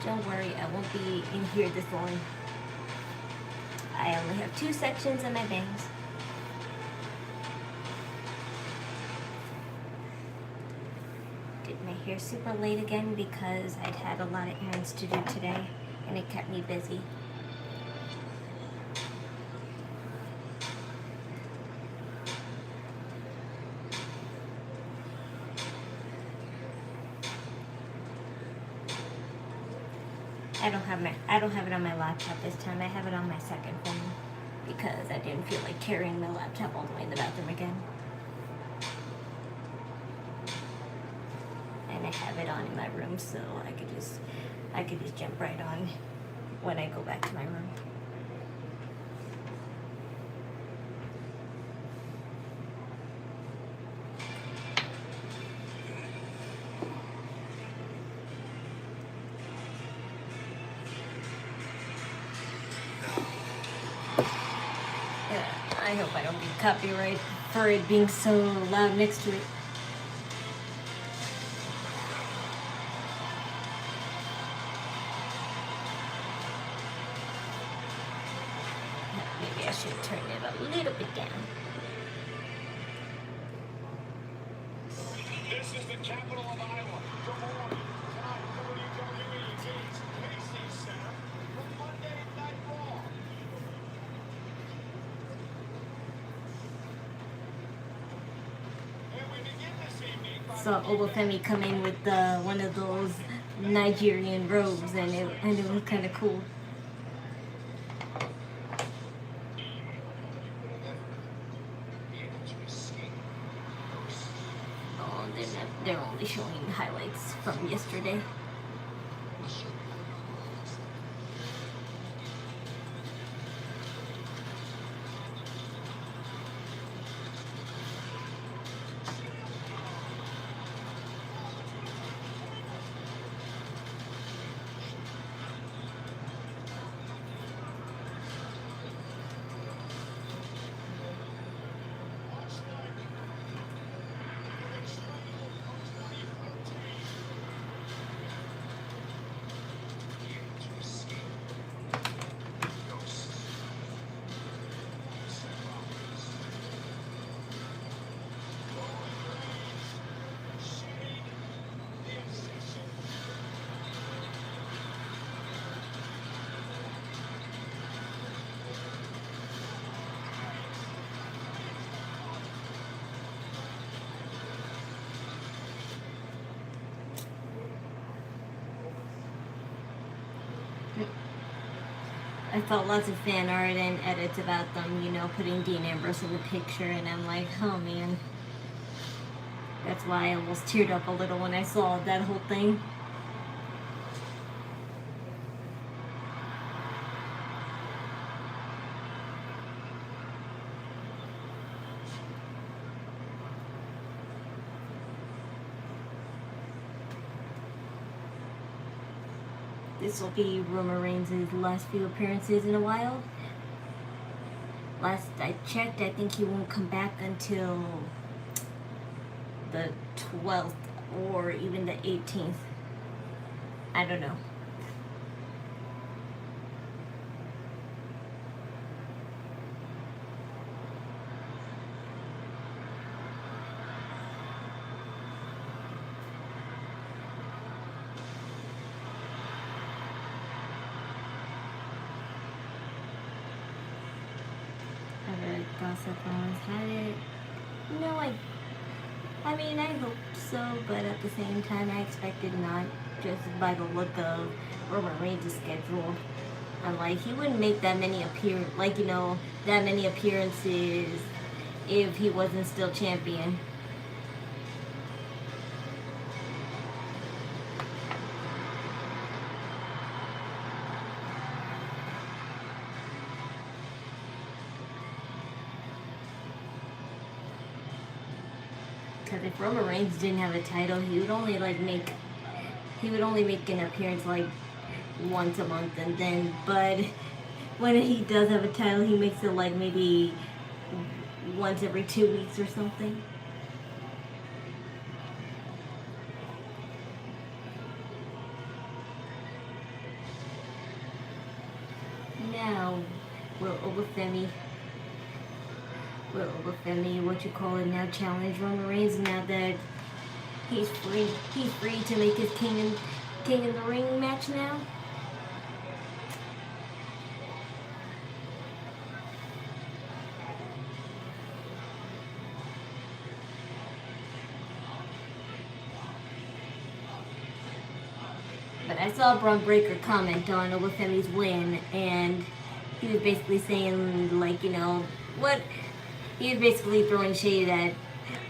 Don't worry, I won't be in here this long. I only have 2 sections of my bangs. Did my hair super late again because I'd had a lot of errands to do today and it kept me busy. I don't have it on my laptop this time. I have it on my second phone because I didn't feel like carrying my laptop all the way in the bathroom again. And I have it on in my room so I could just jump right on when I go back to my room. I hope I don't get copyright for it being so loud next to it. Maybe I should turn it a little bit down. This is the capital of Iowa. Good morning. Tonight, WWE meets Casey Center for Monday Night Raw. And we begin this evening by Saw Obafemi come in with one of those Nigerian robes, and it was kind of cool. Oh, they're only showing highlights from yesterday. I saw lots of fan art and edits about them, you know, putting Dean Ambrose in the picture, and I'm like, oh man. That's why I almost teared up a little when I saw that whole thing. This will be Roman Reigns' last few appearances in a while. Last I checked, I think he won't come back until the 12th or even the 18th. I don't know. Gossip always had it. No, I mean, I hope so, but at the same time, I expected not, just by the look of Roman Reigns' schedule. I'm like, he wouldn't make that many that many appearances if he wasn't still champion. Because if Roman Reigns didn't have a title, he would only make an appearance like once a month, and then, but when he does have a title, he makes it like maybe once every 2 weeks or something. now, will Obafemi, what you call it now, challenge Roman Reigns now that he's free to make his King in the Ring match now? But I saw Braun Breaker comment on Obafemi's win, and he was basically saying, like, you know, what, he was basically throwing shade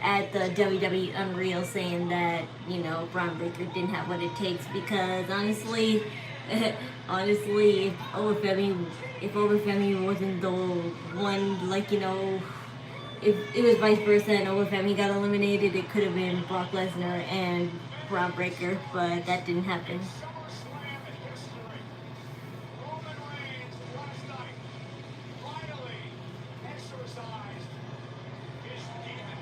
at the WWE Unreal, saying that, you know, Braun Breaker didn't have what it takes, because honestly, honestly, if Obafemi wasn't the one, like, you know, if it was vice versa and Obafemi got eliminated, it could have been Brock Lesnar and Braun Breaker, but that didn't happen. SummerSlam history. Roman Reigns last night finally exercised his demon.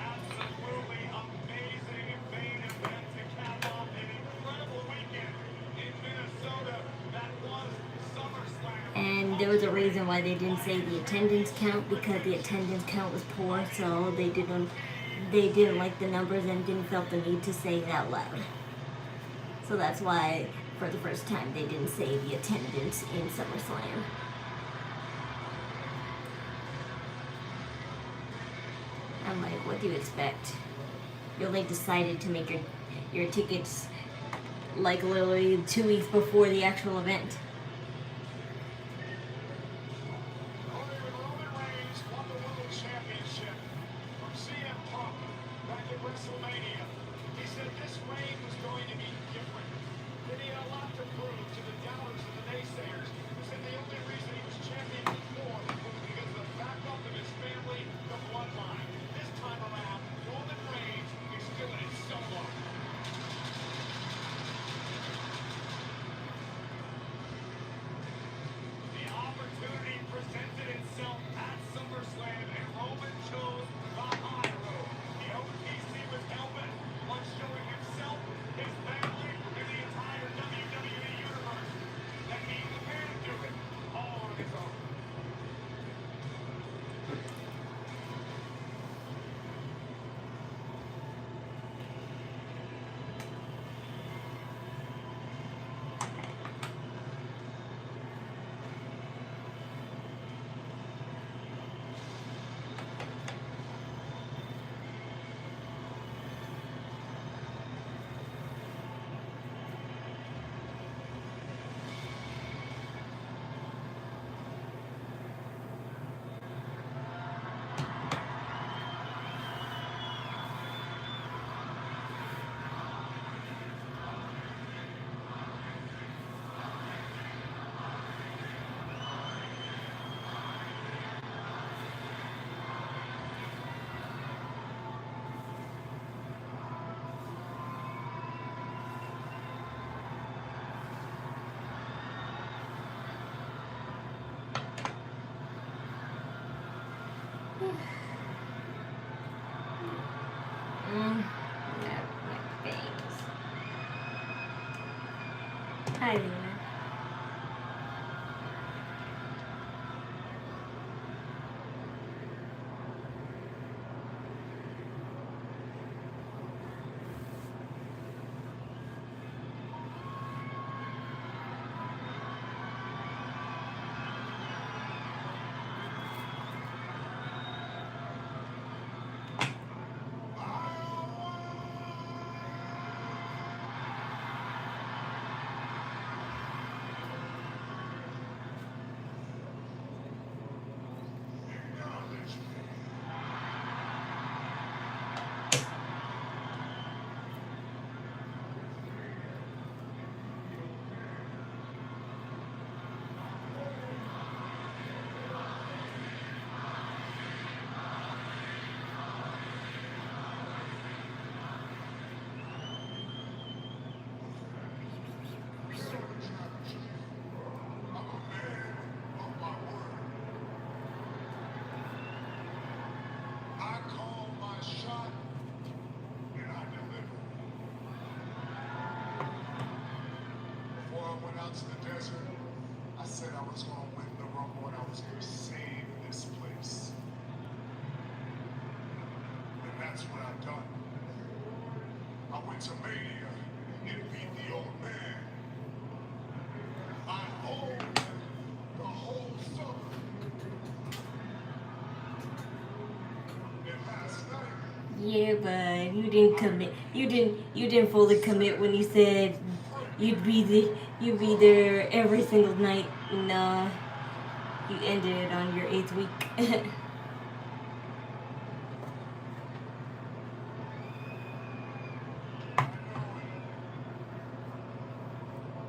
Absolutely amazing main event to cap off an incredible weekend in Minnesota that was SummerSlam. And there was a reason why they didn't say the attendance count, because the attendance count was poor, so they didn't like the numbers and didn't felt the need to say it out loud. So that's why for the first time they didn't say the attendance in SummerSlam. I'm like, what do you expect? You only decided to make your tickets like literally 2 weeks before the actual event. Roman Reigns won the World Championship from CM Punk back at WrestleMania. He said this reign was going to be different. That he had a lot to prove to the doubters and the naysayers. He said the only reason he was champion before was because of the backup of his family, the bloodline. This time around, Roman Reigns is doing it solo. The opportunity presented itself at SummerSlam, and Roman chose the high road. The OTC was hell-bent on showing himself, his family, and the entire WWE Universe that he can do it all on his own. Hi there. I call my shot was going to win the Rumble and I was going to save this place. And that's what I've done. I went to Mania and beat the old man. I owned the whole summer. And last night, Yeah, but you didn't commit. You didn't fully commit when you said you'd be there every single night. No, you ended it on your 8th week.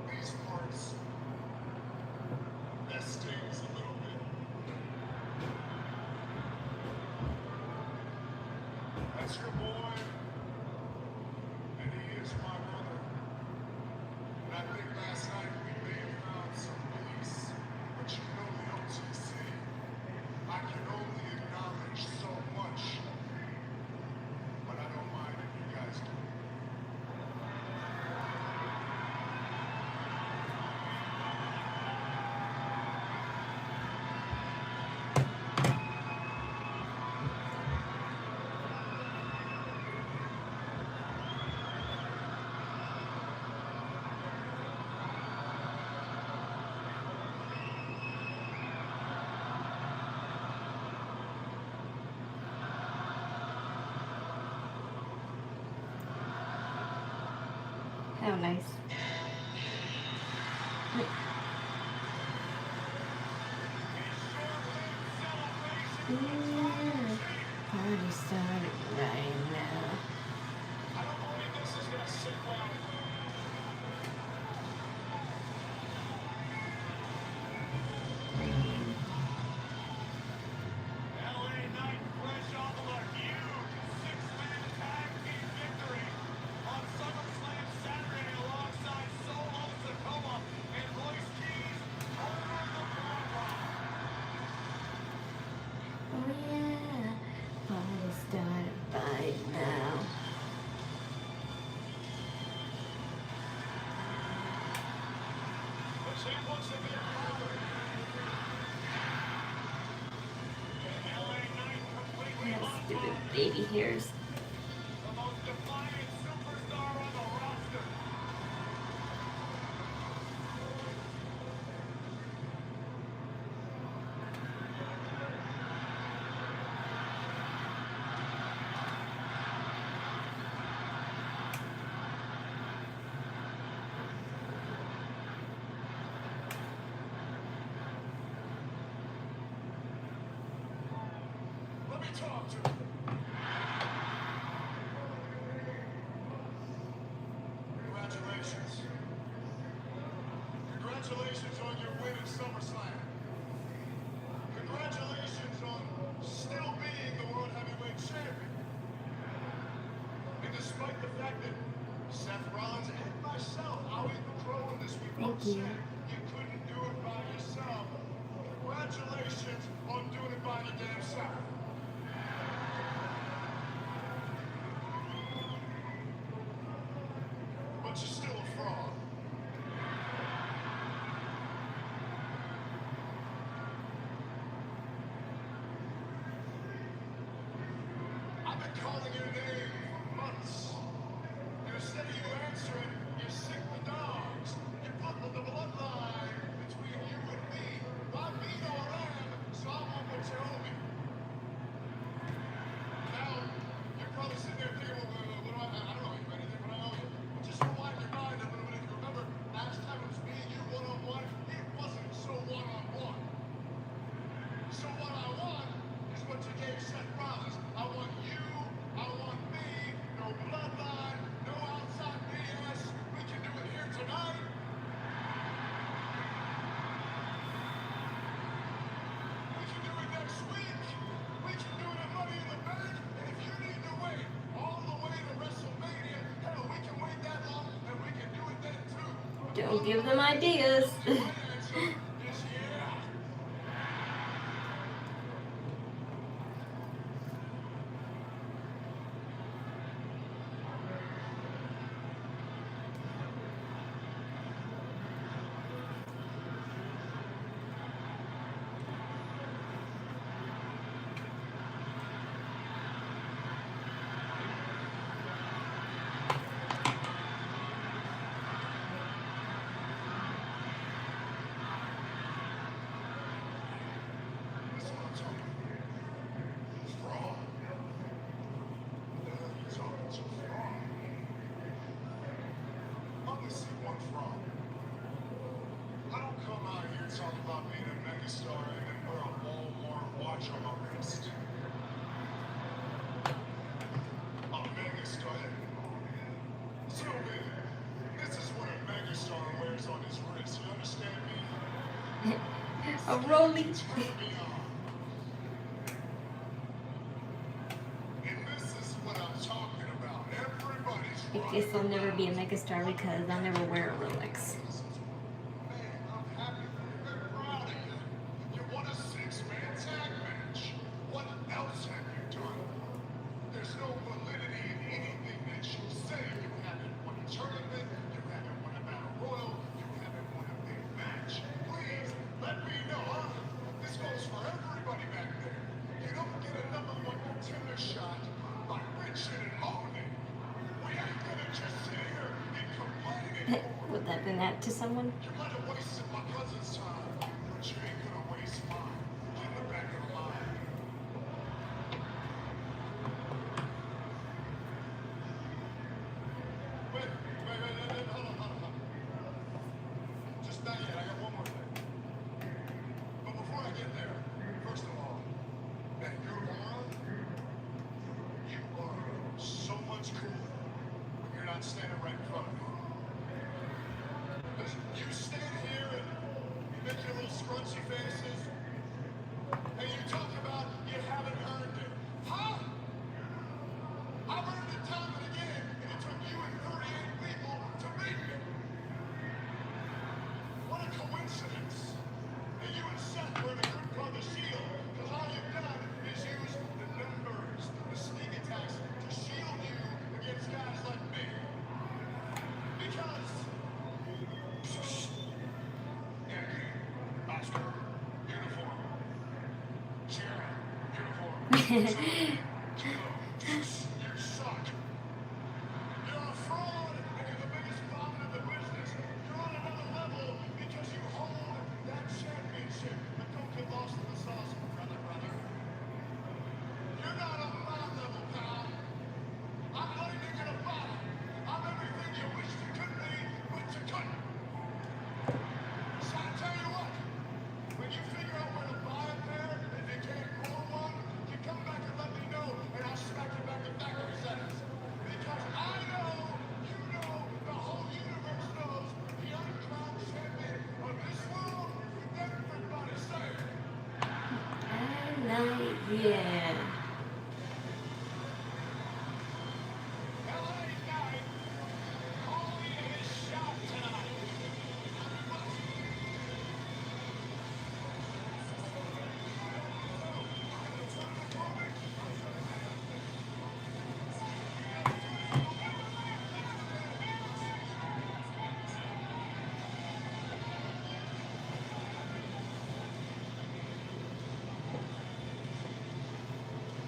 these parts, that stings a little bit. That's your boy, and he is my brother. And I think last night we may have found some peace, but you know the OTC. I can only acknowledge so much, but I don't mind if you guys do. How nice. Yeah, party started right now. I don't believe this is going to sit well. LA Knight fresh off of a huge six-man tag team victory on SummerSlam Saturday alongside Solo Sikoa and Royce Keys over the Broncos. Oh yeah, party started right now. The champ wants to be a father. LA Knight completely That stupid unbothered. baby hairs. The most defiant superstar on the roster. Let me talk to him. Congratulations. Congratulations on your win at SummerSlam. Congratulations on still being the World Heavyweight Champion. And despite the fact that Seth Rollins and myself, Howie the Crow, this week both Thank you. said you couldn't do it by yourself. Congratulations on doing it by your damn self. But you're still a fraud. I've been calling your name for months. And instead of you answering, you sick the dogs. You put the bloodline between you and me. Why be no lamb, so I want what you owe me. Now, you're probably sitting there thinking, well, what do I don't owe you anything, but I owe you. But just rewind your mind a little bit. If you remember, last time it was me and you one-on-one, it wasn't so one-on-one. So what I want is what you gave Seth Rollins. I want you, I want me, no bloodline, no outside BS. We can do it here tonight. We can do it next week. We can do it at Money in the Bank. And if you need to wait all the way to WrestleMania, hell, we can wait that long and we can do it then too. Don't give them ideas. My answer is yeah. rolling. And this is what I'm talking about. Everybody's I guess I'll never be a megastar because I'll never wear a Rolex. Man, I'm happy for you. Very proud of you. You won a six-man tag match. What else have you done? There's no validity in anything that you say. You haven't won a tournament. You haven't won a battle royal. You haven't won a big match. Please, let me know. This goes for everybody back there. You don't get a number one contender shot by bitching and moaning. We ain't gonna just sit here and complain anymore. Would that been that to someone? You might have wasted my cousin's time, but you ain't gonna waste mine. Get in the back of the line. Wait, hold on. Just not yet, I got one more thing. But before I get there, first of all, that your aura, you are so much cooler when you're not standing right in front of me. Listen, you stand here and you make your little scrunchy faces, and you talk about you haven't earned it. Huh? I've earned it time and again, and it took you and 38 people to make me. What a coincidence that you and Seth were in a group called the Shield, because all you've done is use the numbers, the sneak attacks, to shield you against guys like me. Because Andy, Oscar, uniform. Shara, uniform. Kilo, you suck. You're a fraud, and you're the biggest vomit in the business. You're on another level because you hold that championship. But don't get lost in the sauce, brother. You're not on my level, pal. I'm lightning in a bottle. I'm everything you wished you could be, but you couldn't. So I tell you what, when you figure out where to buy a pair, if you can't grow one, you come back and let me know, and I'll smack you back in back of his ass. Because I know, you know, the whole universe knows the uncrowned champion of this world, everybody say it. Yeah. LA Knight, calling his shot tonight.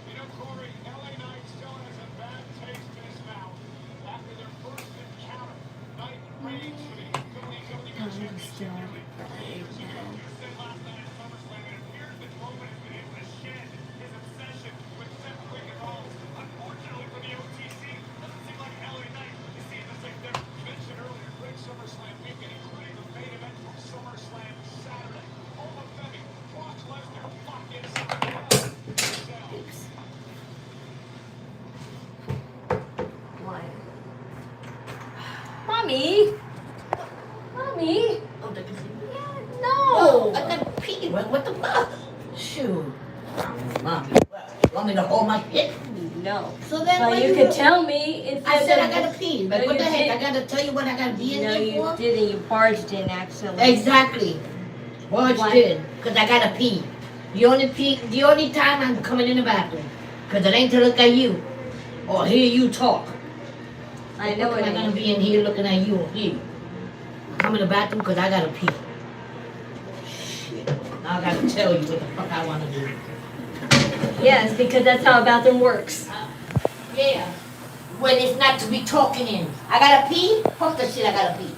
You know, Corey, LA Knight still has a bad taste in his mouth after their first encounter. Knight reigns for the WWE Championship nearly 3 years ago. You said last night at SummerSlam it appears that Roman has been able to shed his obsession with separating the balls. Unfortunately for the OTC, doesn't seem like LA Knight is seeing the same thing. You mentioned earlier, great SummerSlam weekend, including the main event from SummerSlam Saturday. Hall of Fame, Brock Lesnar, locked in Oops. Why? Mommy? Mommy? Oh, the casino. Yeah, Oh, I no. got to pee. What the fuck? Shoot. Mommy, want me to hold my shit? No. So then But why you could tell me instead I said I of- gotta pee, but No, what you the heck? I didn't. gotta tell you what I gotta be in No, here you for? didn't. You barged in, actually. Exactly. Barged Why? in, because I gotta pee. The only time I'm coming in the bathroom, because it ain't to look at you or hear you talk. I know What it am I gonna ain't. be in here looking at you or hear you? Come in the bathroom because I gotta pee. Shit. Now I gotta tell you what the fuck I wanna do. Yes, because that's how a bathroom works. Yeah. When it's not to be talking in. I gotta pee? Fuck the shit, I gotta pee.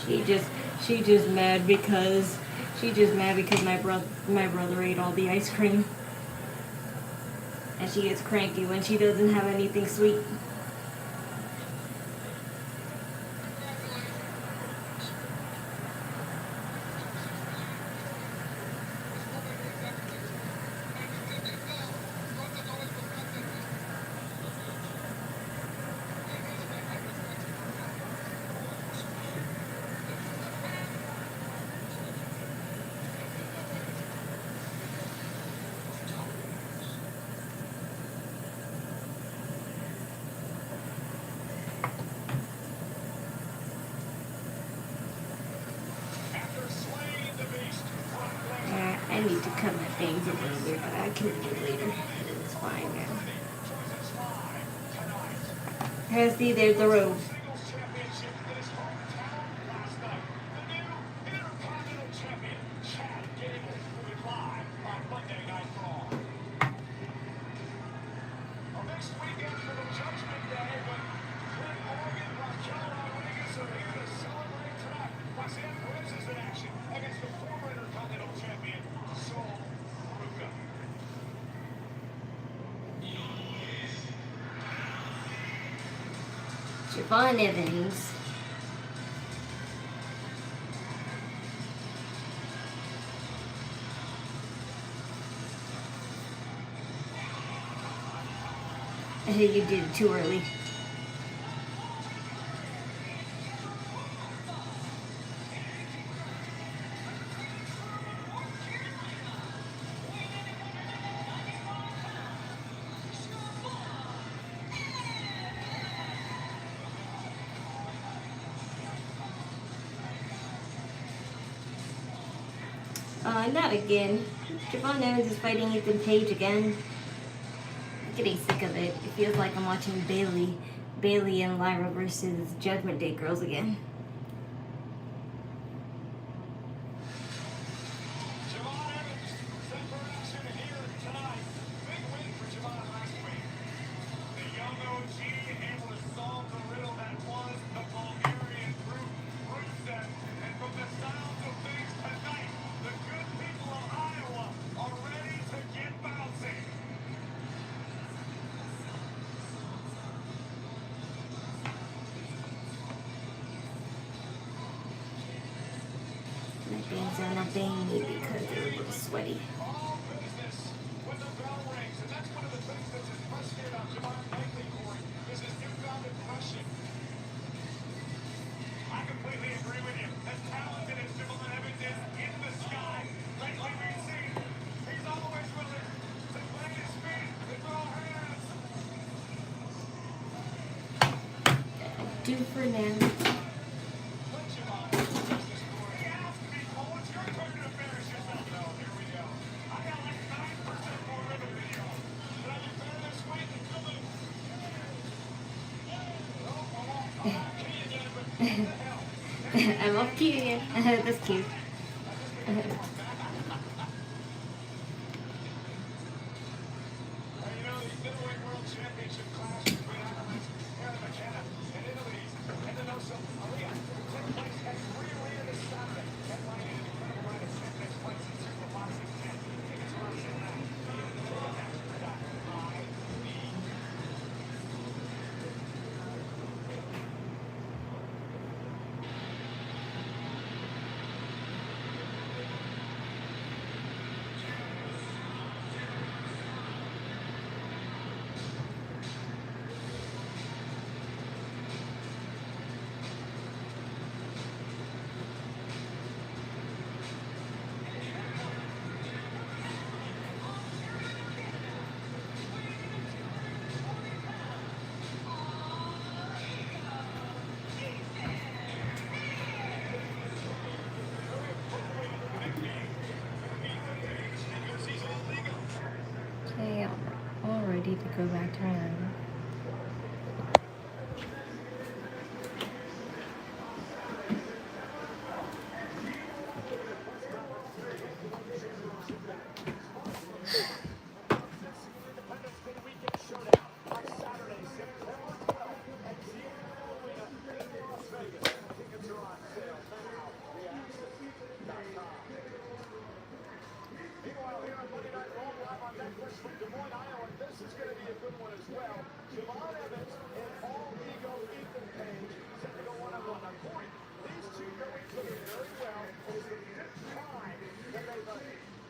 She just mad because my brother ate all the ice cream. And she gets cranky when she doesn't have anything sweet. I need to cut my bangs a little bit, but I can do it later. It's fine now. Here, see, there's the road. Singles championship in his hometown last night. The new Intercontinental Champion, Chad Gable, will be live on Monday Night Raw. Well, next weekend for the Judgment Day, but Clint Morgan, Raquel Rodriguez are here to celebrate tonight. Roxanne Perez is in action against the former Intercontinental Champion, Sol Ruca. Siobhan Evans. I think you did it too early. Not again. Javon Evans is fighting Ethan Page again. I'm getting sick of it. It feels like I'm watching Bailey and Lyra versus Judgment Day girls again. Javon Evans set for action here tonight. Big win for Javon last week. The young OG able to solve the riddle that was the Bulgarian group Rusev. And from the sounds of things tonight, the good people of Iowa are ready to get bouncing. My bangs are not banging because they're a little sweaty. All business when the bell rings. And that's one of the things that's impressed me about Javon lately, Corey, is his newfound impression. I completely agree with you. As talented as Javon Evans is in the sky, lately we've seen he's always willing to plant his feet and throw hands. Do for now. Let Javon do business, Corey. He has to be, Cole. It's your turn to embarrass yourself. No, here we go. I got like 9% more ribbon video. Did I do better this week? Come on. I'm off key again. That's cute. You know, the middleweight world championship clash between Ireland's Haii and Italy's Enzo took place at 3 Arena this Saturday. Headlining an incredible ride of championship fights in Super Boxing 10. Tickets are on sale now. Haii. Okay, I'm all ready to go back to Ireland. Independence Day weekend showdown on Saturday, September 12th at Zero Arena in Las Vegas. Tickets are on sale now. TheAccess.com. Meanwhile, here on Monday Night Raw, live on Netflix from Des Moines, Iowa, this is going to be a good one as well. Javon Evans and all-ego Ethan Page set to go one-on-one. Now, Corey, these two know each other very well. It is the fifth time that they've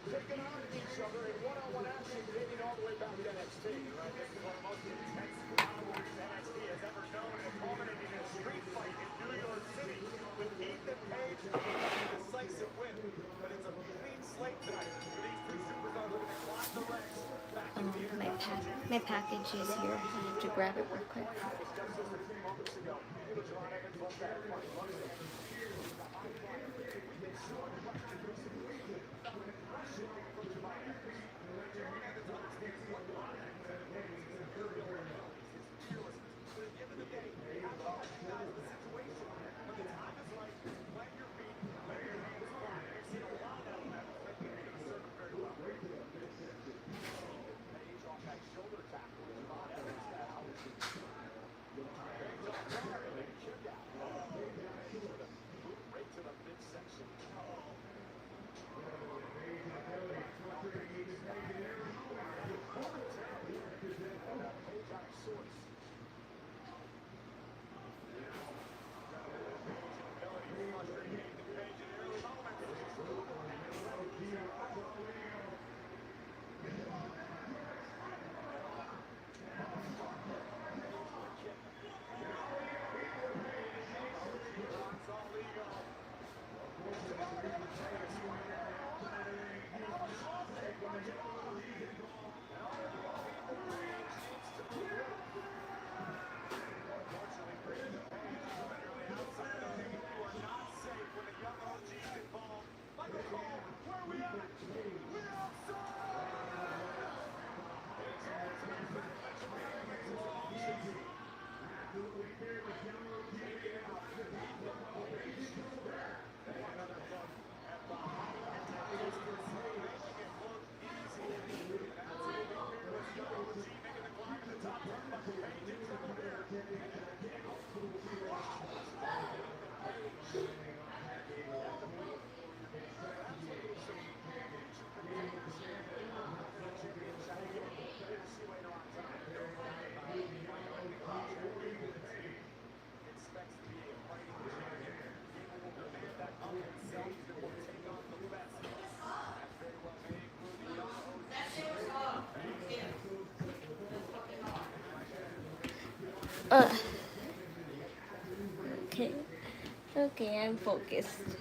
taken on each other in one-on-one action, dating all the way back to NXT. Right? This is one of the most intense rivalries NXT has ever known, and culminating in a street fight in New York City with Ethan Page getting a decisive win. But it's a clean slate tonight for these three superstars looking to climb the ranks back to the My package is here. I have to grab it real quick. discussed this a few moments ago. It was Javon Evans was that funny. We get so much Uh, okay. Okay, I'm focused. So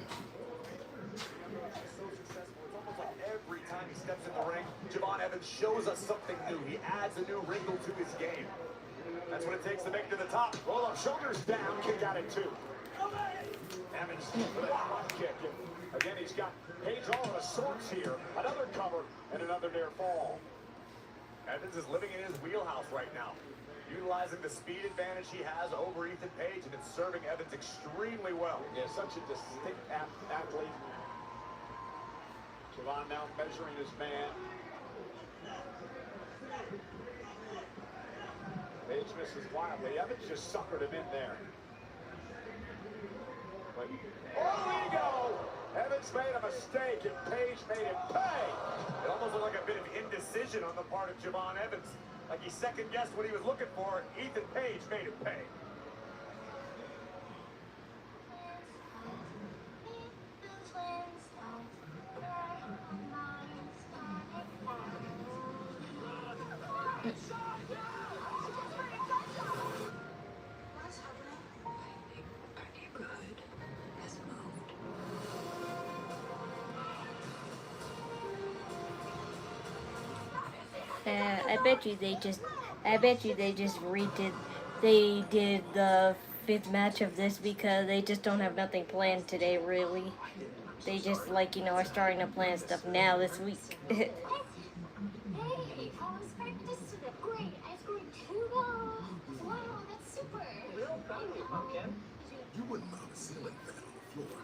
successful. It's almost like every time he steps in the ring, Javon Evans shows us something new. He adds a new wrinkle to his game. That's what it takes to make it to the top. Roll up, shoulders down, kick out at 2. Evans with a hot kick. Again, he's got Page all of sorts here. Another cover and another near fall. Evans is living in his wheelhouse right now, utilizing the speed advantage he has over Ethan Page, and it's serving Evans extremely well. Yeah, such a distinct athlete. Javon now measuring his man. Page misses wildly. Evans just suckered him in there. But, oh, ego! Evans made a mistake, and Page made him pay. It almost looked like a bit of indecision on the part of Javon Evans. Like he second-guessed what he was looking for. Ethan Page made him pay. I bet you they just they did the 5th match of this because they just don't have nothing planned today, really. They just, like, are starting to plan stuff now this week. Hey, I was practiced to the great. I scored 2 goals. Wow, that's super. Real proud of you, Pumpkin. You wouldn't mount a ceiling fan on the floor,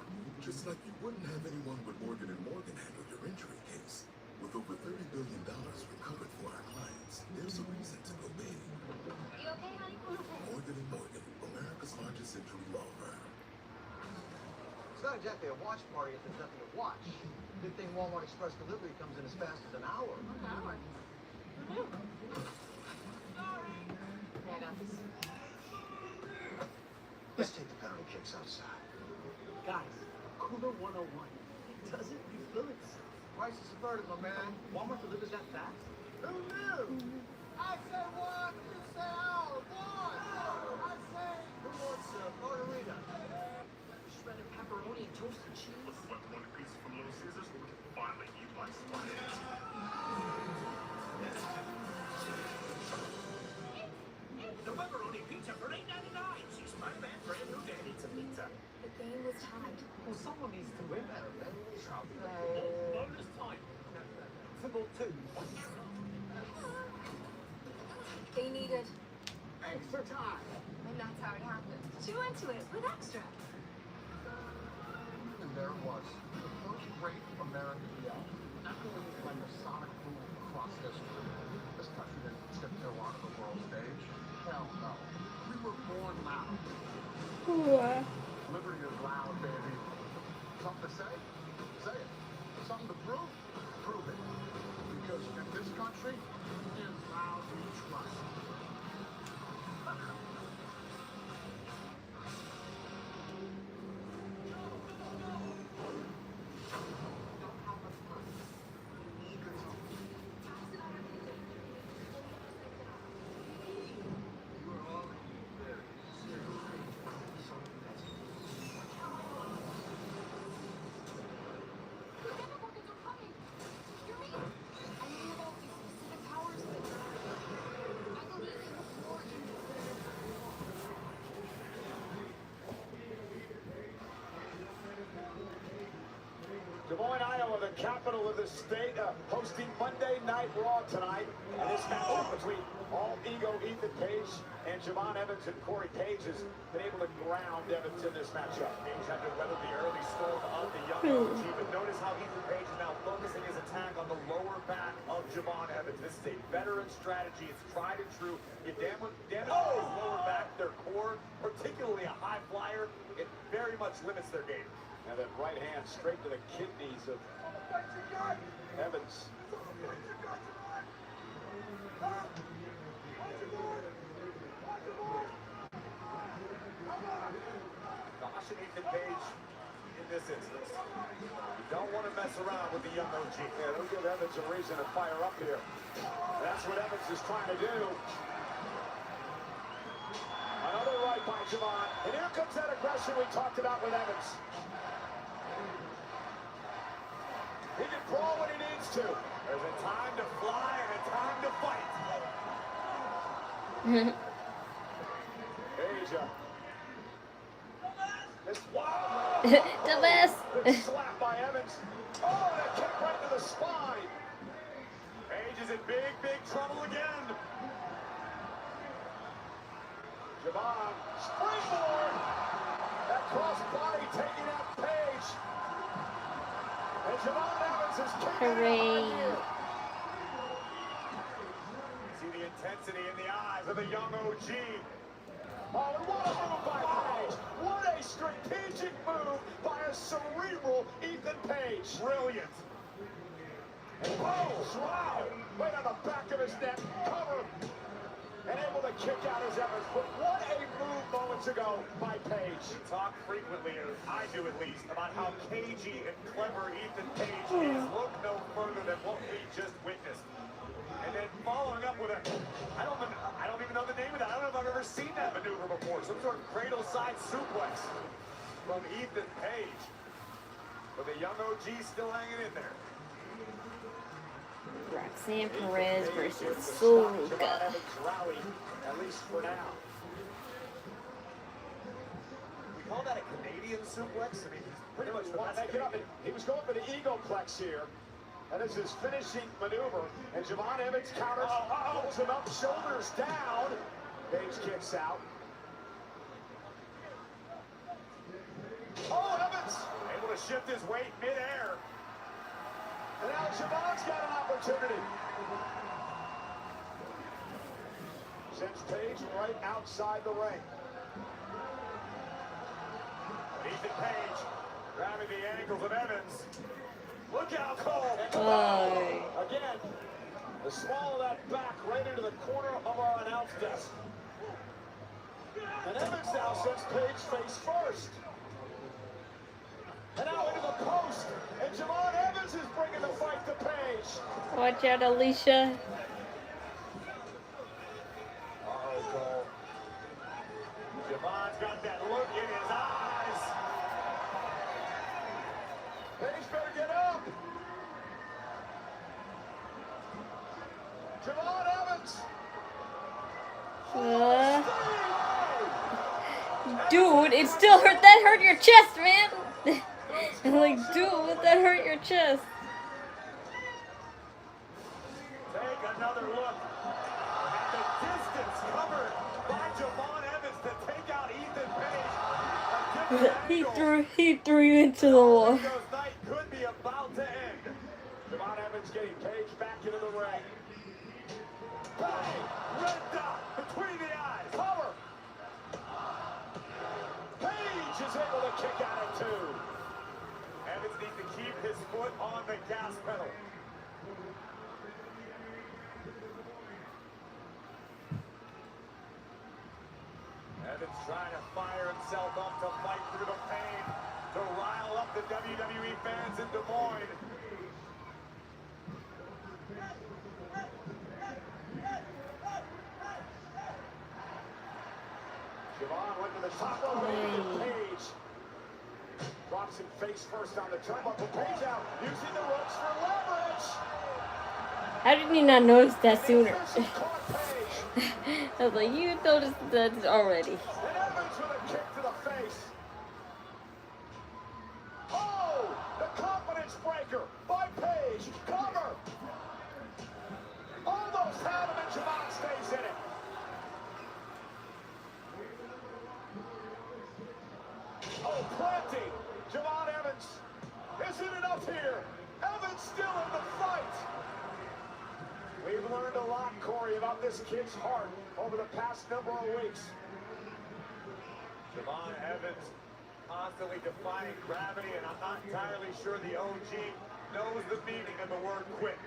just like you wouldn't have anyone but Morgan & Morgan handle your injury case. With over $30 billion recovered for our clients, there's a reason to go big. Are you okay, honey? Morgan & Morgan, America's largest injury law firm. It's not exactly a watch party if there's nothing to watch. Good thing Walmart Express delivery comes in as fast as an hour. An hour? Let's take the penalty kicks outside. Guys, Cooler 101. It doesn't refill itself. Price is averted, my man. Walmart delivers that fast? Who knew? I said one, you said out. One. I say, who wants a margarita? Shredded pepperoni and toasted cheese. One pizza from Little Caesars, we can finally eat like slices. The pepperoni pizza for $8.99. She's Spider-Man, brand new day. It's a pizza. The game was tied. Well, someone needs to win that. Bonus time. Football 2. They needed. Extra time. And that's how it happened. She went to it with extra. And there it was. The first great American yell. Echoing like a sonic boom across history. This country didn't tiptoe onto the world stage. Hell no. We were born loud. Liberty is loud, baby. Something to say? Say it. Something to prove? Prove it. Because in this country, in loud we trust. Des Moines, Iowa, the capital of the state, hosting Monday Night Raw tonight. And this matchup between all-ego Ethan Page and Javon Evans and Corey Page has been able to ground Evans in this matchup. Page had to weather the early storm of the young OG, but notice how Ethan Page is now focusing his attack on the lower back of Javon Evans. This is a veteran strategy. It's tried and true. You damage his lower back, their core, particularly a high flyer, it very much limits their game. And that right hand straight to the kidneys of Evans. Caution Ethan Page in this instance. You don't want to mess around with the young OG. Yeah, don't give Evans a reason to fire up here. That's what Evans is trying to do. right by Javon. And here comes that aggression we talked about with Evans. He can brawl when he needs to. There's a time to fly and a time to fight. Asia. This wow! The best. Good slap by Evans. Oh, that kick right to the spine. Page is in big, big trouble again. Javon, springboard. That cross body taking out Page. And Javon Evans is kicking it Hooray. out here. See the intensity in the eyes of the young OG. Oh, and what a move by Page. What a strategic move by a cerebral Ethan Page. Brilliant. And wow. Right on the back of his neck. Cover. And able to kick out his Evans. But what a move moments ago by Page. We talk frequently, or I do at least, about how cagey and clever Ethan Page is. Look no further than what we just witnessed. And then following up with a, I don't even know the name of that. I don't know if I've ever seen that maneuver before. Some sort of cradle side suplex from Ethan Page. But the young OG still hanging in there. Roxanne Perez versus Suga. Suga. At least for now. We call that a Canadian suplex? I mean, he's pretty much he was going for the egoplex here. And this is finishing maneuver. And Javon Evans counters, holds him up, shoulders down. Page kicks out. Oh, Evans! Able to shift his weight midair. And now Javon's got an opportunity. Sends Page right outside the ring. Ethan Page grabbing the ankles of Evans. Look out, Cole! Again, the small of that back right into the corner of our announce desk. And Evans now sends Page face first. And now into the post. And Javon Evans is bringing the fight to Page. Watch out, Alicia. Uh-oh, Cole. Javon's got that look in his eyes. Page better get up. Javon Evans. Dude, it still hurt. That hurt your chest, man. I'm like, dude, that hurt your chest. Take another look at the distance covered by Javon Evans to take out Ethan Page. He threw you into the wall. Enzo's night could be about to end. Javon Evans getting Page back into the ring. Bang! Red dot between the eyes. Cover. Page is able to kick out at two. Evans needs to keep his foot on the gas pedal. Evans trying to fire himself up to fight through the pain, to rile up the WWE fans in Des Moines. Javon went to the top of the Page. Drops him face first on the turnbuckle. Page out, using the ropes for leverage. How did you not notice that sooner? McPherson caught Page. I was like, you noticed that already. And Evans with a kick to the face. Oh, the confidence breaker by Page. Cover. Almost had him, and Javon stays in it. Oh, plenty. Javon Evans. Isn't enough here. Evans still in the fight. We've learned a lot, Corey, about this kid's heart over the past number of weeks. Javon Evans constantly defying gravity, and I'm not entirely sure the OG knows the meaning of the word quit.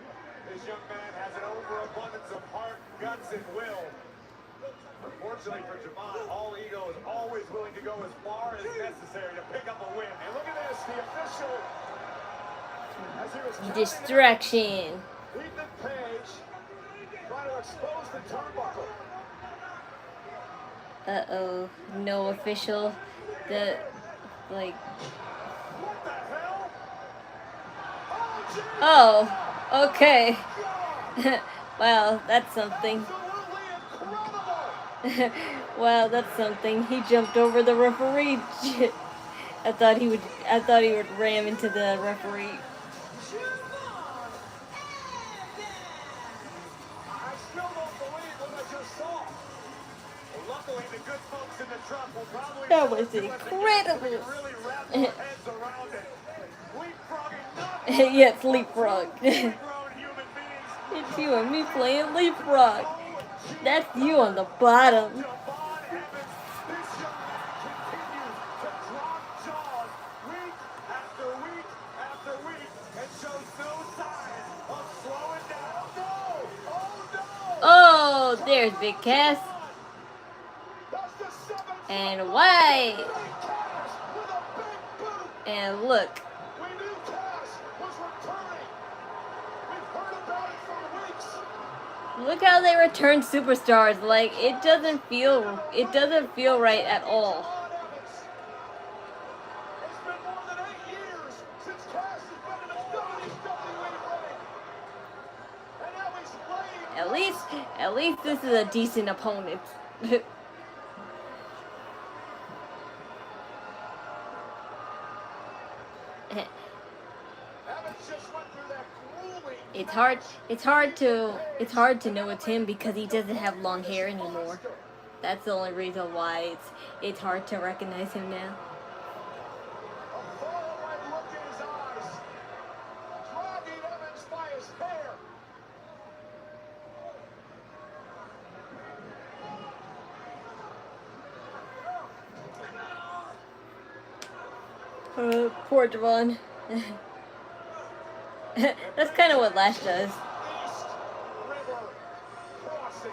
This young man has an overabundance of heart, guts, and will. Unfortunately for Javon, all ego is always willing to go as far as necessary to pick up a win. And look at this, the official, as he was Distraction. Ethan Page trying to expose the turnbuckle. Uh-oh, no official. The, like, What the hell? oh, okay. Wow, that's something. Absolutely incredible! Wow, that's something. He jumped over the referee. I thought he would ram into the referee. I still don't believe what I just saw. Well, luckily, the good folks in the truck will probably That show was it to us again so we incredible. can really wrap our heads around it. Leapfrogging not Yes, leapfrog. fully grown human beings. It's you and me playing leapfrog. That's you on the bottom. Devon Evans, this young man continues to drop jaws week after week after week and shows no signs of slowing down. No! Oh no! Oh, there's Big Cass. That's the seventh And why? Big Cash with a big boot. And look. We knew Cash was returning. We've heard about it for weeks. Look how they return superstars. Like, it doesn't feel right at all. Devon Evans. It's been more than 8 years since Cash has been in a WWE ring. And now he's laying At least this is a decent opponent. Evans just went through that grueling It's hard to know it's him because he doesn't have long hair anymore. That's the only reason why it's hard to recognize him now. a faraway look in his eyes. Dragging Evans by his hair. Poor Devon. That's kind of what Lash does. East River Crossing.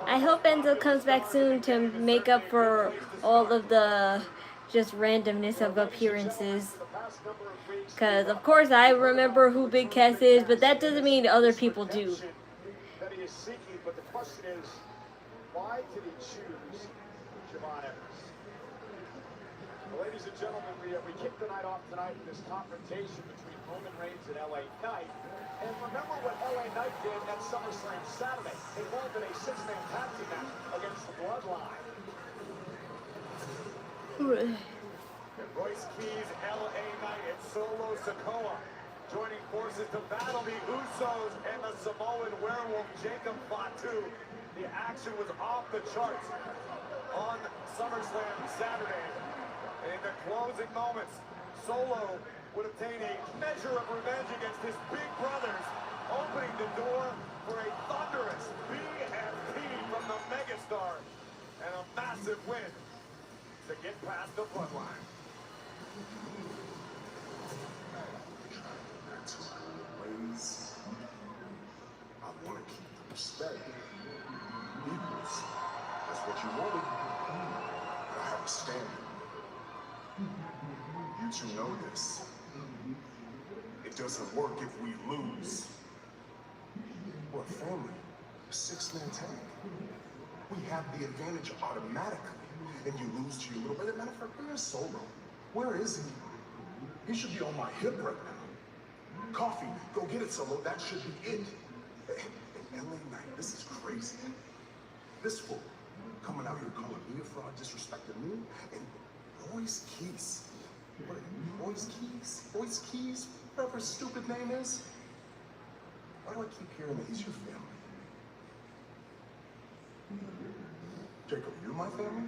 I hope Enzo comes back soon to make up for all of the just randomness of appearances. Because, of course, I remember who Big Cass is, but that doesn't mean other people do. That he is seeking, but the question is, why did he choose Devon Evans? Well, ladies and gentlemen, we kick the night off tonight with this confrontation between Roman Reigns and LA Knight. And remember what LA Knight did at SummerSlam Saturday, involved in a 6-man tag team match against the Bloodline. And Royce Keys, LA Knight, and Solo Sikoa joining forces to battle the Usos and the Samoan werewolf Jacob Fatu. The action was off the charts on SummerSlam Saturday. And in the closing moments, Solo would obtain a measure of revenge against his big brothers, opening the door for a thunderous BFP from the megastar and a massive win to get past the Bloodline. Ways. I want to keep the respect. Equals. That's what you wanted. But I have a standard. You two know this. It doesn't work if we lose. We're a family. A 6-man tag. We have the advantage automatically. And you lose to your little brother. Matter of fact, where's Solo? Where is he? He should be on my hip right now. Coffee, go get it, Solo. That should be it. And LA Knight, this is crazy. This fool coming out here calling me a fraud, disrespecting me, and Royce Keys. What? Royce Keys? Royce Keys? Whatever his stupid name is. Why do I keep hearing that he's your family? Jacob, you're my family?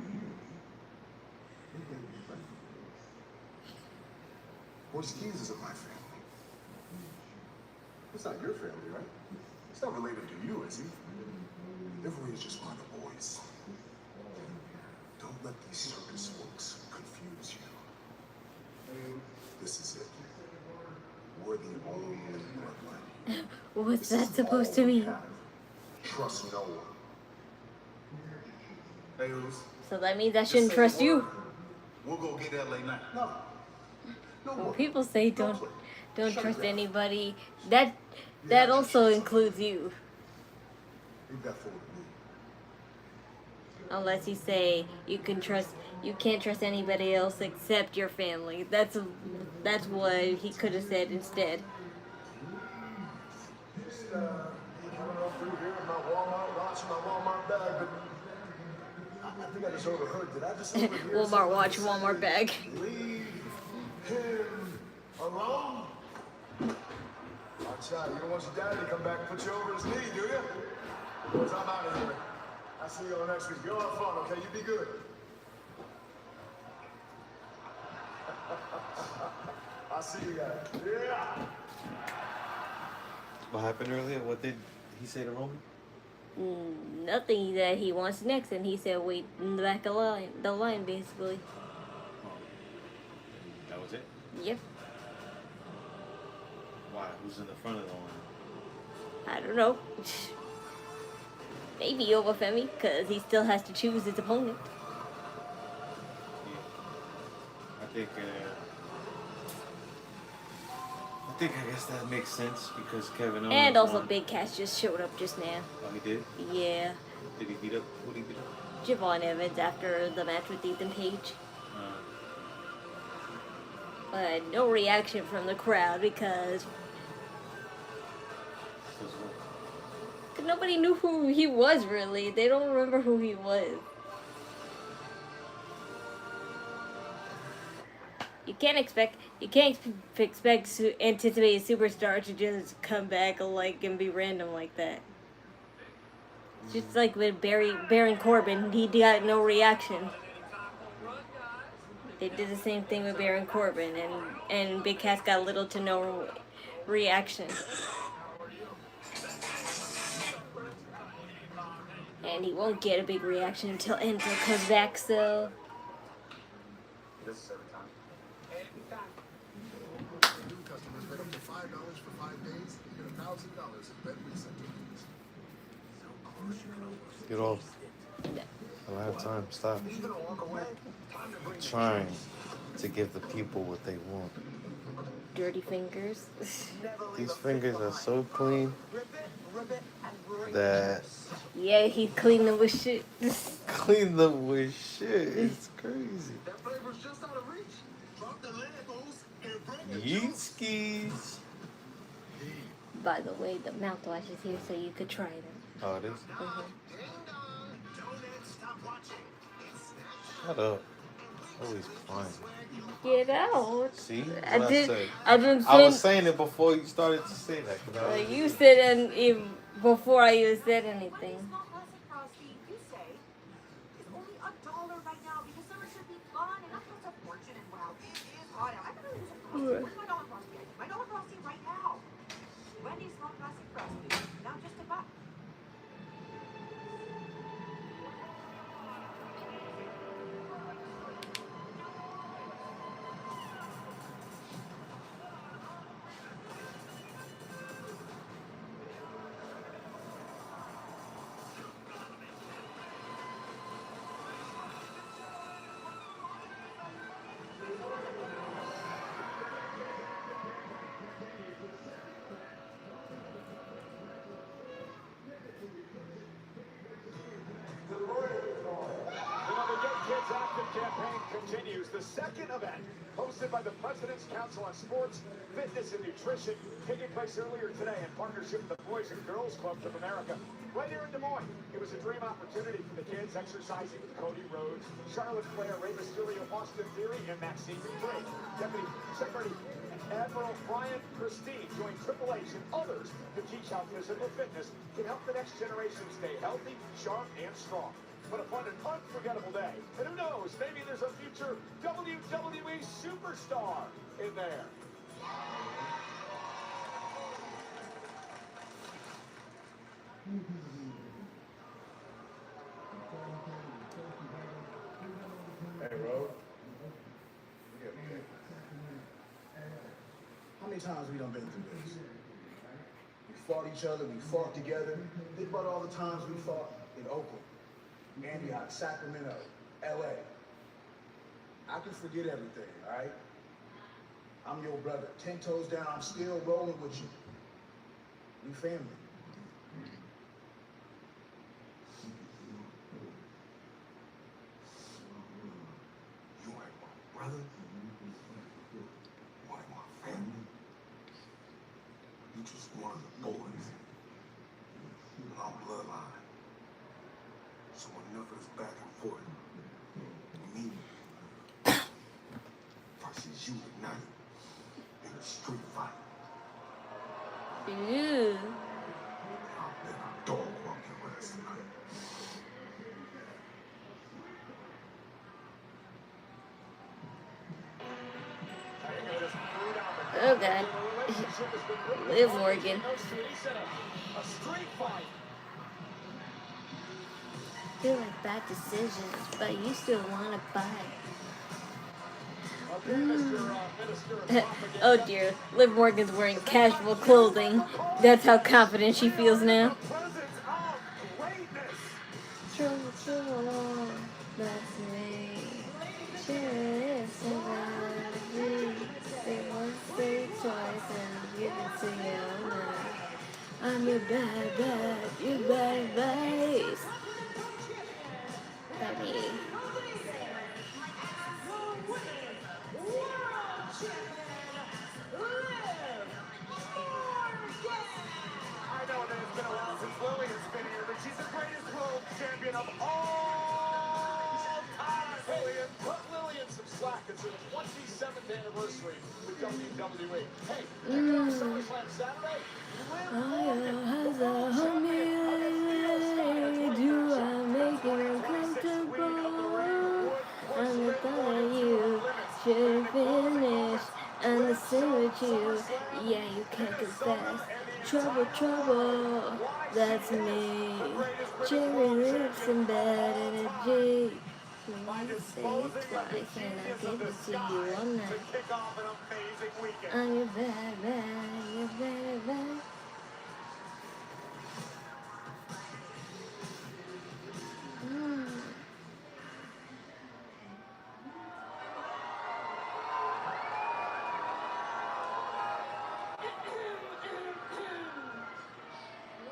Royce Keys isn't my family. It's not your family, right? It's not related to you, is he? Everybody's just one of the boys. Don't let these circus folks confuse you. This is it. We're the only bloodline. What's that supposed to mean? Trust no one. Hey, Luz. So that means I shouldn't trust you. We'll go get that late night. No. No When more. people say don't trust anybody, that also includes you. Leave that forward to me. Unless you say you can't trust anybody else except your family. That's what he could have said instead. Just coming up through here in my Walmart watch, my Walmart bag, but I think I just overheard. Did I just overhear Walmart watch, Walmart bag. Leave him alone. Watch out, you don't want your daddy to come back and put you over his knee, do you? Well, I'm out of here. I'll see you all next week. Go have fun, okay? You be good. I'll see you guys. Yeah. What happened earlier? What did he say to Roman? Nothing that he wants next, and he said wait in the back of the line basically. That was it? Yep. Why? Who's in the front of the line? I don't know. Maybe Obafemi, because he still has to choose his opponent. Yeah. I guess that makes sense because Kevin Owens And also won. Big Cass just showed up just now. Oh, he did? Yeah. Did he beat up? Who did he beat up? Javon Evans after the match with Ethan Page. But no reaction from the crowd because nobody knew who he was really. They don't remember who he was. You can't expect anticipated superstar to just come back and be random like that. Just like with Baron Corbin, he got no reaction. They did the same thing with Baron Corbin, and Big Cass got little to no reaction. And he won't get a big reaction until Enzo comes back, so... This is every time. New customers paid up to $5 for 5 days. You get $1,000 in bed reset fees. Get off. No. I don't have time. Stop. You gonna walk away? Time to bring Trying to give the people what they want. Dirty fingers. These fingers are so clean that Yeah, he cleaned them with shit. clean them with shit. It's crazy. That flavor's just out of reach. Drop the labels and bring it. Yeet skis. By the way, the mouthwash is here so you could try them. Oh, it is? Mhm. Shut up. Always crying. Get out. See? What I didn't said. say. I was saying it before you started to say that. 'Cause I was- You said it before I even said anything. It's not classic frosty, you say. It's only $1 right now because summer should be fun and not cost a fortune and wow, it is hot out. I could use a frosty. What's my dollar frosty? I need my dollar frosty right now. Wendy's not classic frosty. Now just a buck. Kids Active campaign continues. The second event, hosted by the President's Council on Sports, Fitness, and Nutrition, taking place earlier today in partnership with the Boys and Girls Clubs of America, right here in Des Moines. It was a dream opportunity for the kids exercising with Cody Rhodes, Charlotte Flair, Rey Mysterio, Austin Theory, and Maxine Dupree. Deputy Secretary Admiral Brian Christine joined Triple H and others to teach how physical fitness can help the next generation stay healthy, sharp, and strong. But upon an unforgettable day, and who knows, maybe there's a future WWE superstar in there. Hey, Ro. Yeah, okay. How many times we done been through this? We fought each other, we fought together. Think about all the times we fought in Oakland, Antioch, Sacramento, LA. I can forget everything, all right? I'm your brother. 10 toes down, I'm still rolling with you. We family. You ain't my brother. You ain't my family. You just one of the boys. And I'm bloodline. So enough of this back and forth. Me versus you united in a street fight. Ew. I'll bet I dog walk your ass tonight. Oh god. Liv Morgan. A street fight. Feel like bad decisions, but you still want to fight. Oh dear, Liv Morgan's wearing casual clothing. That's how confident she feels now. Trouble, trouble, that's me. Cheers, somebody. Say once, say twice, and give it to you all night. I'm your bad, your bad bass. Baby. I know that it's been a while since Lillian's been here, but she's the greatest world champion of all time. Lillian, cut Lillian some slack. It's her 27th anniversary with WWE. Hey, pick it up SummerSlam Saturday. Do I make it uncomfortable? I'm the thought of you should finish. I'm the same with you. Yeah, you can't confess. Trouble, trouble, that's me. Cherry lips and bad energy. You want to say it twice and I'll give it to you all night. I'm your bad, your bad.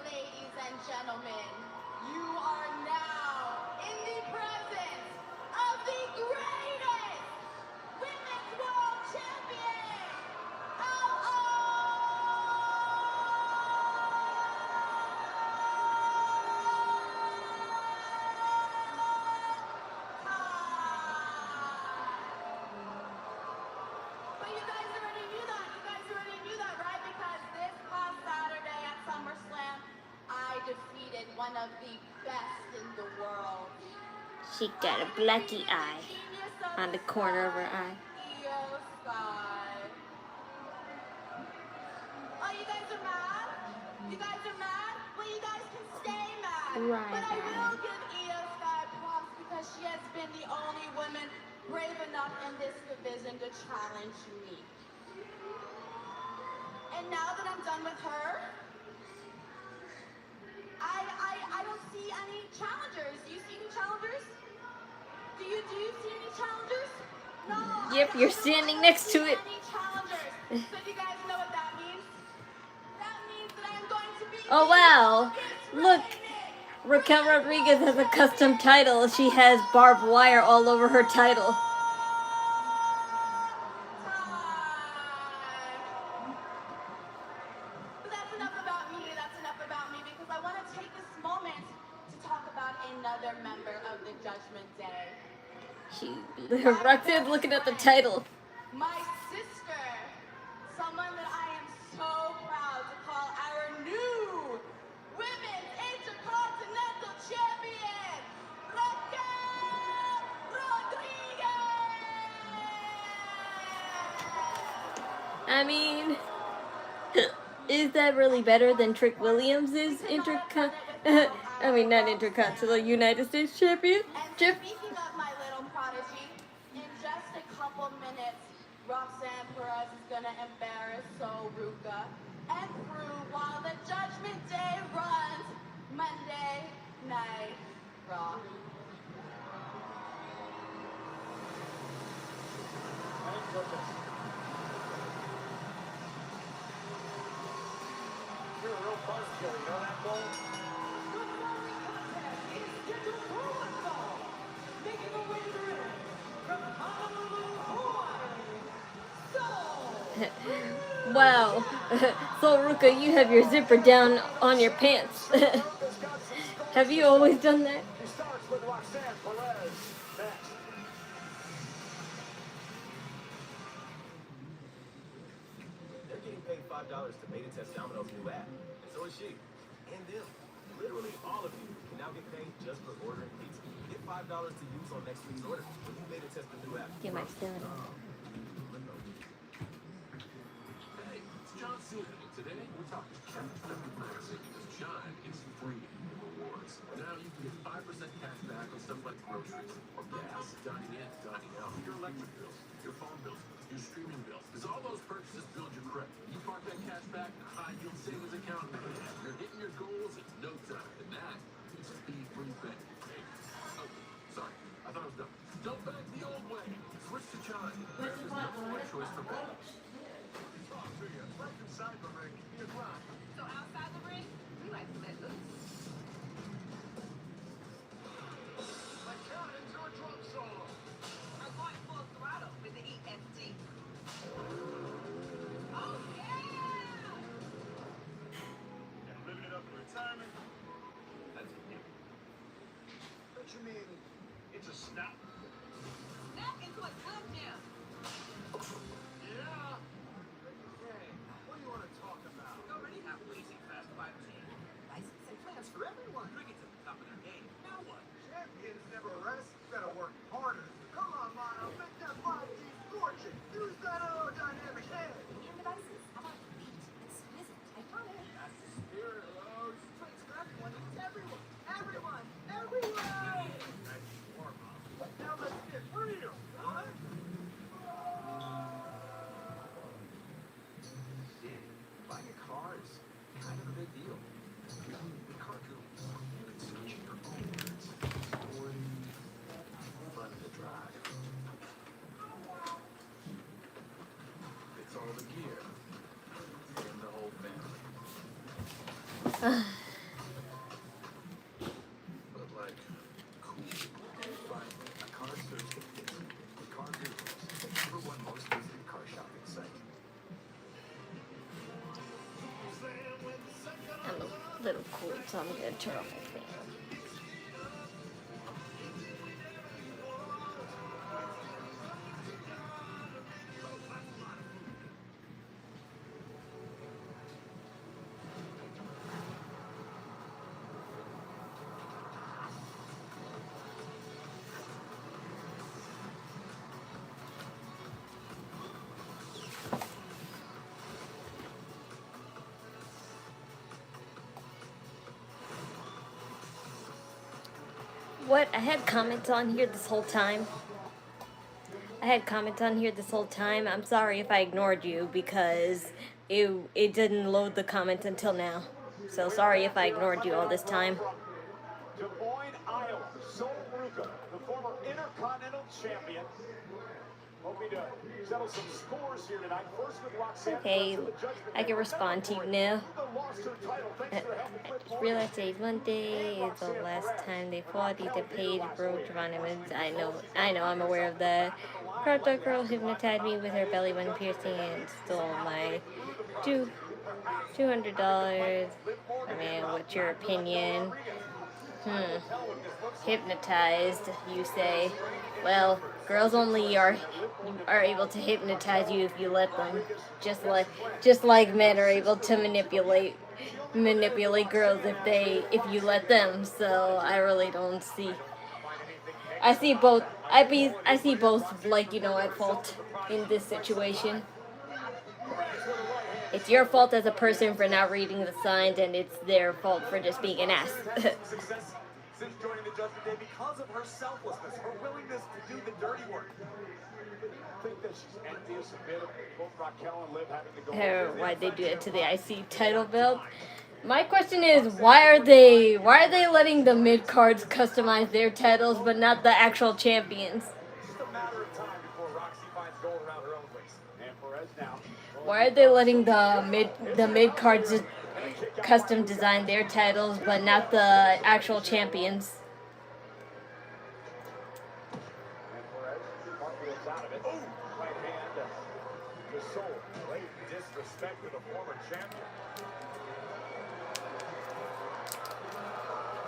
Ladies and gentlemen, you are now in the presence of the greatest women's world champion of But you guys already knew that. You guys already knew that, right? Because this past Saturday at SummerSlam, I defeated one of the best in the world. She got a blacky eye on the corner of her eye. Io Sky. Oh, you guys are mad? You guys are mad? Well, you guys can stay mad. Right, But I right. will give Io Sky props because she has been the only woman brave enough in this division to challenge me. And now that I'm done with her, I don't see any challengers. Do you see any challengers? Do you see any challengers? No. Yep, you're standing next to it. Any challengers. So do you guys know what that means? That means that I'm going to be Oh wow, look, Raquel Rodriguez has a custom title. She has barbed wire all over her title. But that's enough about me. That's enough about me because I want to take this moment to talk about another member of the Judgment Day. She Roxanne's looking at the title. My sister. Someone that I am so proud to call our new Women's Intercontinental Champion, Raquel Rodriguez! I mean, is that really better than Trick Williams' I mean, not Intercontinental United States Championship? And speaking of my little prodigy, in just a couple minutes, Roxanne Perez is gonna embarrass Soruka and Brew while the Judgment Day runs Monday Night Raw. You're a real buzzkill, you know that, Cole? Wow. Soruka, you have your zipper down on your pants. Have you always done that? He starts with Roxanne Perez next. They're getting paid $5 to beta test Domino's new app. And so is she. And them. Literally all of you can now get paid just for ordering pizza. Get $5 to use on next week's order when you beta test the new app. Get my stealing. Hey, it's John Cena. Today, we're talking Cashapp because John is free rewards. Now you can get 5% cash back on stuff like groceries or gas, dining in, dining out, your electric bills, your phone bills, your streaming bills. Because all those purchases build your credit. You park that cash back in a high-yield savings account, and you're hitting your goals in no time. And that is fee-free banking. Oh, sorry. I thought I was done. Don't bank the old way. Switch to Chime. America's number one choice for banking. Talk to you. Right inside the ring. Give me a grind. So outside the ring, we like to let loose. Like Cannon to a drum solo. We're going full throttle with the EST. Oh yeah! And living it up in retirement. That's a given. Don't you mean it's a snap? Snap into a slim jim. Yeah. Hey, what do you want to talk about? We already have blazing fast 5G. License and plans for everyone. Cricket's at the top of their game. Now what? Champions never rest. Better work harder. Come on, Mono. Make that 5G fortune. Use that aerodynamic head. And devices. How about neat, exquisite, iconic? That's the spirit, Rose. Trades for everyone. It's everyone. Everyone. Everyone. Nice warm-up. Now let's get real, huh? Buying a car is kind of a big deal. The car goes. It's switching your own words. Sporty, fun to drive. It's all the gear and the whole family. But like, cool. Finally, a car search continues. The Car Gurus, the number one most visited car shopping site. I'm a little cool, so I'm gonna turn off my fan. What? I had comments on here this whole time. I'm sorry if I ignored you because it didn't load the comments until now. So sorry if I ignored you all this time. Des Moines, Iowa. Soruka, the former Intercontinental Champion. Hoping to settle some scores here tonight. First with Roxanne. Okay, I can respond to you now. Lost her title thanks to her help I with just realized today's Monday is the last time they fought. Either Paige broke Javon. I know, I'm aware of that. Crypto girl hypnotized me with her belly button piercing and stole my $200. I mean, what's your opinion? Hypnotized, you say. Well, girls only are able to hypnotize you if you let them. Just like men are able to manipulate girls if you let them. So I really don't see. I see both. I see both, like, at fault in this situation. with a right hand. It's your fault as a person for not reading the signs, and it's their fault for just being an ass. Success since joining the Judgment Day because of her selflessness, her willingness to do the dirty work. I think that she's envious a bit of both Raquel and Liv having to go. Why'd they do it to the IC title belt? My question is, why are they letting the mid cards customize their titles, but not the actual champions? Just a matter of time before Roxy finds gold around her own waist. And Perez now. Why are they letting the mid cards custom design their titles, but not the actual champions? And Perez, Marco's out of it. Right hand to Soul. Blatant disrespect to the former champion.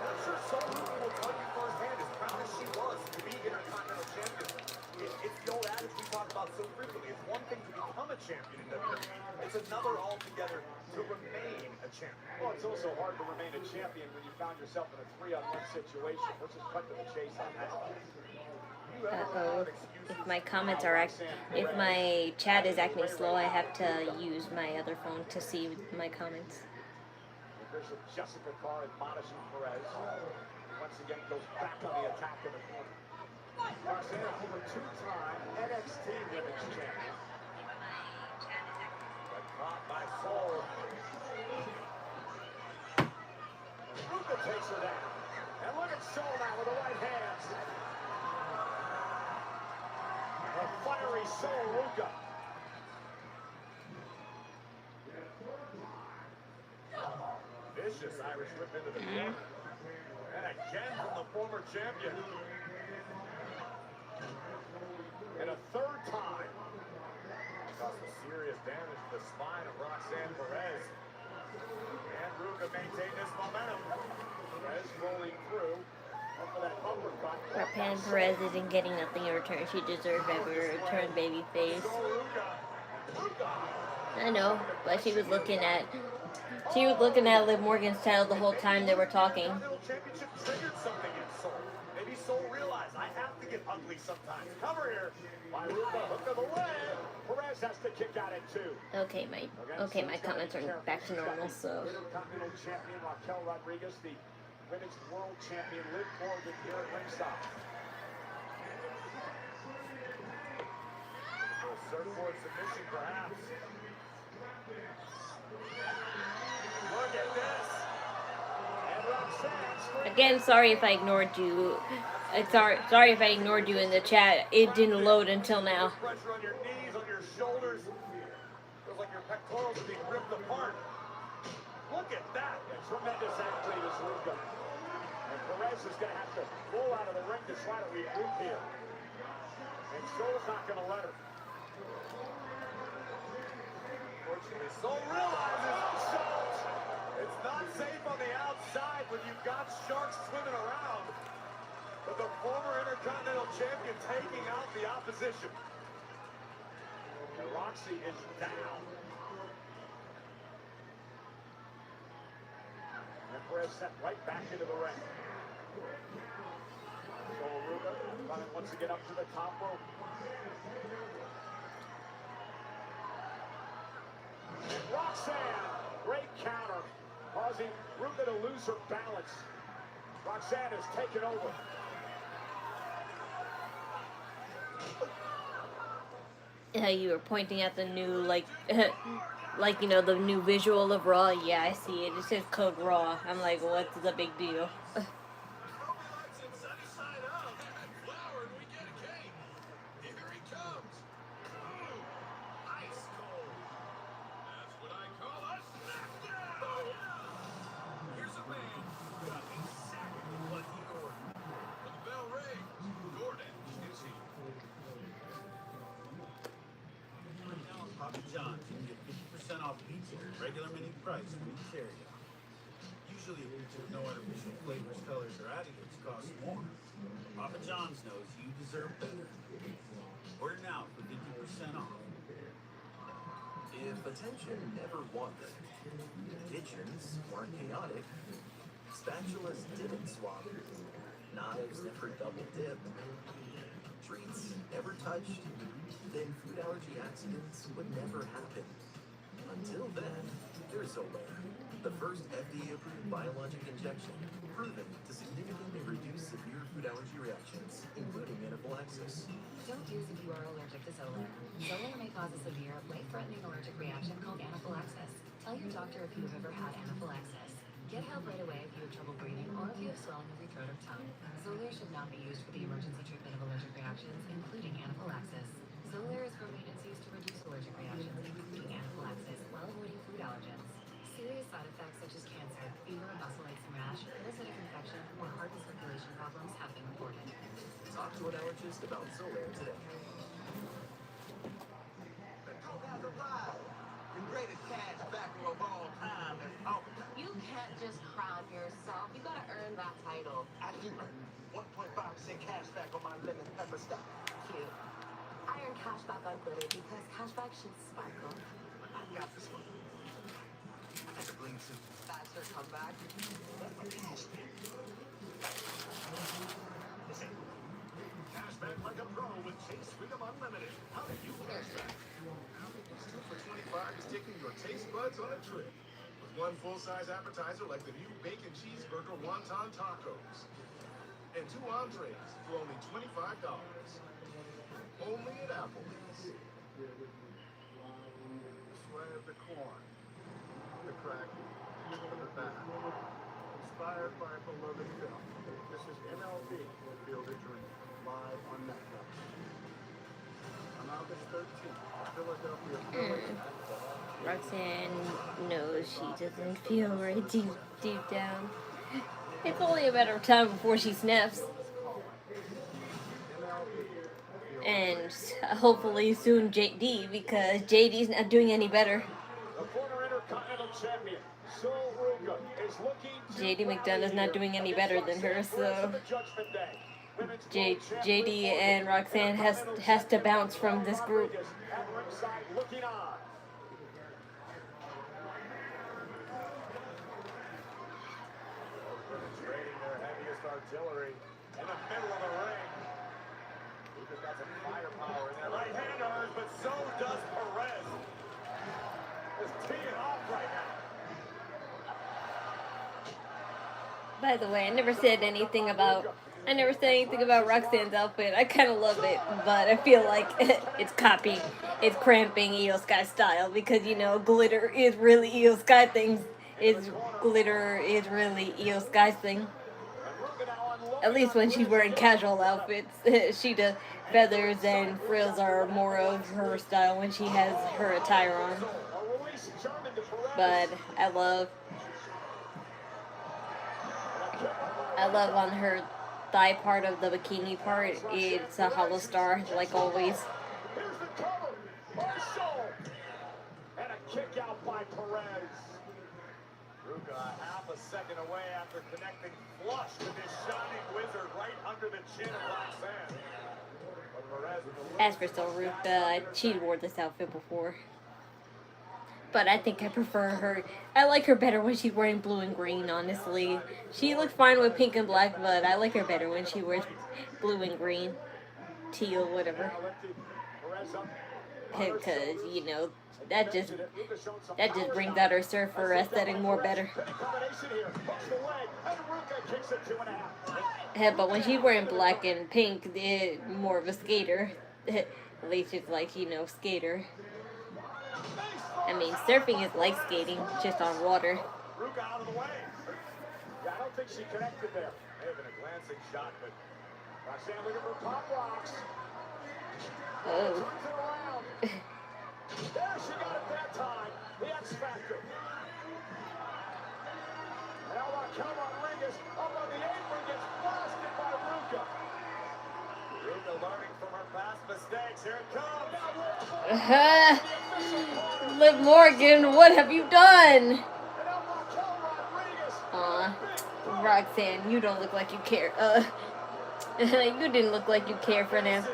I'm sure Soul will tell you firsthand, as proud as she was to be Intercontinental Champion. It's the old adage we talk about so frequently. It's one thing to become a champion in WWE. It's another altogether to remain a champion. Well, it's also hard to remain a champion when you found yourself in a 3-on-1 situation. Let's just cut to the chase on that. If my comments are if my chat is acting slow, I have to use my other phone to see my comments. Official Jessica Carr admonishing Perez. Once again goes back on the attack in the corner. Roxanne, former 2-time NXT Women's Champion. But caught by Soul. Ruka takes her down. And look at Soul now with the right hands. A fiery Soul Ruka. Vicious Irish whip into the corner. And again from the former champion. And a third time. Caused some serious damage to the spine of Roxanne Perez. And Ruka maintained this momentum. Perez rolling through. Up for that uppercut. Rapan Perez isn't getting nothing in return. She deserved every return, babyface. I know, but she was looking at Liv Morgan's title the whole time they were talking. Championship triggered something in Soul. Maybe Soul realized I have to get ugly sometimes. Cover here. By Ruka, hook of the leg. Perez has to kick out at 2. Okay, my comments are back to normal. So Intercontinental Champion Raquel Rodriguez, the Women's World Champion Liv Morgan here at ringside. Surfboard submission, perhaps. Look at this. And Roxanne again, sorry if I ignored you. Sorry if I ignored you in the chat. It didn't load until now. Pressure on your knees, on your shoulders. Feels like your pectorals are being ripped apart. Look at that. A tremendous athlete is Ruka. And Perez is going to have to roll out of the ring to try to regroup here. And Soul's not going to let her. Fortunately, Soul realizes it's not safe on the outside when you've got sharks swimming around. But the former Intercontinental Champion taking out the opposition. And Roxy is down. And Perez set right back into the ring. So Ruka running once again up to the top rope. And Roxanne, great counter, causing Ruka to lose her balance. Roxanne has taken over. You were pointing at the new, like, the new visual of Raw. Yeah, I see it. It says code Raw. I'm like, what's the big deal? Regular mini price, we carry it. Usually, with no artificial flavors, colors, or additives, costs more. Papa John's knows you deserve better. Order now for 50% off. If attention never wandered, kitchens weren't chaotic, spatulas didn't swap, knives never double dip, treats never touched, then food allergy accidents would never happen. Until then, there's Solar, the first FDA-approved biologic injection proven to significantly reduce severe food allergy reactions, including anaphylaxis. Don't use if you are allergic to Solar. Solar may cause a severe, life-threatening allergic reaction called anaphylaxis. Tell your doctor if you have ever had anaphylaxis. Get help right away if you have trouble breathing or if you have swelling of your throat or tongue. Solar should not be used for the emergency treatment of allergic reactions, including anaphylaxis. Solar is for maintenance use to reduce allergic reactions, including anaphylaxis, while avoiding food allergens. Serious side effects such as cancer, fever, muscle aches and rash, parasitic infection, or heart and circulation problems have been reported. Talk to an allergist about Solar today. The Coke has arrived. The greatest cash backer of all time is out. You can't just crown yourself. You gotta earn that title. I do earn 1.5% cash back on my lemon pepper stock. Cute. I earn cash back on glitter because cash back should sparkle. I got this one. That's a bling suit. That's your comeback. That's my cash back. Listen. Cashback like a pro with Chase Freedom Unlimited. How do you cashback? It's 2 for $25 is taking your taste buds on a trip. With one full-size appetizer like the new bacon cheeseburger wonton tacos. And 2 entrees for only $25. Only at Applebee's. Sway of the corn, the crack, and the back. Inspired by a beloved film. This is MLB, Field of Dreams, live on Netflix. On August 13th, Philadelphia Phillies. Roxanne knows she doesn't feel right deep down. It's only a matter of time before she snaps. And hopefully soon JD, because JD's not doing any better. The former Intercontinental Champion, Sol Ruga, is looking to JD McDonough's not doing any better than her, so JD and Roxanne has to bounce from this group. at ringside looking on. Demonstrating their heaviest artillery in the middle of the ring. Luca's got some firepower in there. Right hand hers, but so does Perez. Just teeing off right now. By the way, I never said anything about Roxanne's outfit. I kind of love it, but I feel like it's copy. It's cramping Io Sky style because, you know, glitter is really Io Sky things. Glitter is really Io Sky's thing. At least when she's wearing casual outfits. She does feathers and frills are more of her style when she has her attire on. But I love on her thigh part of the bikini part, it's a hollow star, like always. Here's the cover by Sol. And a kick out by Perez. Ruga half a second away after connecting flush with his shining wizard right under the chin of Roxanne. But Perez with the As for Soruka, she wore this outfit before. But I think I prefer her. I like her better when she's wearing blue and green, honestly. She looks fine with pink and black, but I like her better when she wears blue and green. Teal, whatever. Because, you know, that just brings out her surfer aesthetic more better. But when she's wearing black and pink, it's more of a skater. At least it's like, you know, skater. I mean, surfing is like skating, just on water. Ruga out of the way. Yeah, I don't think she connected there. May have been a glancing shot, but Roxanne looking for pop rocks. Oh. Turns it around. There she got it that time. The X Factor. And now Raquel Rodriguez up on the apron gets blasted by Ruga. Ruga learning from her past mistakes. Here it comes. Liv Morgan, what have you done? Aw, Roxanne, you don't look like you care. You didn't look like you care for them.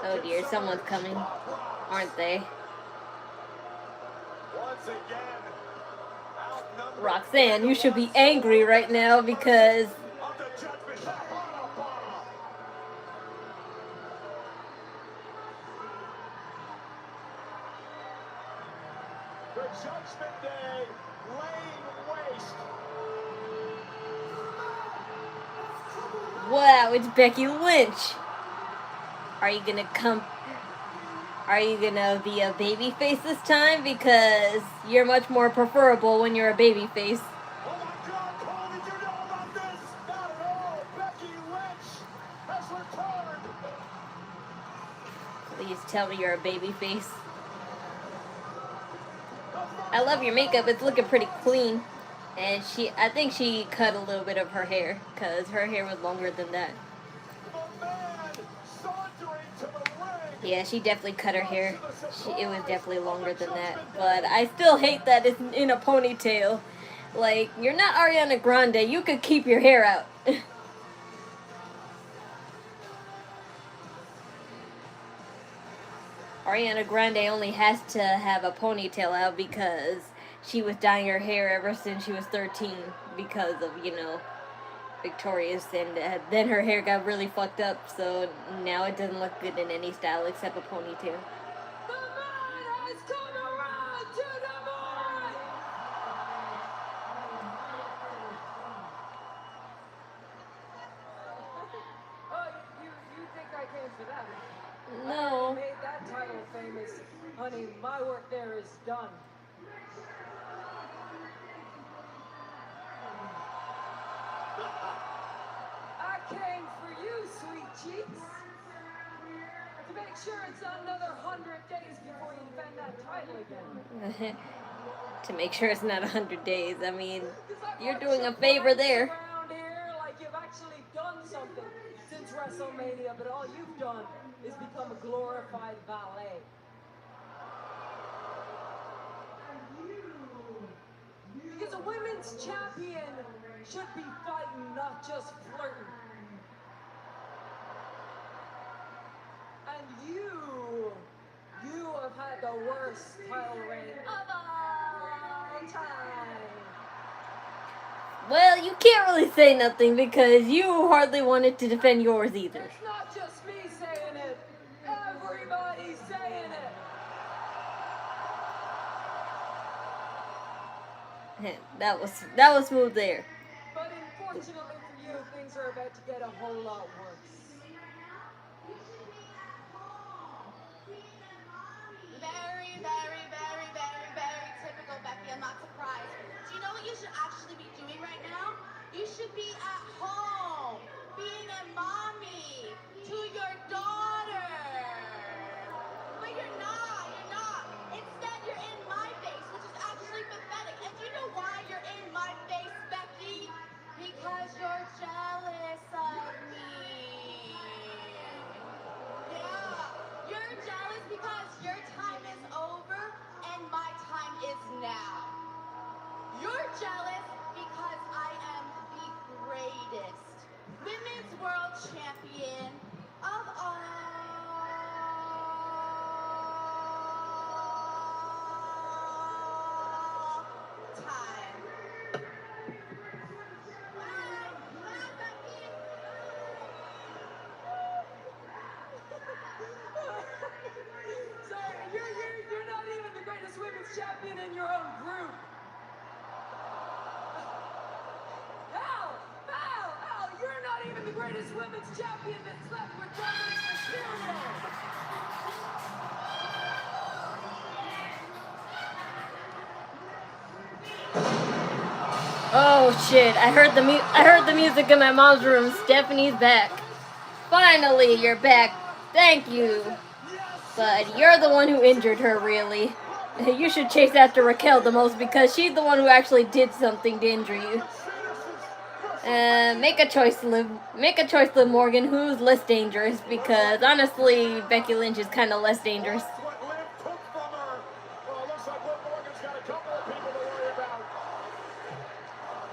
Oh dear, someone's coming, aren't they? Roxanne, you should be angry right now because The Judgment Day laying waste. Wow, it's Becky Lynch. Are you gonna come? Are you gonna be a babyface this time? Because you're much more preferable when you're a babyface. Oh my God, Cole, did you know about this? Not at all. Becky Lynch has returned. Please tell me you're a babyface. I love your makeup. It's looking pretty clean. And I think she cut a little bit of her hair, because her hair was longer than that. The man sauntering to the ring. Yeah, she definitely cut her hair. It was definitely longer than that. But I still hate that it's in a ponytail. Like, you're not Ariana Grande. You could keep your hair out. Ariana Grande only has to have a ponytail out because she was dyeing her hair ever since she was 13 because of, Victorious, and then her hair got really fucked up, so now it doesn't look good in any style except a ponytail. The man has come around to the board! Oh, you think I came for that? No. I made that title famous. Honey, my work there is done. I came for you, sweet cheeks. To make sure it's another 100 days before you defend that title again. To make sure it's not 100 days. I mean, you're doing a favor there. Around here like you've actually done something since WrestleMania, but all you've done is become a glorified valet. Because a women's champion should be fighting, not just flirting. And you have had the worst title reign of all time. Well, you can't really say nothing because you hardly wanted to defend yours either. It's not just me saying it. Everybody's saying it. That was smooth there. But unfortunately for you, things are about to get a whole lot worse. Very, very, very, very, very typical, Becky. I'm not surprised. Do you know what you should actually be doing right now? You should be at home, being a mommy to your daughter. But you're not. Instead, you're in my face, which is actually pathetic. And do you know why you're in my face, Becky? Because you're jealous of me. Yeah, you're jealous because your time is over and my time is now. You're jealous because I am the greatest women's world champion of all time. Bye, Becky. So you're not even the greatest women's champion in your own group. Hell, you're not even the greatest women's champion that's left with Dominic Mysterio. Oh shit! I heard the music in my mom's room. Stephanie's back. Finally, you're back. Thank you. But you're the one who injured her, really. You should chase after Raquel the most because she's the one who actually did something to injure you. Make a choice, Liv. Make a choice, Liv Morgan. Who's less dangerous? Because honestly, Becky Lynch is kind of less dangerous. What Liv took from her. Well, it looks like Liv Morgan's got a couple of people to worry about.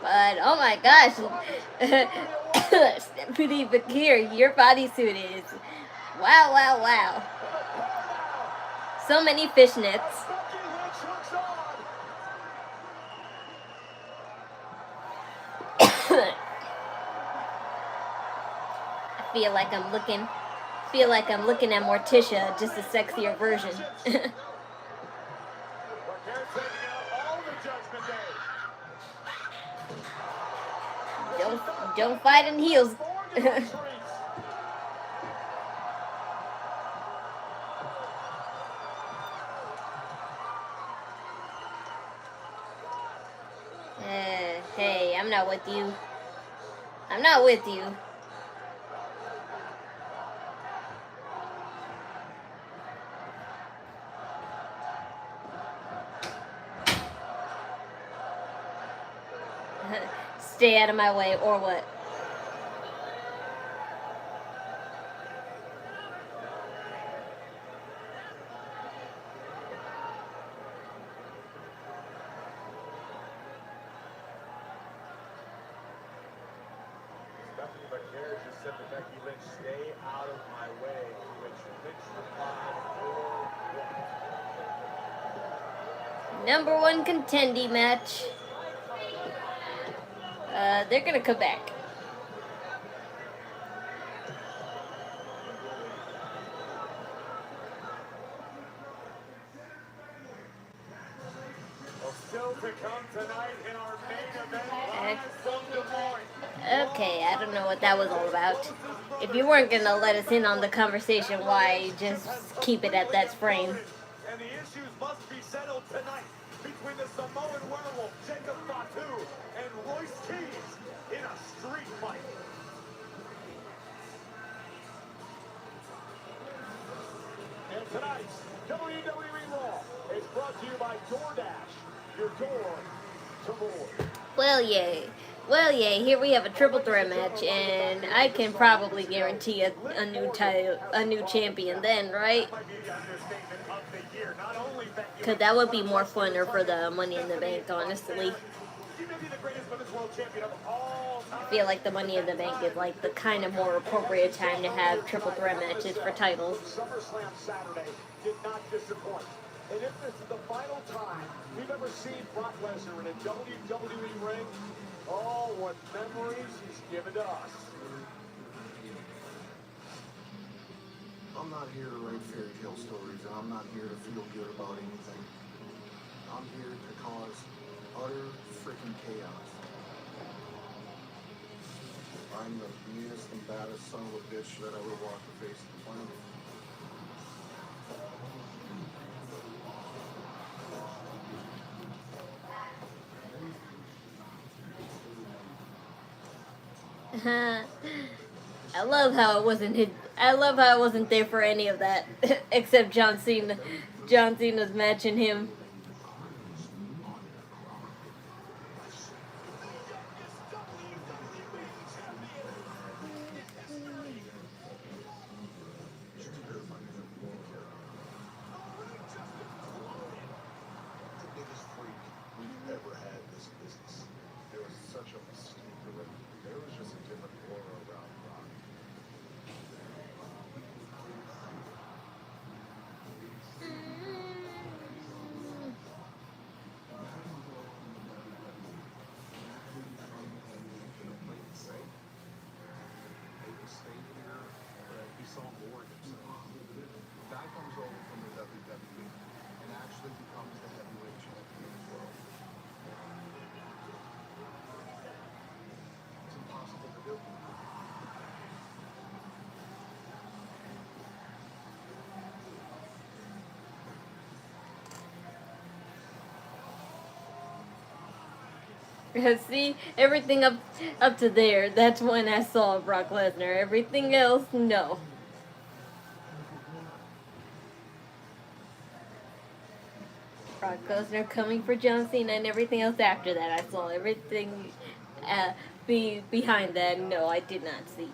But oh my gosh, Stephanie Bakir, your bodysuit is wow. So many fishnets. Becky Lynch looks on. I feel like I'm looking at Morticia, just a sexier version. We're caretaking Don't fight in heels. Hey, I'm not with you. I'm not with you. Stay out of my way, or what? Just said to Becky Lynch, stay out of my way, to which Lynch replied, or what? Number 1 contending match. They're gonna come back. Well, still to come tonight in our main event live from Des Moines. Okay, I don't know what that was all about. If you weren't gonna let us in on the conversation, why just keep it at that frame? And the issues must be settled tonight between the Samoan werewolf Jacob Fatu and Royce Keys in a street fight. And tonight's WWE Raw is brought to you by DoorDash, your door to more. Well, yay. Well, yay, here we have a triple threat match, and I can probably guarantee a new title, a new champion then, right? Because that would be more funner for the Money in the Bank, honestly. I feel like the Money in the Bank is like the kind of more appropriate time to have triple threat matches for titles. SummerSlam Saturday did not disappoint. And if this is the final time we've ever seen Brock Lesnar in a WWE ring, oh, what memories he's given to us. I'm not here to write fairy tale stories, and I'm not here to feel good about anything. I'm here to cause utter freaking chaos. I'm the meanest and baddest son of a bitch that ever walked the face of the planet. I love how it wasn't I wasn't there for any of that, except John Cena. John Cena's matching him. See, everything up to there, that's when I saw Brock Lesnar. Everything else, no. Brock Lesnar coming for John Cena, and everything else after that, I saw everything behind that. No, I did not see.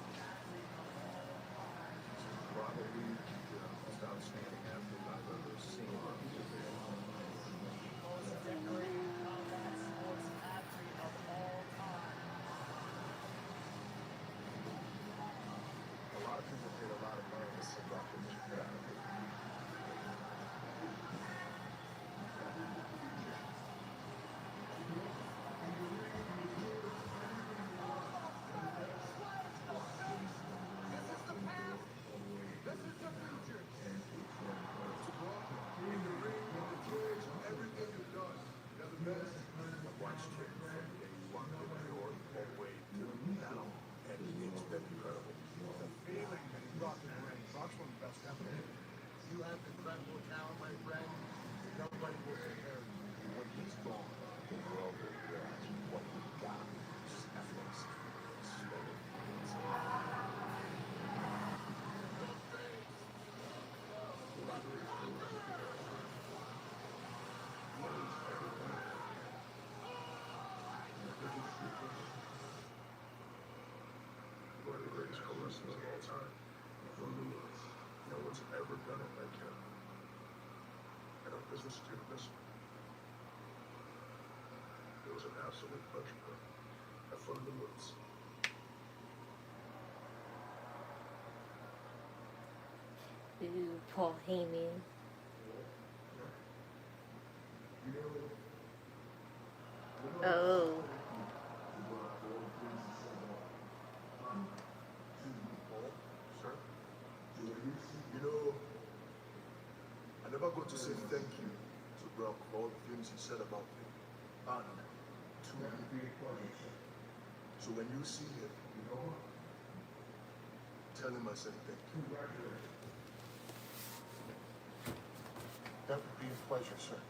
greatest of all time. From the Woods. No one's ever done it like him. And our business didn't miss him. It was an absolute pleasure, bro. Have fun in the woods. Ooh, Paul Heyman. Oh. Sir? You know, I never got to say thank you to Brock for all the things he said about me. And to me. So when you see him, tell him I said thank you. That would be a pleasure, sir.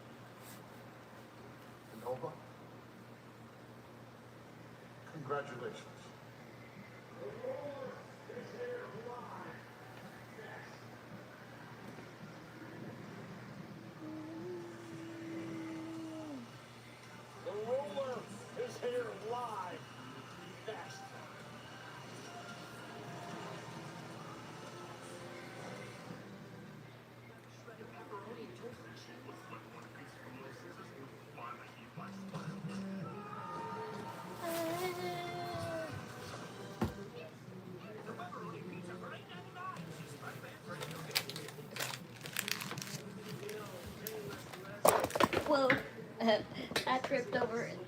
And Nova, congratulations. The ruler is here live. Next. Whoa. I tripped over it.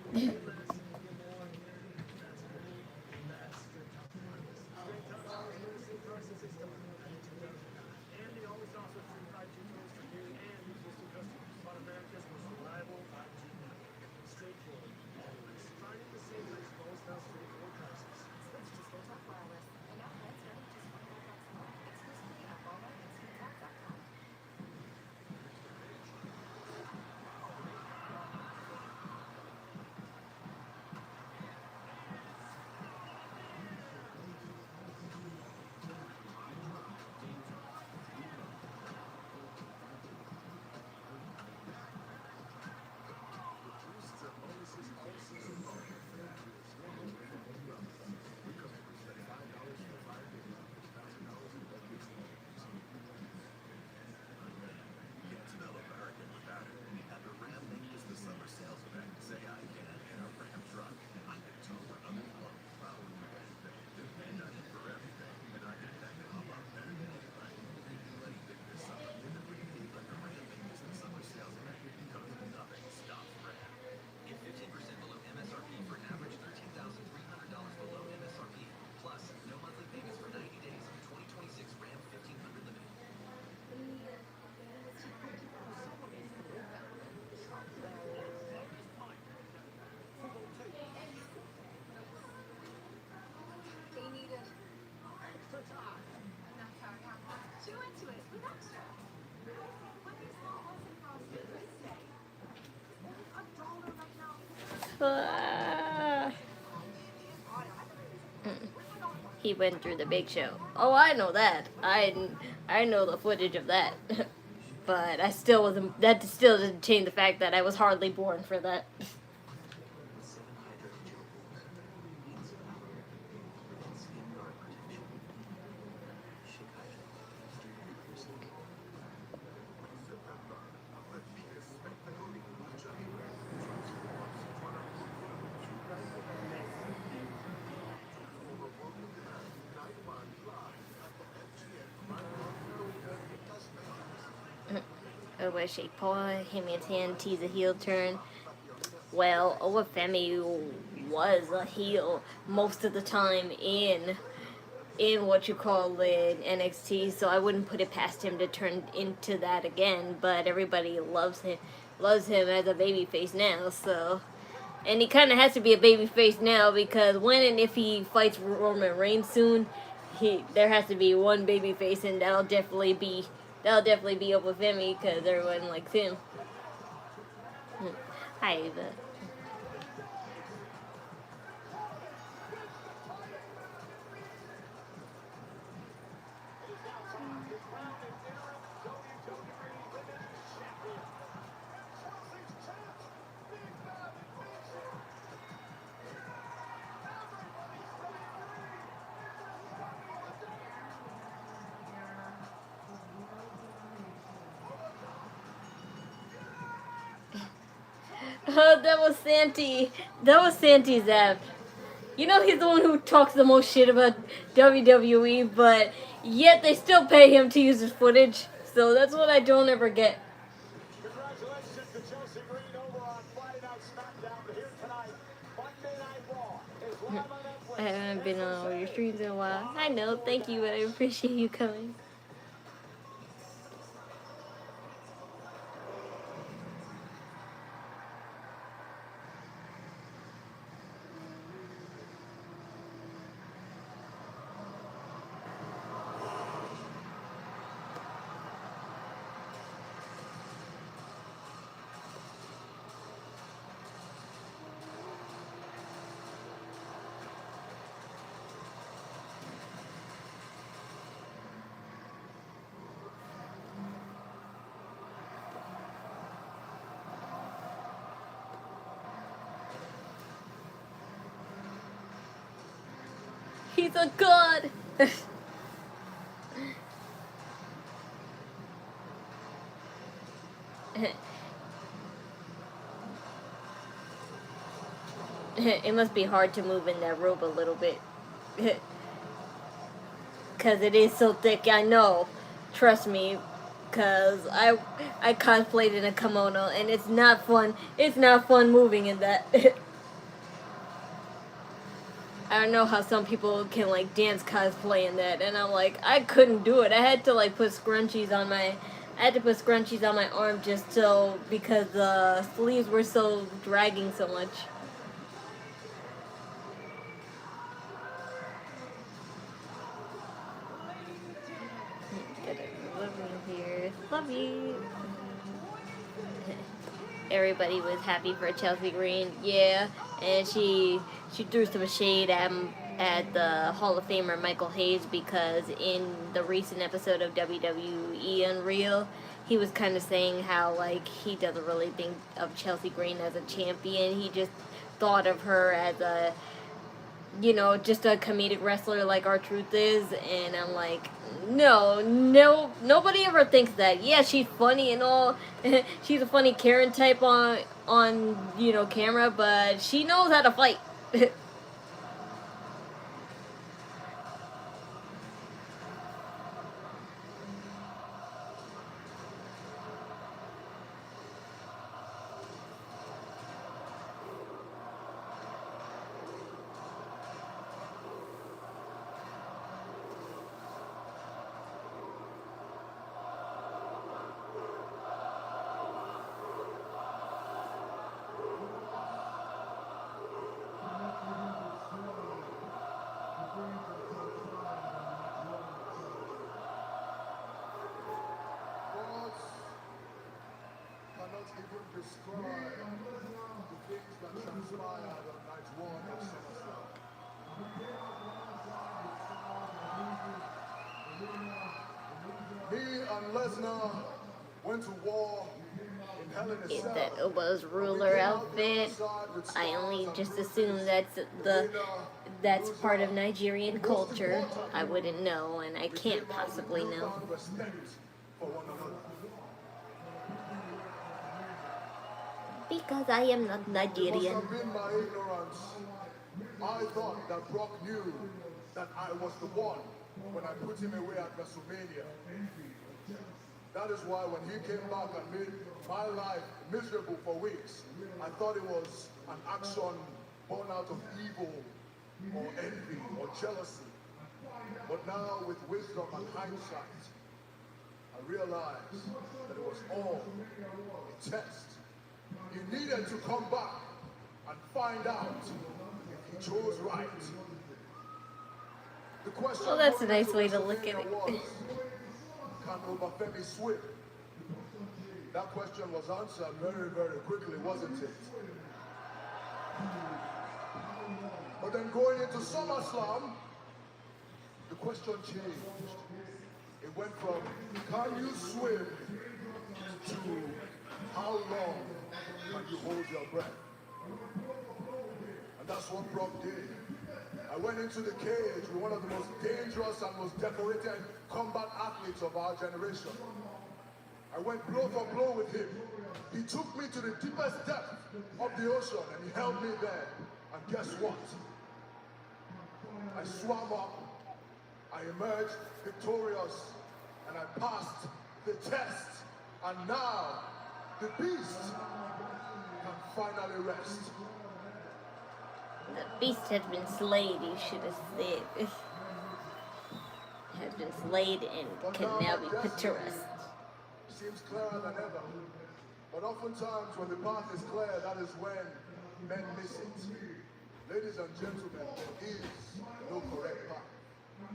Ah. He went through the big show. Oh, I know that. I know the footage of that. But I still wasn't. That still didn't change the fact that I was hardly born for that. I wish a Paul Heyman's hand tease a heel turn. Well, Owafemi was a heel most of the time in what you call it NXT, so I wouldn't put it past him to turn into that again. But everybody loves him as a babyface now. So, and he kind of has to be a babyface now because when and if he fights Roman Reigns soon, there has to be one babyface, and that'll definitely be Owafemi because everyone likes him. Hi, Ava. that was Santi. That was Santi's app. You know he's the one who talks the most shit about WWE, but yet they still pay him to use his footage. So that's what I don't ever get. Congratulations to Chelsea Green over on Friday Night SmackDown, but here tonight, Monday Night Raw is live on Netflix. I haven't been on all your streams in a while. I know, thank you, but I appreciate you coming. He's a god! It must be hard to move in that robe a little bit. Cause it is so thick, I know. Trust me. Cause I cosplayed in a kimono and it's not fun. It's not fun moving in that. I don't know how some people can like dance cosplay in that, and I'm like, I couldn't do it. I had to like put scrunchies on my arm just so, because the sleeves were so dragging so much. Love you here. Love you. Everybody was happy for Chelsea Green, yeah, and she threw some shade at the Hall of Famer Michael Hayes, because in the recent episode of WWE Unreal, he was kind of saying how like he doesn't really think of Chelsea Green as a champion. He just thought of her as a, you know, just a comedic wrestler like R-Truth is, and I'm like, no, nobody ever thinks that. Yeah, she's funny and all. She's a funny Karen type on you know, camera, but she knows how to fight. Words cannot even describe the things that transpired on night one of SummerSlam. Me and Lesnar went to war in Hell in a In Cell. that Obo's ruler outfit, I only just assume that's part of Nigerian culture. I wouldn't know, and I can't possibly know. Because I am not Nigerian. Must have been my ignorance. I thought that Brock knew that I was the one when I put him away at WrestleMania. That is why when he came back and made my life miserable for weeks, I thought it was an action born out of evil or envy or jealousy. But now with wisdom and hindsight, I realize that it was all a test. He needed to come back and find out if he chose right. The question Well, that's a nice way to look at it. Can Obafemi swim? That question was answered very, very quickly, wasn't it? But then going into SummerSlam, the question changed. It went from, can you swim, to how long can you hold your breath? And that's what Brock did. I went into the cage with one of the most dangerous and most decorated combat athletes of our generation. I went blow for blow with him. He took me to to the deepest depth of the ocean and he held me there. And guess what? I swam up, I emerged victorious, and I passed the test. And now, the beast can finally rest. The beast has been slayed, you should have said. Has been slayed and can now be put to rest. Seems clearer than ever. But oftentimes when the path is clear, that is when men miss it. Ladies and gentlemen, there is no correct path.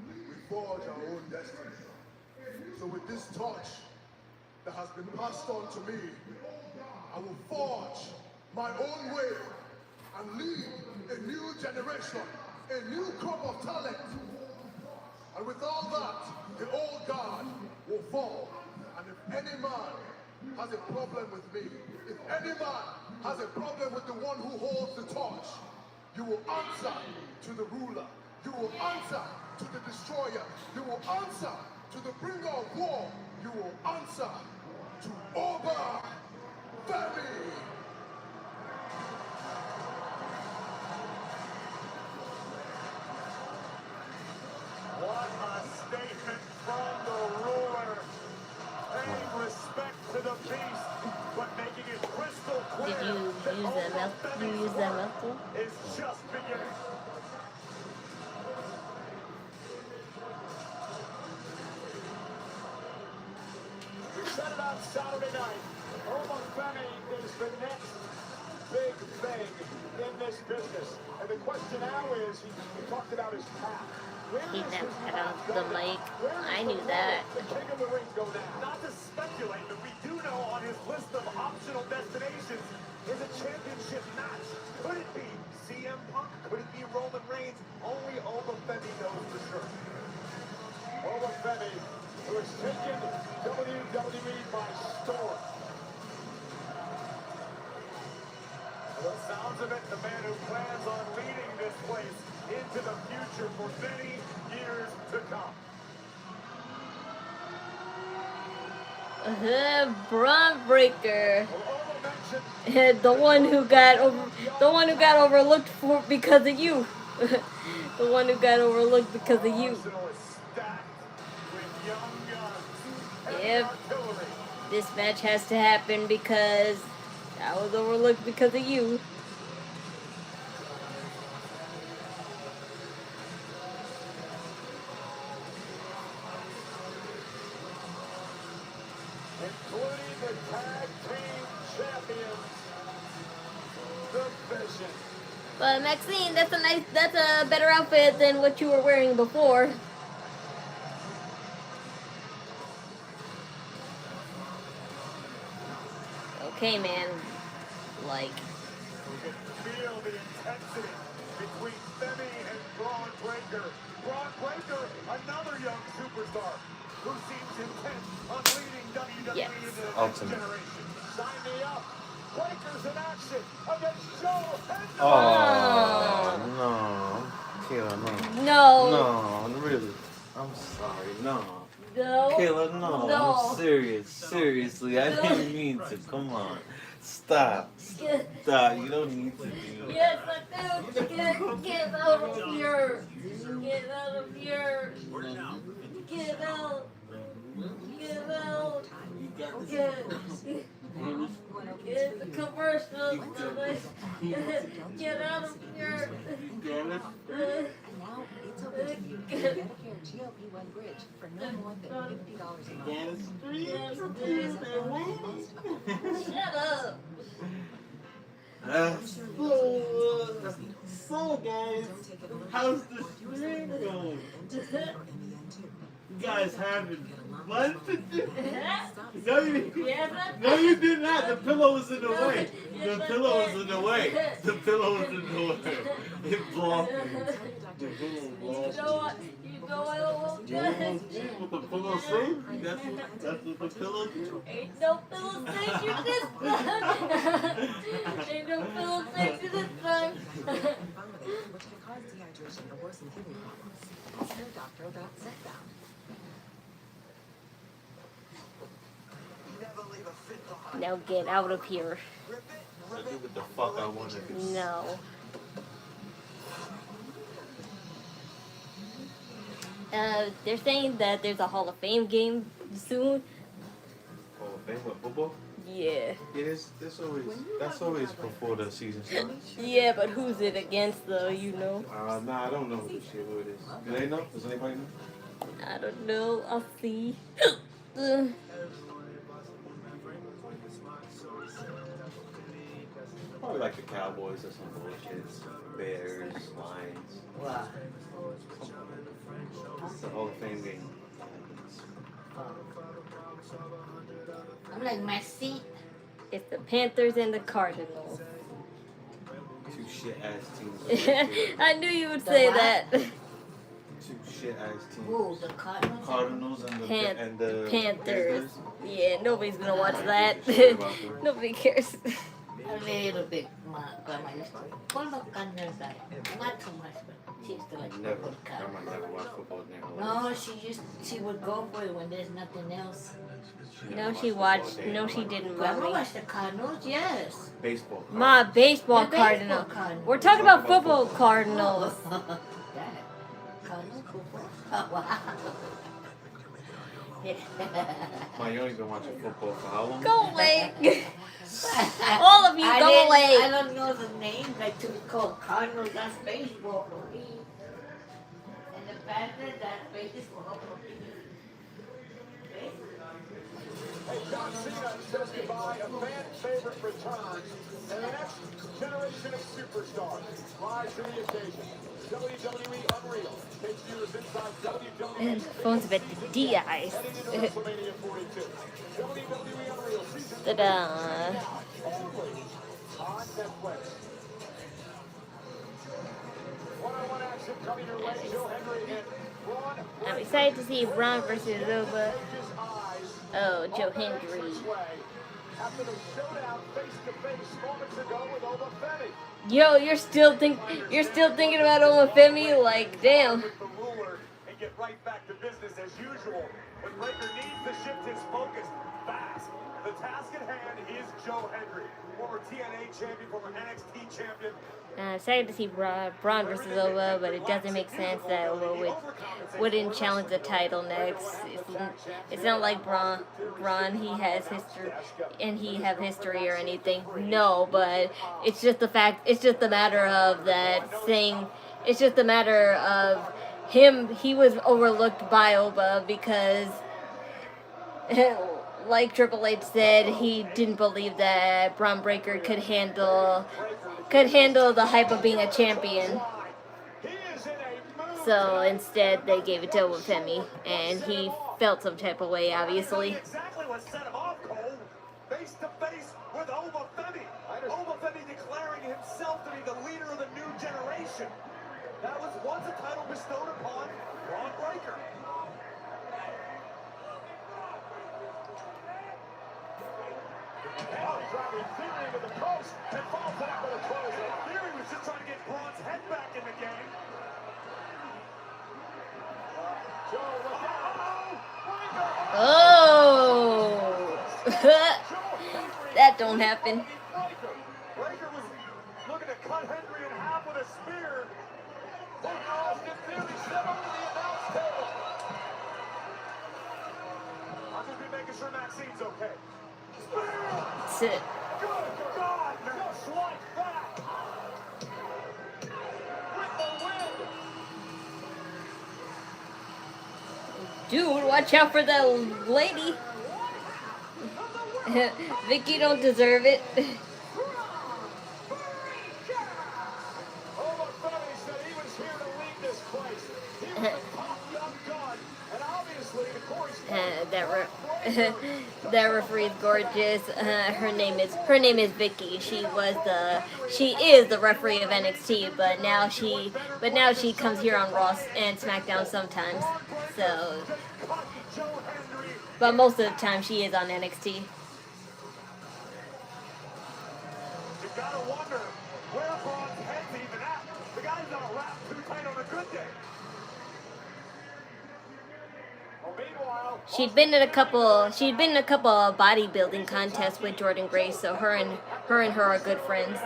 We forge our own destiny. So with this torch that has been passed on to me, I will forge my own way and lead a new generation, a new crop of talent. And with all that, the old guard will fall. And if any man has a problem with me, if any man has a problem with the one who holds the torch, you will answer to the ruler. You will answer to the destroyer. You will answer to the bringer of war. You will answer to Oba Femi. What a statement from the ruler. Paying respect to the beast, but making it crystal clear Did you that use that mouth? You use that mouthful? is just beginning. We said it on Saturday night. Oba Femi is the next big thing in this business. And the question now is, he talked about his path. He never had on the mic. I knew that. The king of the ring go now. Not to speculate, but we do know on his list of optional destinations is a championship match. Could it be CM Punk? Could it be Roman Reigns? Only Oba Femi knows for sure. Oba Femi, who has taken WWE by storm. Well, sounds of it, the man who plans on leading this place into the future for many years to come. Braun Breaker. The one who got overlooked for because of you. The one who got overlooked because of you. Yep. This match has to happen because I was overlooked because of you. Including the tag team champions, the Vision. But Maxine, that's a better outfit than what you were wearing before. Okay, man. Like. You can feel the intensity between Femi and Braun Breaker. Braun Breaker, another young superstar who seems intent on leading WWE into the next generation. Sign me up. Breaker's in action against Joe Enzo. Oh, no. Kayla, no. No. No, really. I'm sorry, no. No. Kayla, no. No. I'm serious. Seriously, I didn't mean to. Come on. Stop. Stop. You don't need to do it. Yes, I do. Get out of here. Get out of here. Get out. Get out. Get the commercials. Get out of here. And now it's open to you. Medicare GLP-1 Bridge for no more than $50 a month. Shut up. So guys, how's the stream going? You guys having fun today? No, you did not. The pillow was in the way. The pillow was in the way. The pillow was in the way. It blocked me. The pillow blocked me. You know I don't want You almost did what the pillow said. That's what the pillow did. Ain't no pillow safe you this time. Ain't no pillow safe you this time. Which can cause dehydration or worsen kidney problems. Ask your doctor about Setbound. Now get out of here. I do what the fuck I want to do. No. They're saying that there's a Hall of Fame game soon. Hall of Fame with football? Yeah. Yeah, that's always before the season starts. Yeah, but who's it against though, you know? Nah, I don't know this shit who it is. Do they know? Does anybody know? I don't know. I'll see. Probably like the Cowboys or some bullshit. Bears, Lions. Wow. It's a Hall of Fame game. I'm like Messi. It's the Panthers and the Cardinals. Two shit ass teams. I knew you would The say what? that. Two shit ass teams. Who? The Cardinals? Cardinals and the Panthers. Panthers. Yeah, nobody's gonna watch that. Nobody cares. A little bit. My grandma used to. Por los Cardinals, not too much, but she used to like Never. the Cardinals. Grandma never watched football in her life. No, she would go for it when there's nothing else. No, she watched. No, she didn't. Grandma Mommy. watched the Cardinals, yes. Baseball. My baseball The Cardinal. baseball Cardinals. We're talking about football Cardinals. That. Cardinals football? Oh, wow. Yeah. Ma, you only been watching football for how long? Go away. All of you, go away. I don't know the name, like to be called Cardinals, that's baseball for me. And the Panthers, that's baseball for me. Hey, John Cena says goodbye, a fan favorite returns, and the next generation of superstars rise to the occasion. WWE Unreal takes viewers inside WWE. And the phone's a bit DI. Heading into WrestleMania 42. WWE Unreal season Ta-da. only on Netflix. One-on-one action coming your way. Joe Henry and Braun. I'm excited to see Braun versus Nova. His eyes. Oh, Joe Hendry. After the showdown face-to-face moments ago with Obafemi. Yo, you're still thinking about Omafemi? Like, damn. With the ruler and get right back to business as usual. But Breaker needs to shift his focus fast. The task at hand is Joe Henry, former TNA champion, former NXT champion. I'm excited to see Braun versus Ova, but it doesn't make sense that Ova wouldn't challenge the title next. It's not like Braun he has history and he have history or anything. No, but it's just the fact. It's just a matter of that thing. It's just a matter of him. He was overlooked by Ova because, like Triple H said, he didn't believe that Braun Breaker could handle the hype of being a champion. So instead, they gave it to Obafemi, and he felt some type of way, obviously. Exactly what set him off, Cole. Face to face with Obafemi. Obafemi declaring himself to be the leader of the new generation. That was once a title bestowed upon Braun Breaker. Now driving Theory into the post and falls out with a closer. Theory was just trying to get Braun's head back in the game. Joe, look out. Oh! That don't happen. Breaker was looking to cut Henry in half with a spear. Austin Theory set up to the announce table. I'm just making sure Maxine's okay. That's it. Good God, just like that. With the win. Dude, watch out for that lady. Vicky don't deserve it. Obafemi said he was here to lead this place. He was a top young gun, and obviously the Corey's that referee is gorgeous. Her name is Vicky. She is the referee of NXT, but now she comes here on Raw and SmackDown sometimes. So, but most of the time she is on NXT. You gotta wonder where Braun's head's even at. The guy's not wrapped too tight on a good day. She'd been in a couple of bodybuilding contests with Jordan Grace, so her and her are good friends.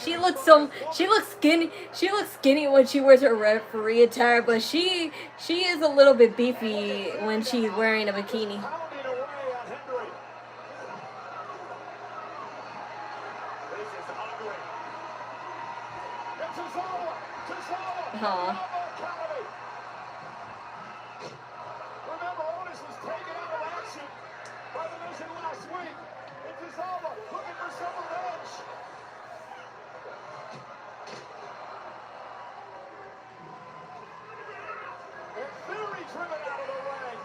She looks skinny. She looks skinny when she wears her referee attire, but she is a little bit beefy when she's wearing a bikini. Aww. Remember, Otis was taken out of action by the Mission last week. It's Alba looking for some revenge. And Theory driven out of the ring.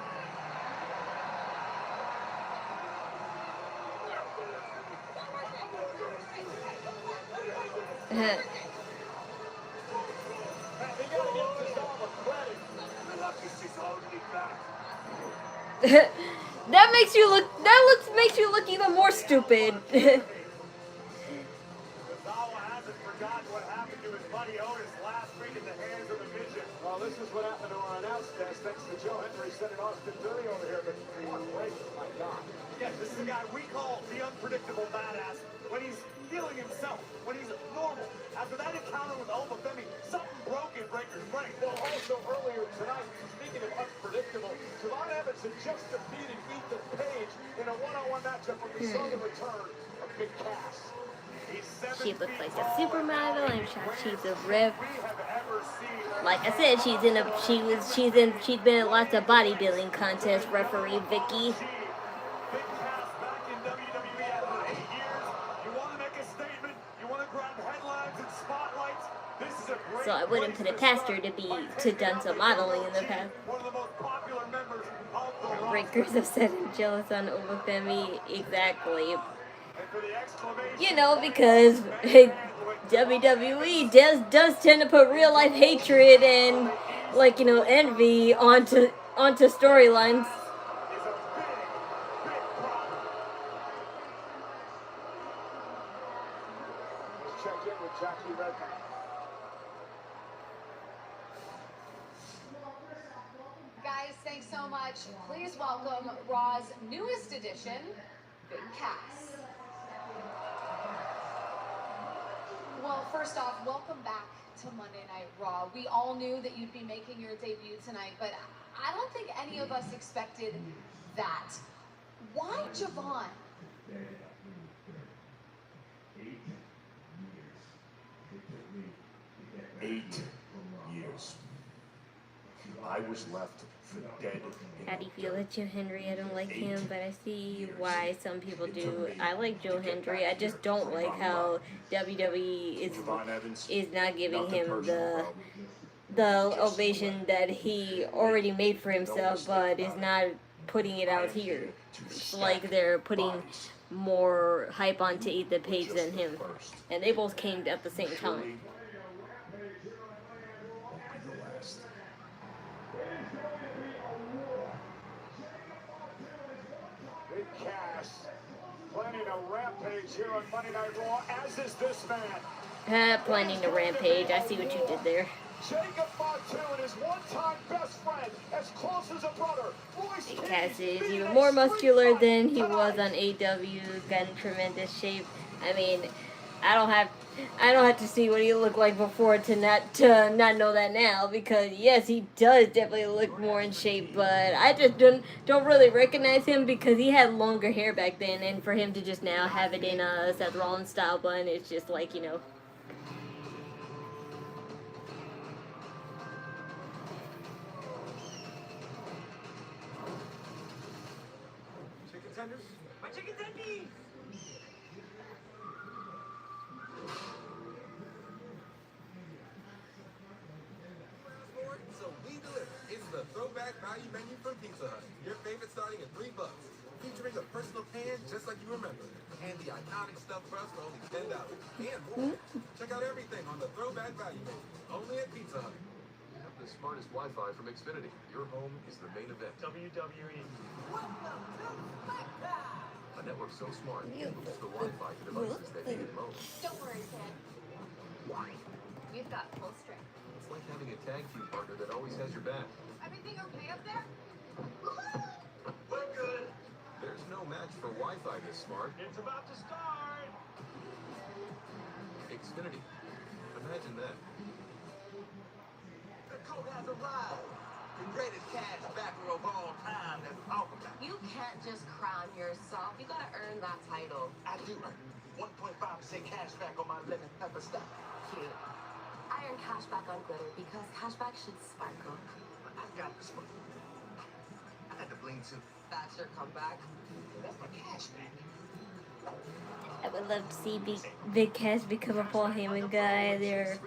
That makes you look even more stupid. Well, this is what happened to our announce desk. Thanks to Joe Henry sending Austin Theory over here. But wait, my God. Yeah, this is the guy we call the unpredictable badass when he's feeling himself, when he's normal. After that encounter with Alba Femi, something broke in Breaker's brain. Well, also earlier tonight, speaking of unpredictable, Javon Evans had just defeated Ethan Page in a one-on-one matchup when we saw the return of Big Cass. She looks like a supermodel, and she's a rip. Like I said, she's been in lots of bodybuilding contests. Referee Vicky. So I wouldn't put it past her to done some modeling in the past. Breakers upset and jealous on Obafemi. Exactly. You know, because WWE does tend to put real life hatred and, like, you know, envy onto storylines. Check in with Jackie Redmond. Guys, thanks so much. Please welcome Raw's newest addition, Big Cass. Well, first off, welcome back to Monday Night Raw. We all knew that you'd be making your debut tonight, but I don't think any of us expected that. Why Javon? 8 years. I was left for dead. How do you feel about Joe Henry? I don't like him, but I see why some people do. I like Joe Henry. I just don't like how WWE is not giving him the ovation that he already made for himself, but is not putting it out here. It's like they're putting more hype onto Ethan Page than him, and they both came at the same time. Big Cass planning a rampage here on Monday Night Raw, as is this man. Planning a rampage. I see what you did there. Jacob Fatu and his one-time best friend, as close as a brother. Big Cass is even more muscular than he was on AEW. Got in tremendous shape. I mean, I don't have to see what he looked like before to not know that now, because yes, he does definitely look more in shape, but I just don't really recognize him because he had longer hair back then, and for him to just now have it in a Seth Rollins style bun, it's just like, you know. Chicken tenders? My chicken tendies! So we deliver. It's the throwback value menu from Pizza Hut. Your favorite starting at $3. Featuring a personal pan just like you remember. And the iconic stuffed crust for only $10. And more. Check out everything on the throwback value menu. Only at Pizza Hut. You have the smartest Wi-Fi from Xfinity. Your home is the main event. WWE. A network so smart, it moves the Wi-Fi to devices that need it most. Don't worry, Ken. We've got full strength. It's like having a tag team partner that always has your back. Everything okay up there? We're good. There's no match for Wi-Fi this smart. It's about to start. Xfinity. Imagine that. The coat has arrived. The greatest cash backer of all time. Let's talk about it. You can't just crown yourself. You gotta earn that title. I do earn 1.5% cash back on my lemon pepper stock. Cute. I earn cash back on glitter because cashback should sparkle. I got this one. I had to bling too. That's your comeback. That's my cash back. I would love to see Big Cass become a Paul Heyman guy. They're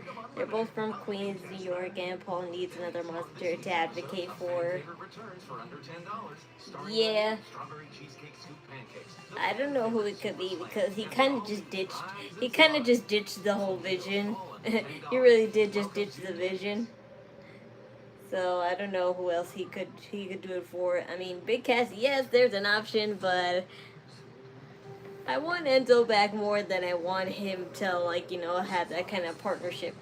both from Queens, New York, and Paul needs another monster to advocate for. Yeah. I don't know who it could be because he kind of just ditched the whole Vision. He really did just ditch the Vision. So I don't know who else he could do it for. I mean, Big Cass, yes, there's an option, but I want Enzo back more than I want him to, like, you know, have that kind of partnership.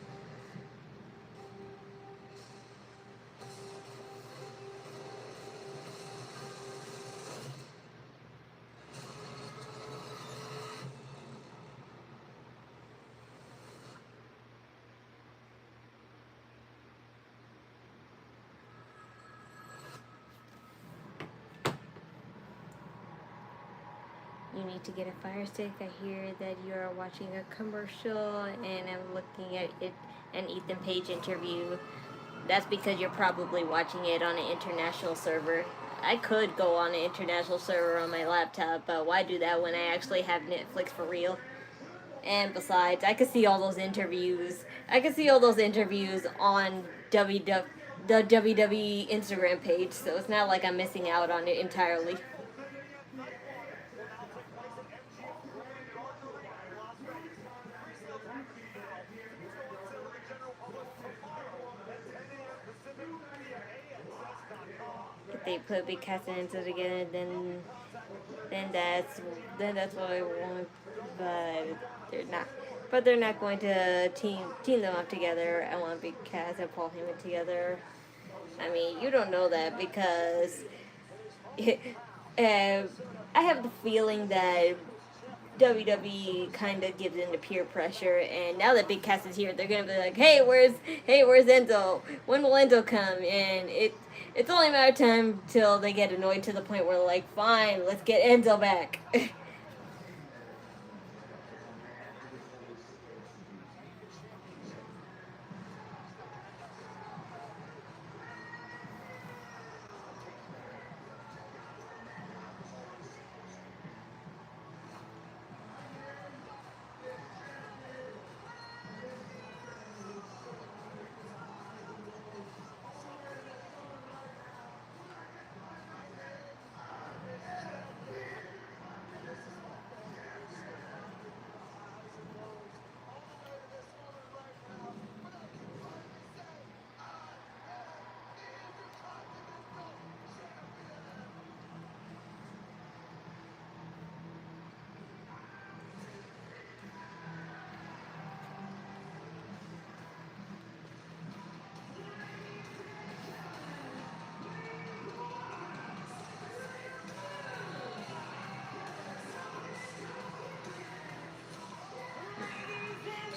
You need to get a Fire Stick. I hear that you are watching a commercial and I'm looking at it, an Ethan Page interview. That's because you're probably watching it on an international server. I could go on an international server on my laptop, but why do that when I actually have Netflix for real? And besides, I could see all those interviews. I could see all those interviews on the WWE Instagram page, so it's not like I'm missing out on it entirely. If they put Big Cass and Enzo together, then that's what I want. But they're not. But they're not going to team them up together. I want Big Cass and Paul Heyman together. I mean, you don't know that because I have the feeling that WWE kind of gives in to peer pressure, and now that Big Cass is here, they're gonna be like, hey, where's Enzo? When will Enzo come? And it's only a matter of time till they get annoyed to the point where they're like, fine, let's get Enzo back.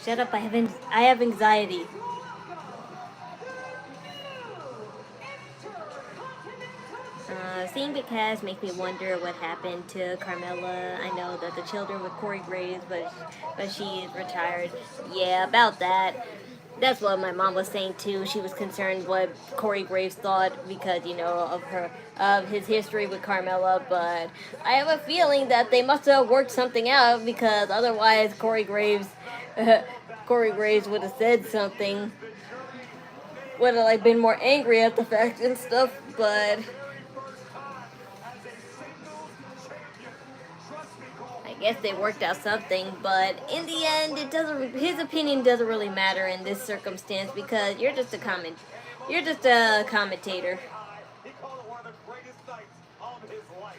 Shut up, I have anxiety. Seeing Big Cass makes me wonder what happened to Carmella. I know that the children with Corey Graves, but she is retired. Yeah, about that. That's what my mom was saying too. She was concerned what Corey Graves thought because, you know, of his history with Carmella. But I have a feeling that they must have worked something out because otherwise Corey Graves would have said something. Would have like been more angry at the fact and stuff, but I guess they worked out something. But in the end, his opinion doesn't really matter in this circumstance because you're just a commentator. He called it one of the greatest nights of his life.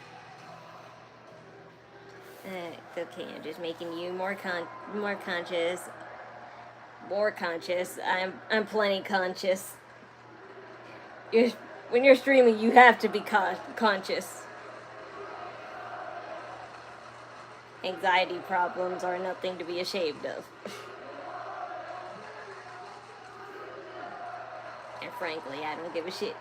Okay, I'm just making you more conscious more conscious. I'm plenty conscious. When you're streaming, you have to be conscious. Anxiety problems are nothing to be ashamed of. And frankly, I don't give a shit.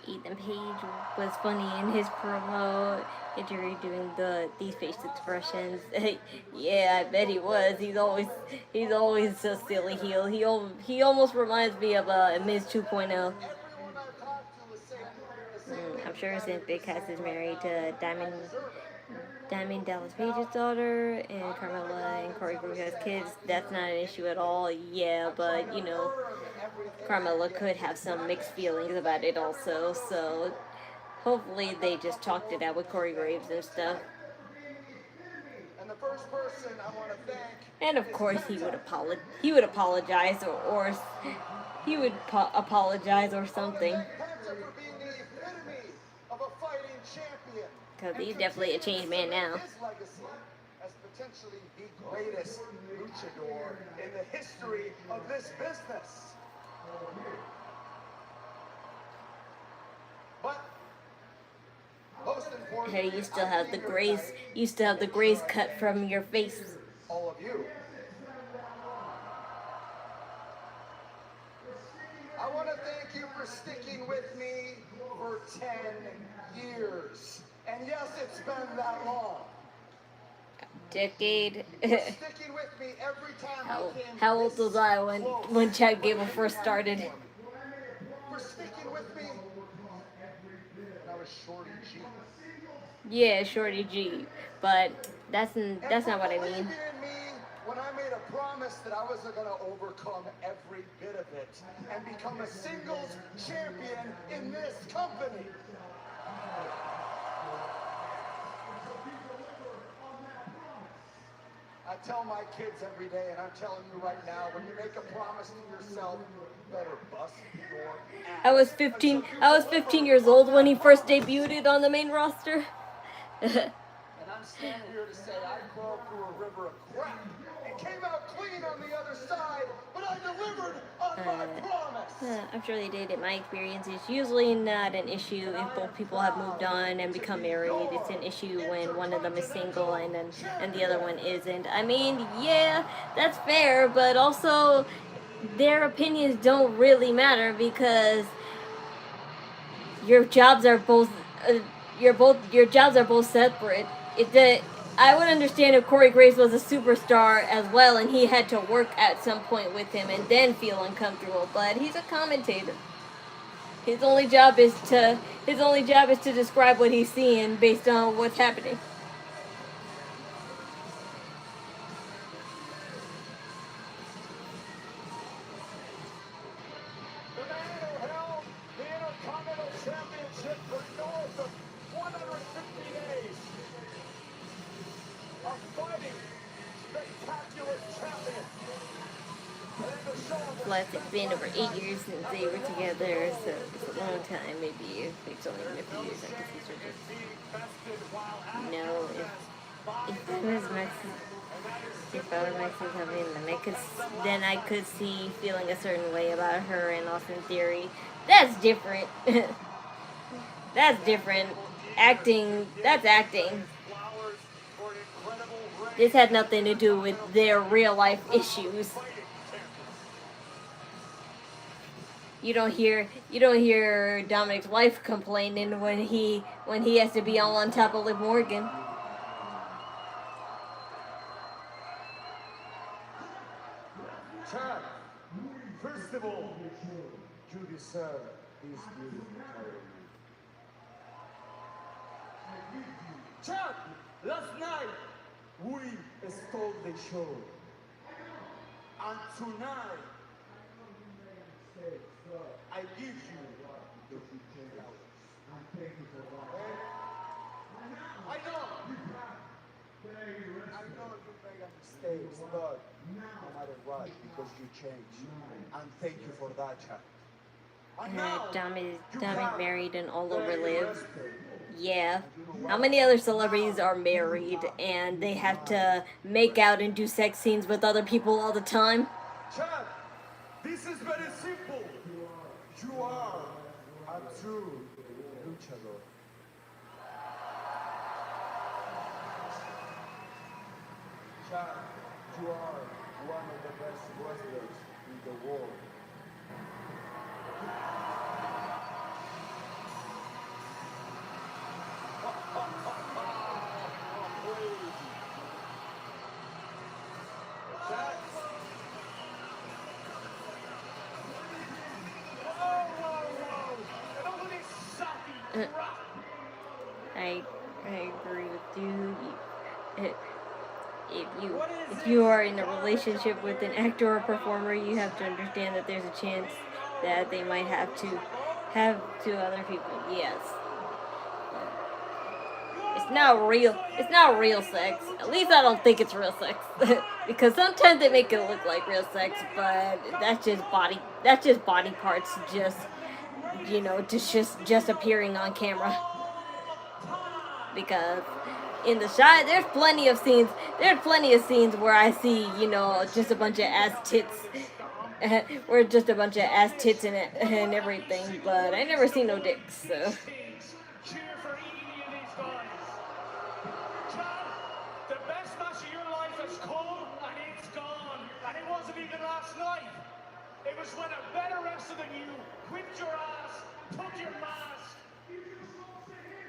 Ethan Page was funny in his promo interview doing these face expressions. Yeah, I bet he was. He's always a silly heel. He almost reminds me of Miz 2.0. I'm sure since Big Cass is married to Diamond Dallas Page's daughter, and Carmella and Corey Graves has kids, that's not an issue at all. Yeah, but you know, Carmella could have some mixed feelings about it also, so hopefully they just talked it out with Corey Graves and stuff. And of course he would apologize or he would apologize or something. Because he's definitely a changed man now. As potentially the greatest luchador in the history of this business. But most important, hey, you still have the grace. You still have the grace cut from your face. All of you. I want to thank you for sticking with me for 10 years. And yes, it's been that long. Decade. Sticking with me every time how old was I when Chad Gable first started? For sticking with me. When I was Shorty G. Yeah, Shorty G. But that's not what I mean. When I made a promise that I wasn't going to overcome every bit of it and become a singles champion in this company. I tell my kids every day, and I'm telling you right now, when you make a promise to yourself, you better bust your ass. I was 15 years old when he first debuted on the main roster. And I'm standing here to say I crawled through a river of crap and came out clean on the other side, but I delivered on my promise. I'm sure they did. In my experience, it's usually not an issue if both people have moved on and become married. It's an issue when one of them is single and the other one isn't. I mean, yeah, that's fair, but also their opinions don't really matter because your jobs are both separate. I would understand if Corey Graves was a superstar as well and he had to work at some point with him and then feel uncomfortable, but he's a commentator. His only job is to describe what he's seeing based on what's happening. The man who held the Intercontinental Championship for north of 150 days. A fighting, spectacular champion. Plus, it's been over 8 years since they were together, so it's a long time. Maybe if it's only been a few years, I guess he's just, you know, if I were Maxine Huffman, then I could see feeling a certain way about her and Austin Theory. That's different. That's different. That's acting. This had nothing to do with their real life issues. You don't hear Dominic's wife complaining when he has to be all on top of Liv Morgan. Chad, first of all, you deserve this beautiful title. Chad, last night we stole the show. And tonight, I give you the $15. Thank you for that. I know you made mistakes, but no matter what, because you changed. And thank you for that, Chad. Dom is married and all over Liv. Yeah. How many other celebrities are married and they have to make out and do sex scenes with other people all the time? Chad, this is very simple. You are a true luchador. Chad, you are one of the best wrestlers in the world. I agree with you. If you are in a relationship with an actor or performer, you have to understand that there's a chance that they might have to other people. Yes. It's not real. It's not real sex. At least I don't think it's real sex. Because sometimes they make it look like real sex, but that's just body. That's just body parts. Just appearing on camera. Because in the shot, there's plenty of scenes. There's plenty of scenes where I see, just a bunch of ass tits. Or just a bunch of ass tits and everything. But I never see no dicks. So. The best match of your life has come and it's gone. And it wasn't even last night. It was when a better wrestler than you whipped your ass, took your mask,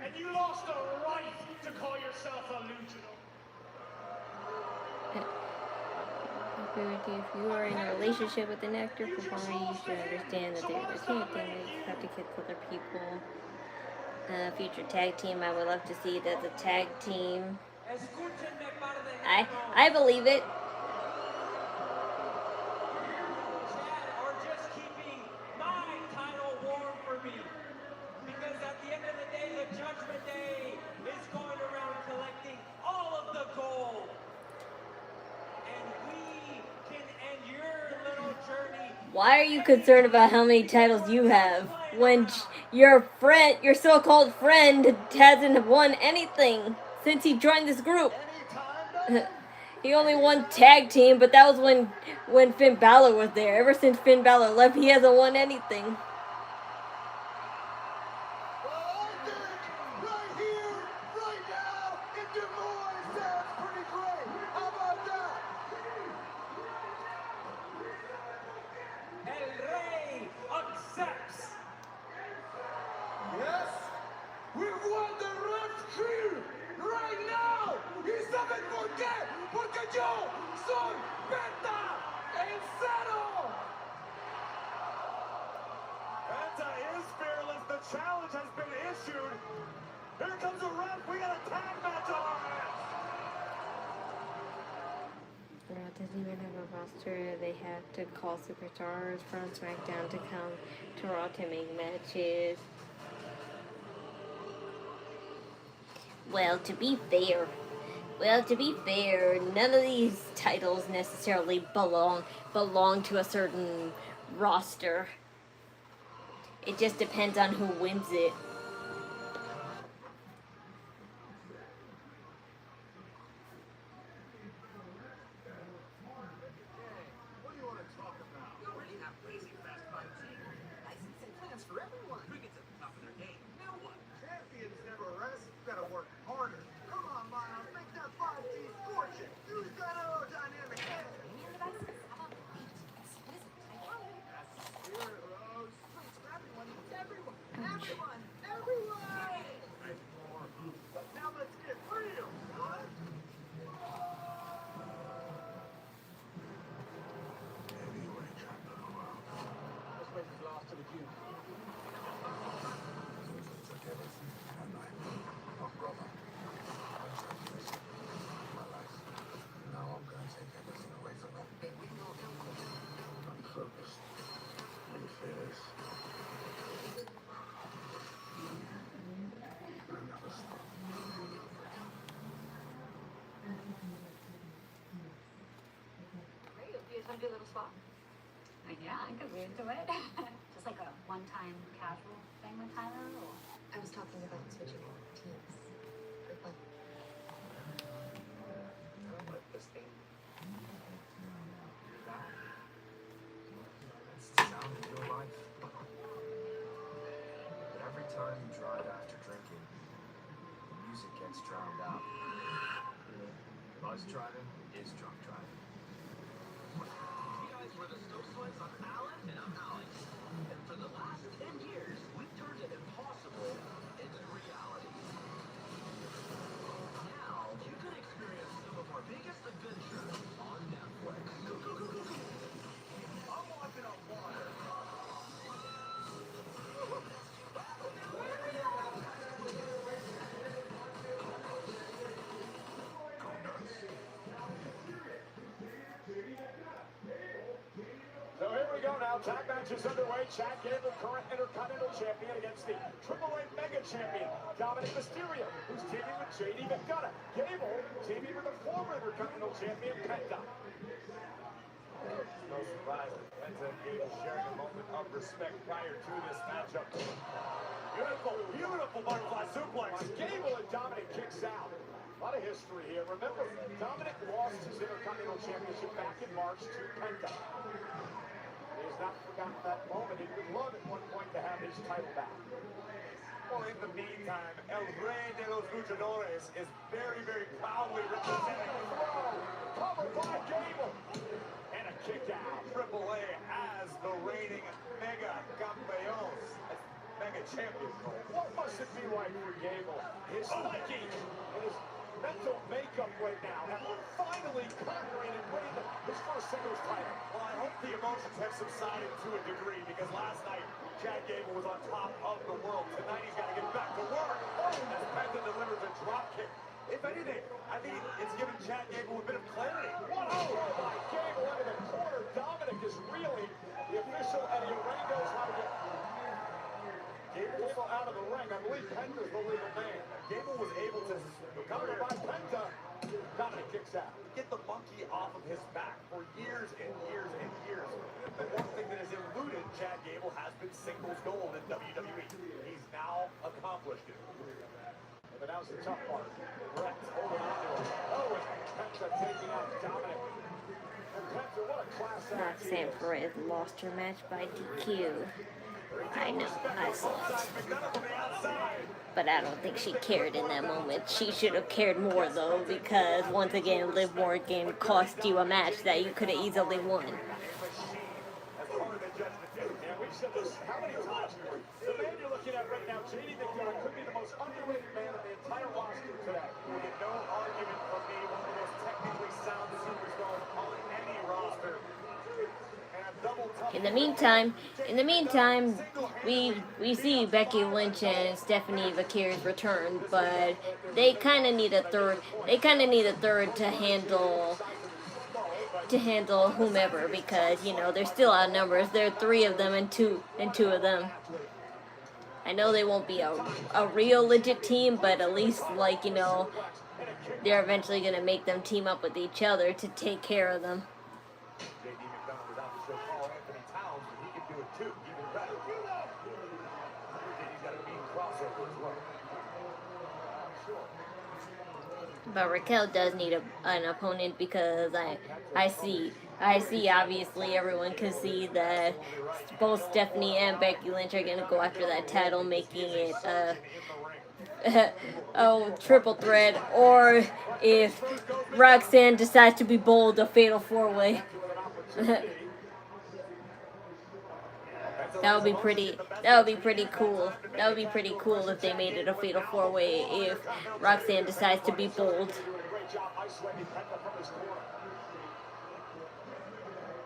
and you lost the right to call yourself a luchador. If you are in a relationship with an actor performer, you should understand that there's a chance that you have to kiss other people. Future tag team, I would love to see it as a tag team. I believe it. Are just keeping my title warm for me. Because at the end of the day, the Judgment Day is going around collecting all of the gold. And we can end your little journey. Why are you concerned about how many titles you have when your so-called friend, hasn't won anything since he joined this group? He only won tag team, but that was when Finn Balor was there. Ever since Finn Balor left, he hasn't won anything. Challenge has been issued. Here comes a ref. We got a tag match on our hands. Raw doesn't even have a roster. They have to call superstars from SmackDown to come to Raw to make matches. Well, to be fair, none of these titles necessarily belong to a certain roster. It just depends on who wins it. What do you want to talk about? We already have crazy fast 5G. Licensing plans for everyone. Cricket's at the top of their game. Now what? Champions never rest. Gotta work harder. Come on, Miles. Make that 5G scorching. Use that aerodynamic head. Everyone! But now let's get real, son! This place is lost to the Jews. Took everything, and my brother, my life. Now I'm gonna take everything away from him. I'm focused. I'm fearless. Do a little swap? Yeah, I could be into it. Just like a one-time casual thing with Tyler? Or? I was talking about switching over to time you drive after drinking, the music gets drowned out. Buzz driving is drunk driving. You guys were the Snow Sweats. I'm Alan, and I'm Alex. And for the last 10 years, we've turned the impossible into reality. Now, you can experience some of our biggest adventures on Netflix. I'm walking on water. So here we go now. Tag match is underway. Chad Gable, current Intercontinental Champion, against the AAA Mega Champion, Dominic Mysterio, who's teaming with JD McDonough. Gable teaming with the former Intercontinental Champion, Penta. No surprise that Penta and Gable sharing a moment of respect prior to this matchup. Beautiful, beautiful butterfly suplex. Gable and Dominic kicks out. A lot of history here. Remember, Dominic lost his Intercontinental Championship back in March to Penta. He has not forgotten that moment. He would love at one point to have his title back. Well, in the meantime, El Rey de los Luchadores is very, very proudly representing the throw. Covered by Gable. And a kick out. AAA as the reigning Mega Campeones. Mega Champion. What must it be like for Gable? His psyche and his mental makeup right now after finally conquering and winning his first singles title. Well, I hope the emotions have subsided to a degree, because last night Chad Gable was on top of the world. Tonight he's got to get back to work. As Penta delivers a drop kick. If anything, I think it's given Chad Gable a bit of clarity. What a throw by Gable into the corner. Dominic is reeling. The official Eddie Ray knows how to get Gable out of the ring. I believe Penta's the legal man. Gable was able to recover by Penta. Dominic kicks out. Get the monkey off of his back for years and years and years. The one thing that has eluded Chad Gable has been singles gold in WWE. He's now accomplished it. But that was the tough part. Brett holding on to it. Oh, and Penta taking out Dominic. And Penta, what a class act. Roxanne Perez lost her match by DQ. I know, I saw it. But I don't think she cared in that moment. She should have cared more, though, because once again, Liv Morgan cost you a match that you could have easily won. How many times? The man you're looking at right now, JD McDonough, could be the most underrated man of the entire roster today. No argument for me, one of the most technically sound superstars on any roster. In the meantime, we see Becky Lynch and Stephanie Vaquer's return, but they kind of need a third. They kind of need a third to handle whomever, because you know they're still outnumbered. There are 3 of them and two of them. I know they won't be a real legit team, but at least, like, you know, they're eventually gonna make them team up with each other to take care of them. But Raquel does need an opponent, because I see obviously everyone can see that both Stephanie and Becky Lynch are gonna go after that title, making it a triple threat, or if Roxanne decides to be bold, a fatal 4-way. That would be pretty cool. That would be pretty cool if they made it a fatal 4-way, if Roxanne decides to be bold.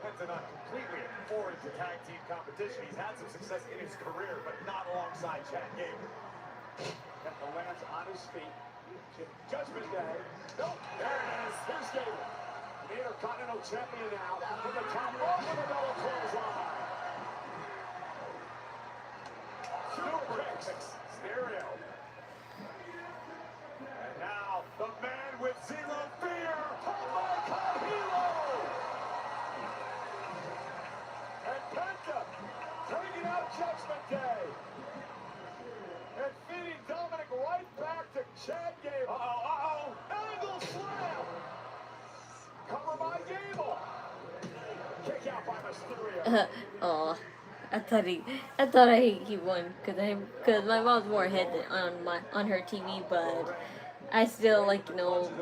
Penta not completely foreign to tag team competition. He's had some success in his career, but not alongside Chad Gable. Penta lands on his feet. Judgment Day. Nope, there it is. Here's Gable. The Intercontinental Champion now. From the top rope with a double clothesline. Stereo. And now the man with zero fear, Haii. And Penta taking out Judgment Day. And feeding Dominic right back to Chad Gable. Angle slam. Cover by Gable. Kick out by Mysterio. I thought he won because my mom's more ahead on her TV, but I still like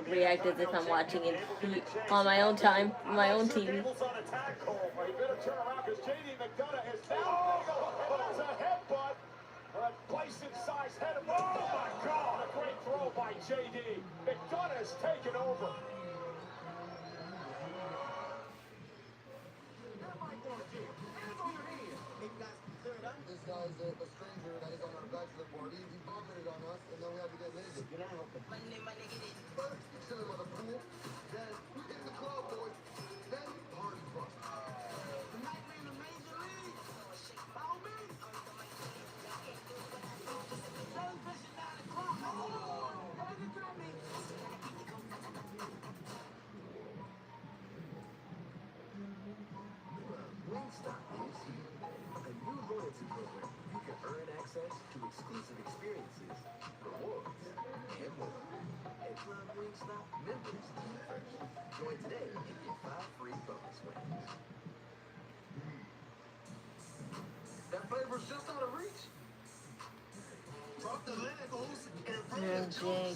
react as if I'm watching it on my own time, my own TV. Oh my God! A great throw by JD. McDonough has taken over. This guy's a stranger that is on our bachelor party. He vomited on us, and then we had to get naked. You're not helping. First, chilling by the pool. Then, in the club, boys. Then, party bus. The nightmare in the major league. Follow me. Celebration 9 o'clock. Oh, don't get to me. Wingstop is a new loyalty program. You can earn access to exclusive experiences, rewards, and more. At Club Wingstop, members eat first. Join today and get 5 free bonus wings. That flavor's just out of reach. Drop the Linicals and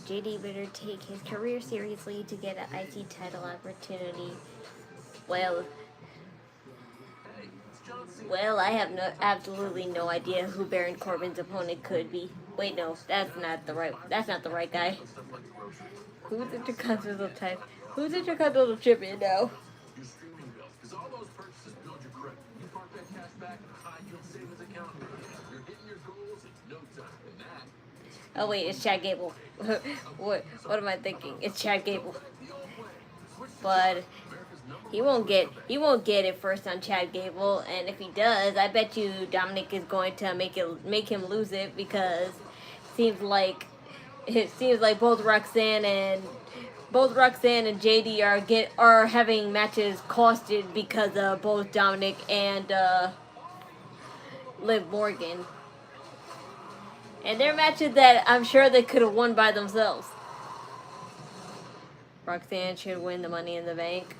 JD better take his career seriously to get an IC title opportunity. Well, I have absolutely no idea who Baron Corbin's opponent could be. Wait, no, that's not the right guy. Who's Intercontinental type? Who's Intercontinental champion now? Your streaming bills, because all those purchases build your credit. You park that cash back in a high-yield savings account. You're hitting your goals in no time. And that. Oh wait, it's Chad Gable. What am I thinking? It's Chad Gable. But he won't get it first on Chad Gable, and if he does, I bet you Dominic is going to make him lose it, because it seems like both Roxanne and JD are having matches costed because of both Dominic and Liv Morgan. And they're matches that I'm sure they could have won by themselves. Roxanne should win the Money in the Bank.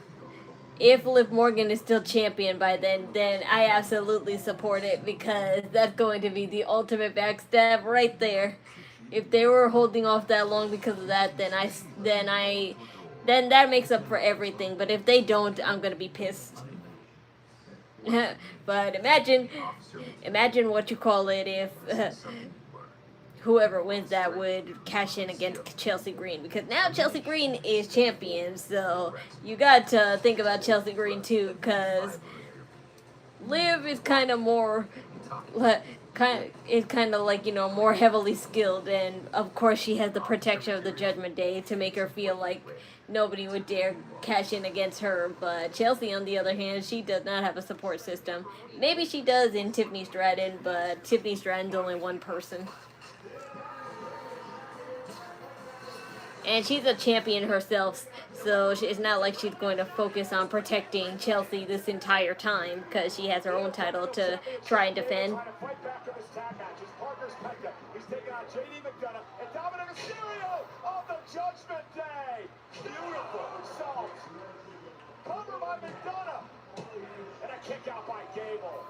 If Liv Morgan is still champion by then I absolutely support it, because that's going to be the ultimate backstab right there. If they were holding off that long because of that, then that makes up for everything. But if they don't, I'm gonna be pissed. But imagine what you call it if whoever wins that would cash in against Chelsea Green, because now Chelsea Green is champion, so you got to think about Chelsea Green too, because Liv is kind of more more heavily skilled, and of course she has the protection of the Judgment Day to make her feel like nobody would dare cash in against her. But Chelsea, on the other hand, she does not have a support system. Maybe she does in Tiffany Stratton, but Tiffany Stratton's only one person. And she's a champion herself, so it's not like she's going to focus on protecting Chelsea this entire time, because she has her own title to try and defend. He's taking on JD McDonough and Dominic Mysterio of the Judgment Day. Beautiful result. Cover by McDonough. And a kick out by Gable.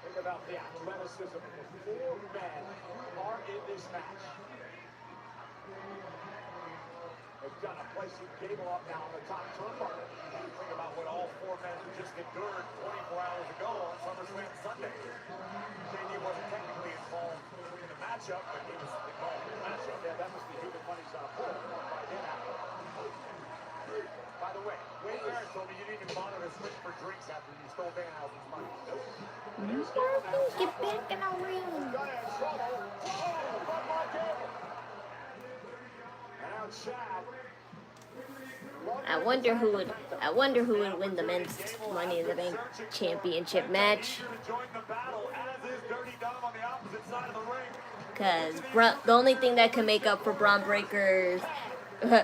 Think about the athleticism. 4 men are in this match. McDonough placing Gable up now on the top turnbuckle. Think about what all 4 men just endured 24 hours ago on SummerSlam Sunday. JD wasn't technically involved in the matchup, but he was involved in the matchup. Yeah, that must be who the money's on pull by then. By the way, Wayne Barrett told me you didn't even bother to switch for drinks after you stole Danhausen's money. Nope. Get back in the ring. I wonder who would win the men's Money in the Bank championship match. Because the only thing that can make up for Braun Breaker's little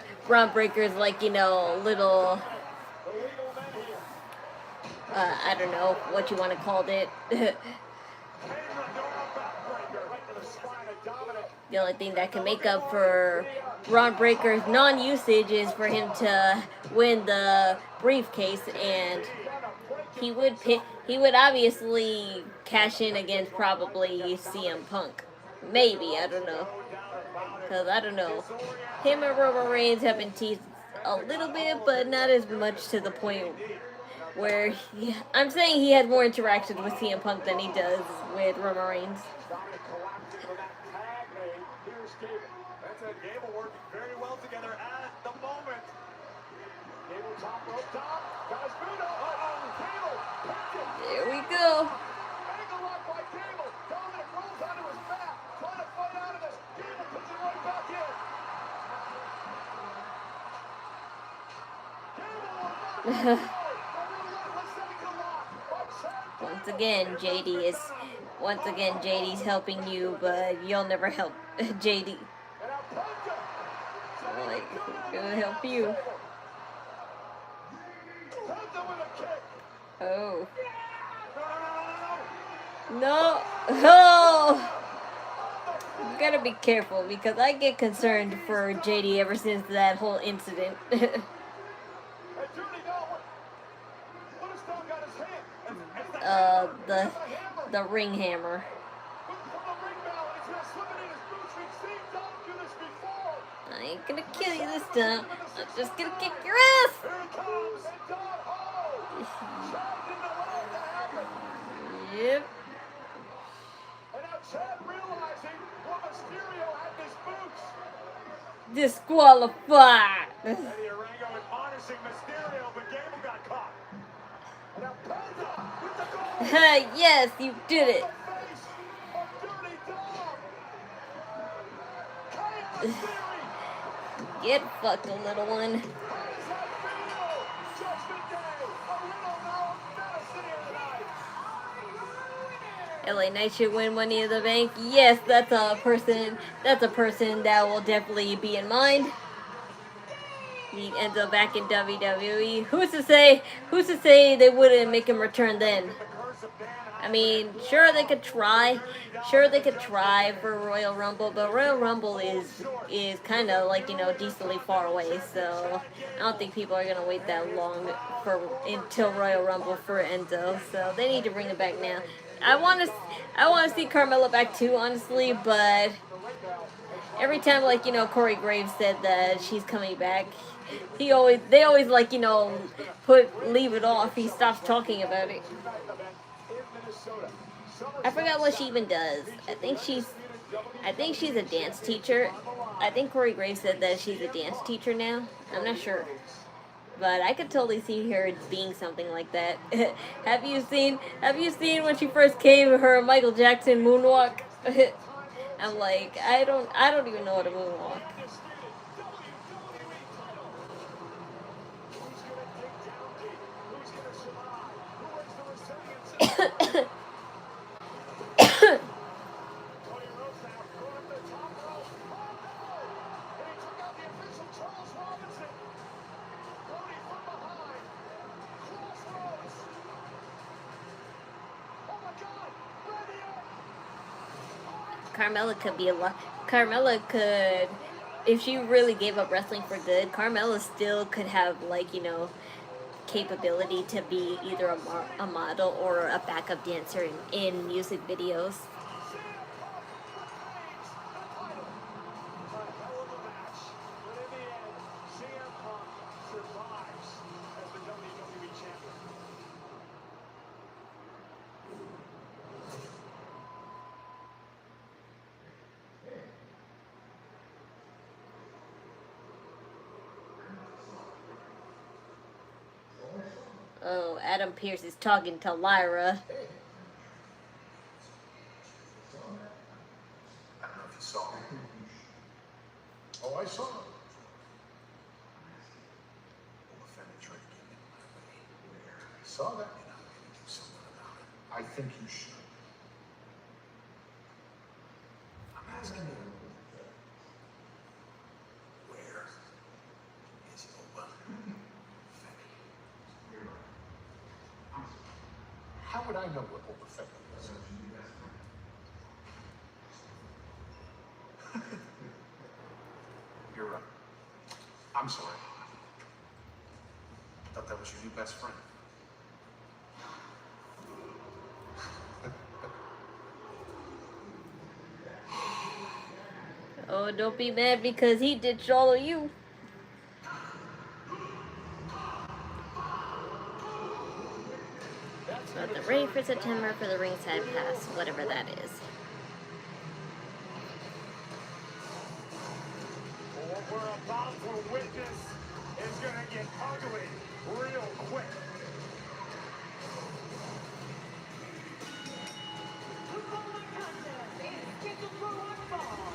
I don't know what you want to call it. The only thing that can make up for Ron Breaker's non-usage is for him to win the briefcase, and he would obviously cash in against probably CM Punk. Maybe, I don't know. Because, I don't know. Him and Roman Reigns have been teased a little bit, but not as much to the point where I'm saying he has more interactions with CM Punk than he does with Roman Reigns. That's a Gable working very well together at the moment. Gable top rope top. Got his boot up. Gable. There we go. Ankle lock by Gable. Dominic rolls onto his back. Trying to fight out of this. Gable puts it right back in. Once again, JD's helping you, but you'll never help JD. Like, gonna help you. Oh. No. Oh. You gotta be careful because I get concerned for JD ever since that whole incident. The ring hammer. I ain't gonna kill you this time. I'm just gonna kick your ass. Yep. Disqualified. Yes, you did it. Get fucked, a little one. LA Knight should win Money in the Bank. Yes, that's a person that will definitely be in mind. Need Enzo back in WWE. Who's to say they wouldn't make him return then? I mean, sure they could try for Royal Rumble, but Royal Rumble is kind of like, you know, decently far away, so I don't think people are gonna wait that long until Royal Rumble for Enzo. So they need to bring it back now. I want to see Carmella back too, honestly, but every time, like, you know, Corey Graves said that she's coming back, they always like, you know, leave it off. He stops talking about it. I forgot what she even does. I think she's a dance teacher. I think Corey Graves said that she's a dance teacher now. I'm not sure. But I could totally see her being something like that. Have you seen when she first came, her Michael Jackson moonwalk? I'm like, I don't even know what a moonwalk. Carmella could, if she really gave up wrestling for good, Carmella still could have, like, you know, capability to be either a model or a backup dancer in music videos. Oh, Adam Pearce is talking to Lyra. I don't know if you saw it. Oh, I saw it. Saw that? And I'm going to do something about it. I think you should. I'm asking you. Where is Boba Fett? How would I know where Boba Fett is? You're right. I'm sorry. I thought that was your new best friend. Oh, don't be mad because he ditched all of you. So the ready for September for the ringside pass, whatever that is. What we're about to witness is gonna get ugly real quick. The following contest is scheduled for one fall,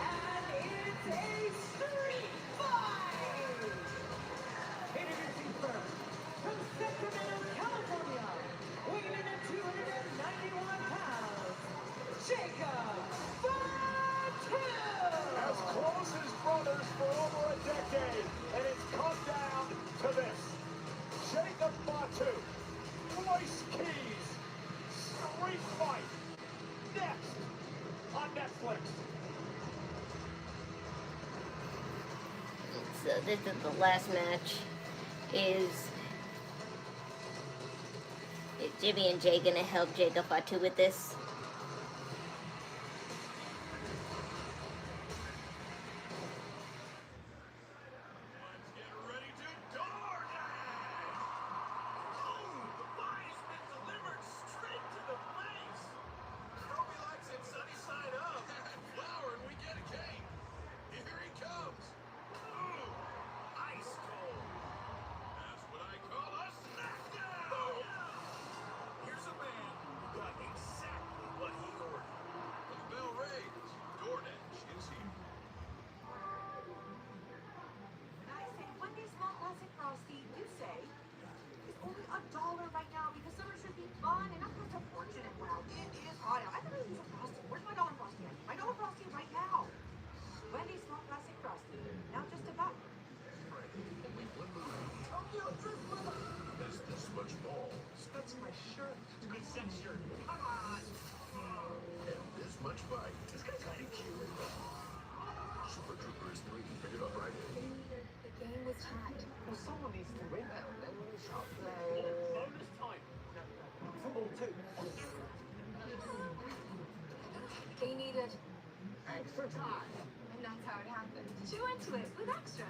and it's a street fight! Introducing first, from Sacramento, California, weighing in at 291 pounds, Jacob Fatu! As close as brothers for over a decade, and it's come down to this. Jacob Fatu, Royce Keys, street fight, next on Netflix. So this is the last match. Is Jimmy and Jay gonna help Jacob Fatu with this? They needed extra time, and that's how it happened. She went to it with extra.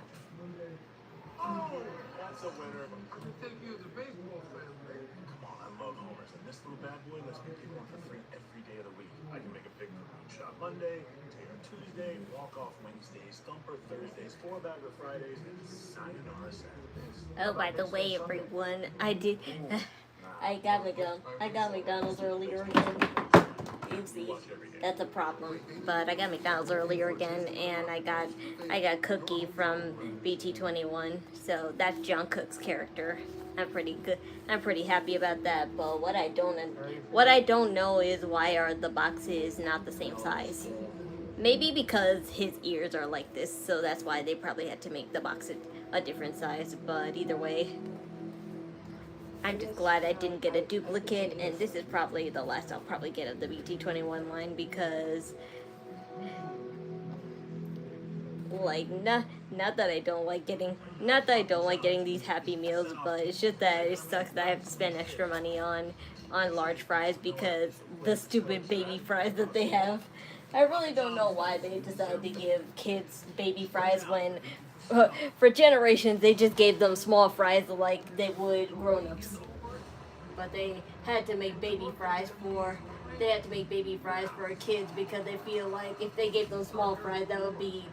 Oh, that's a winner. I didn't think you was a baseball fan, man. Come on, I love homers, and this little bad boy lets me pick one for free every day of the week. I can make a big shot Monday, potato Tuesday, walk off Wednesdays, thumper Thursdays, four bagger Fridays, and sayonara Saturdays. Oh, by the way, everyone, I got McDonald's earlier again. Oopsie, that's a problem. But I got McDonald's earlier again, and I got Cookie from BT21. So that's John Cook's character. I'm pretty good. I'm pretty happy about that. But what I don't know is why are the boxes not the same size? Maybe because his ears are like this, so that's why they probably had to make the box a different size. But either way, I'm just glad I didn't get a duplicate, and this is probably the last I'll probably get of the BT21 line because, like, not that I don't like getting these Happy Meals, but it's just that it sucks that I have to spend extra money on large fries because the stupid baby fries that they have. I really don't know why they decided to give kids baby fries when for generations they just gave them small fries like they would grown-ups. But they had to make baby fries for kids because they feel like if they gave them small fries that would be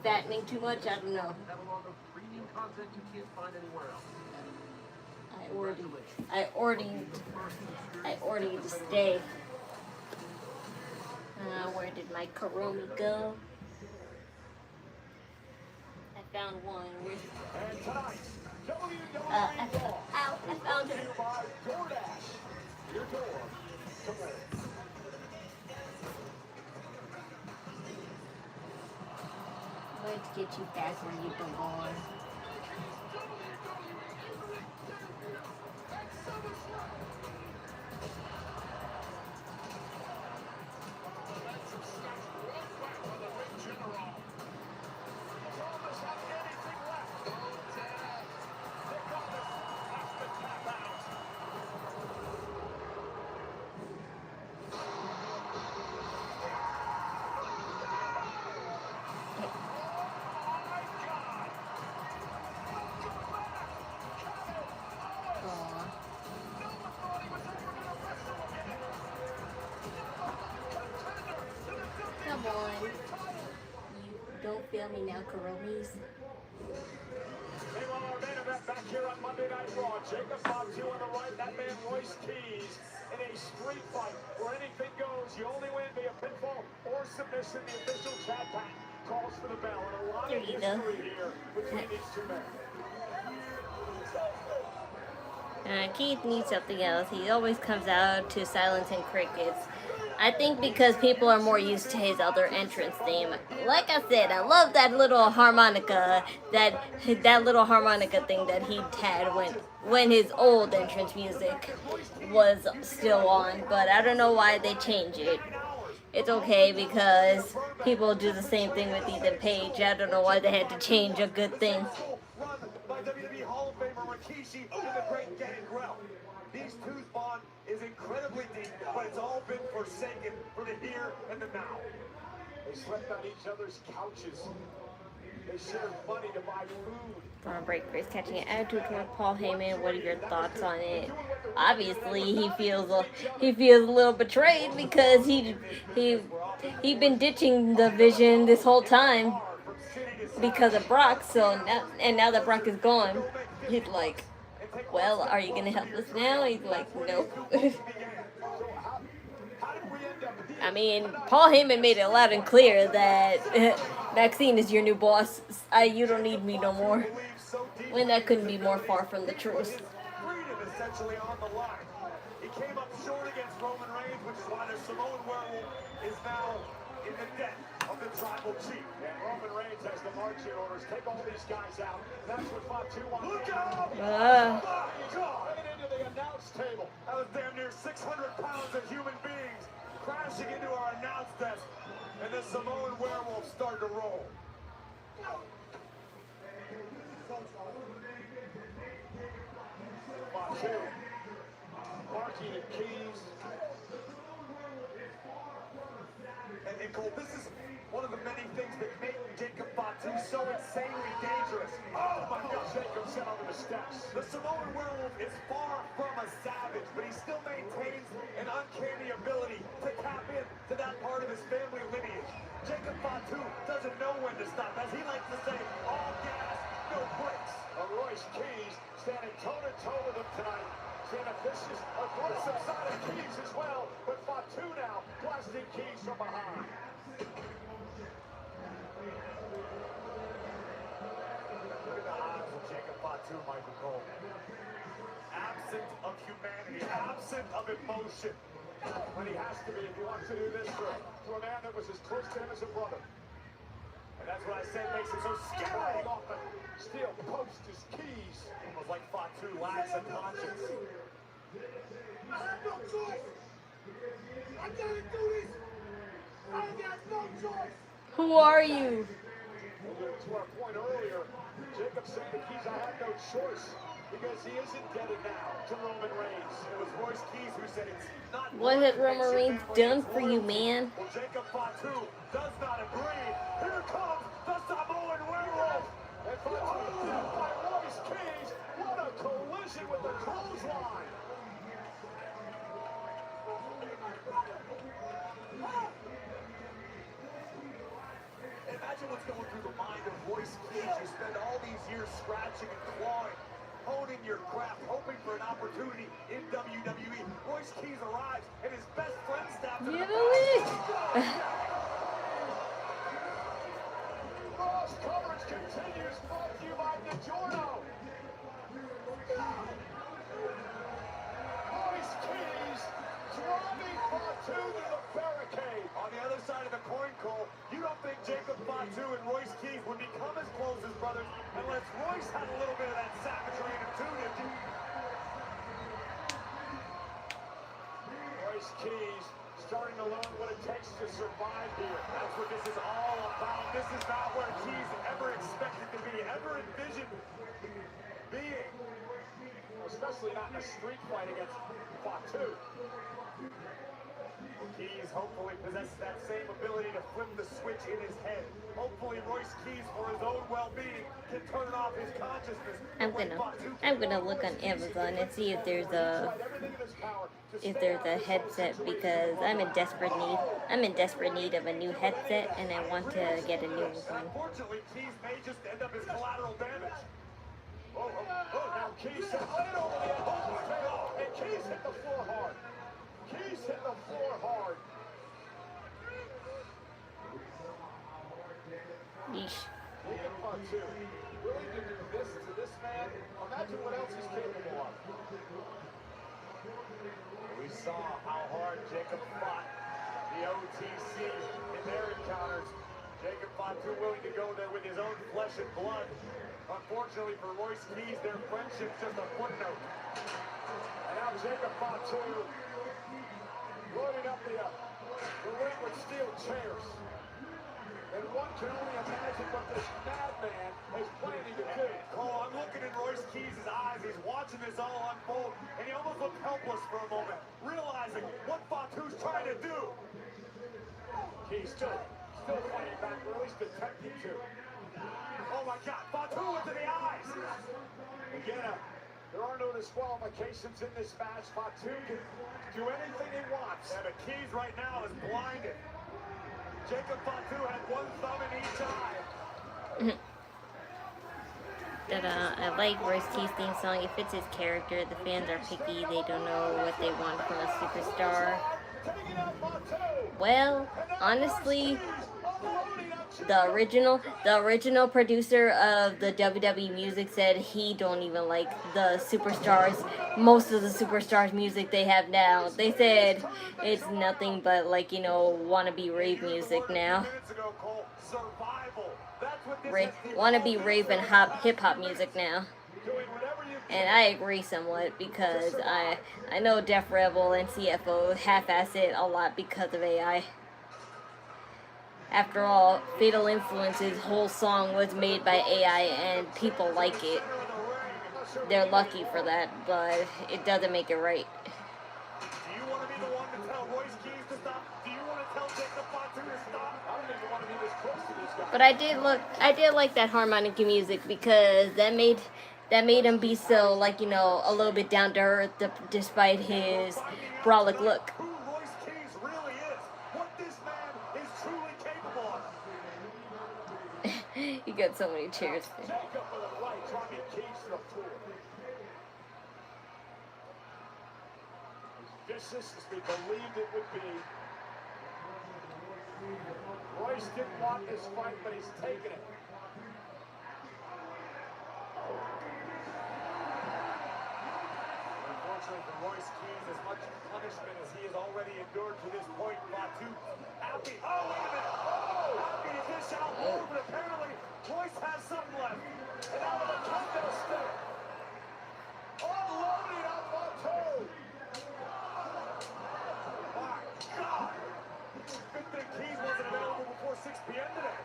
fattening too much. I don't know. I ordered to stay. Where did my Karomi go? I found one. I found it. I'm going to get you back where you belong. feel me now, Karomis? Meanwhile, our main event back here on Monday Night Raw. Jacob Fatu on the right, that man Royce Keys in a street fight where anything goes. You only win via pinfall or submission. The official chat pack calls for the bell. And a lot of history here between these two men. Keith needs something else. He always comes out to silencing crickets. I think because people are more used to his other entrance theme. Like I said, I love that little harmonica, that little harmonica thing that he had when his old entrance music was still on. But I don't know why they changed it. It's okay because people do the same thing with Ethan Page. I don't know why they had to change a good thing. By WWE Hall of Famer Rikishi and the Great Gangrel. These two's bond is incredibly deep, but it's all been forsaken for the here and the now. They slept on each other's couches. They shared money to buy food. Braun Breaker is catching an attitude toward Paul Heyman. What are your thoughts on it? Obviously, he feels a little betrayed because he'd been ditching the Vision this whole time because of Brock. So now that Brock is gone, he's like, well, are you gonna help us now? He's like, nope. I mean, Paul Heyman made it loud and clear that Maxine is your new boss. You don't need me no more. When that couldn't be more far from the truth. Freedom essentially on the line. He came up short against Roman Reigns, which is why the Samoan Werewolf is now in the debt of the tribal chief. And Roman Reigns has the marching orders. Take all these guys out. That's what Fatu wants. Look out! My God! Into the announce table. That was damn near 600 pounds of human beings crashing into our announce desk. And the Samoan Werewolf started to roll. Fatu. Marky and Keys. And Cole, this is one of the many things that make Jacob Fatu so insanely dangerous. Oh my God, Jacob sent over the steps. The Samoan Werewolf is far from a savage, but he still maintains an uncanny ability to tap in to that part of his family lineage. Jacob Fatu doesn't know when to stop. As he likes to say, all gas, no brakes. Royce Keys standing toe-to-toe with him tonight. Seeing a vicious, aggressive side of Keys as well, but Fatu now blasting Keys from behind. Look at the eyes of Jacob Fatu, Michael Cole. Absent of humanity, absent of emotion. But he has to be if he wants to do this to a man that was as close to him as a brother. And that's what I said makes it so scary often. Still post his Keys. Almost like Fatu lacks a conscience. I have no choice. I gotta do this. I got no choice. Who are you? To our point earlier, Jacob said to Keys, I have no choice because he is indebted now to Roman Reigns. It was Royce Keys who said it's not. What has Roman Reigns done for you, man? Well, Jacob Fatu does not agree. Here comes the Samoan Werewolf. And Fatu by Royce Keys. What a collision with the clothesline. Imagine what's going through the mind of Royce Keys. You spend all these years scratching and clawing, honing your craft, hoping for an opportunity in WWE. Royce Keys arrives, and his best friend snaps in the Raw's coverage continues, brought to you by DiGiorno. Royce Keys driving Fatu to the barricade. On the other side of the coin, Cole, you don't think Jacob Fatu and Royce Keys would become as close as brothers unless Royce had a little bit of that savagery in him too, did you? Royce Keys starting to learn what it takes to survive here. That's what this is all about. This is not where Keys ever expected to be, ever envisioned being. especially not in a street fight against Fatu. Keys hopefully possesses that same ability to flip the switch in his head. Hopefully Royce Keys, for his own well-being, can turn off his consciousness. I'm gonna look on Amazon and see if there's a headset, because I'm in desperate need. I'm in desperate need of a new headset, and I want to get a new one. Unfortunately, Keys may just end up as collateral damage. Now Keys hit over the edge, and Keys hit the floor hard. Keys hit the floor hard. Yeesh. Willing to do this to this man? Imagine what else he's capable of. We saw how hard Jacob fought the OTC in their encounters. Jacob Fatu willing to go there with his own flesh and blood. Unfortunately for Royce Keys, their friendship's just a footnote. And now Jacob Fatu loading up the ring with steel chairs. And one can only imagine what this madman is planning to do. Oh, I'm looking in Royce Keys' eyes. He's watching this all unfold, and he almost looked helpless for a moment, realizing what Fatu's trying to do. Keys still fighting back, or at least attempting to. Oh my God, Fatu into the eyes. Again, there are no disqualifications in this match. Fatu can do anything he wants. And the Keys right now is blinded. Jacob Fatu had one thumb in each eye. I like Royce Keys' theme song. It fits his character. The fans are picky. They don't know what they want from a superstar. Well, honestly, the original producer of the WWE music said he don't even like the superstars, most of the superstars music they have now. They said it's nothing but, like, you know, wannabe rave music now. Wannabe rave and hip hop music now. And I agree somewhat, because I know Def Rebel and CFO half-ass it a lot because of AI. After all, Fatal Influence's whole song was made by AI, and people like it. They're lucky for that, but it doesn't make it right. Do you want to be the one to tell Royce Keys to stop? Do you want to tell Jacob Fatu to stop? I don't even want to be this close to this guy. But I did like that harmonica music, because that made him be so, like, you know, a little bit down to earth, despite his brolic look. Who Royce Keys really is, what this man is truly capable of. You got so many cheers. Jacob with a right, dropping Keys to the floor. As vicious as we believed it would be. Royce didn't want this fight, but he's taken it. Unfortunately for Royce Keys, as much punishment as he has already endured to this point, Fatu happy. Oh, wait a minute. Oh, happy to dish out more, but apparently Royce has something left. And out of the kendo stick. Unloading on Fatu. My God. Good thing Keys wasn't available before 6 p.m. today.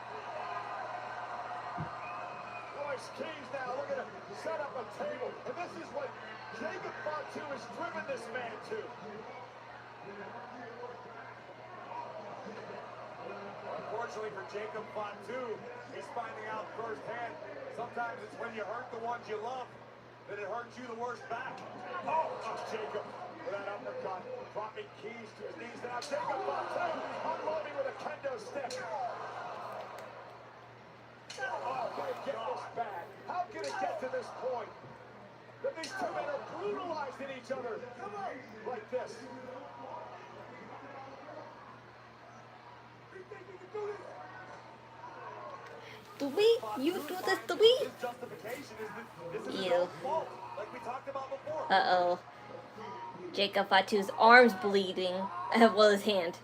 Royce Keys now looking to set up a table. And this is what Jacob Fatu has driven this man to. Unfortunately for Jacob Fatu, he's finding out firsthand. Sometimes it's when you hurt the ones you love that it hurts you the worst back. Oh, Jacob with that uppercut, dropping Keys to his knees. Now Jacob Fatu unloading with a kendo stick. Oh, can it get this bad? How can it get to this point? That these two men are brutalizing each other like this. To me? You do this to me? His justification is that this is his Ew. own fault, like we talked about before. Uh-oh. Jacob Fatu's arm's bleeding, as well as his hand.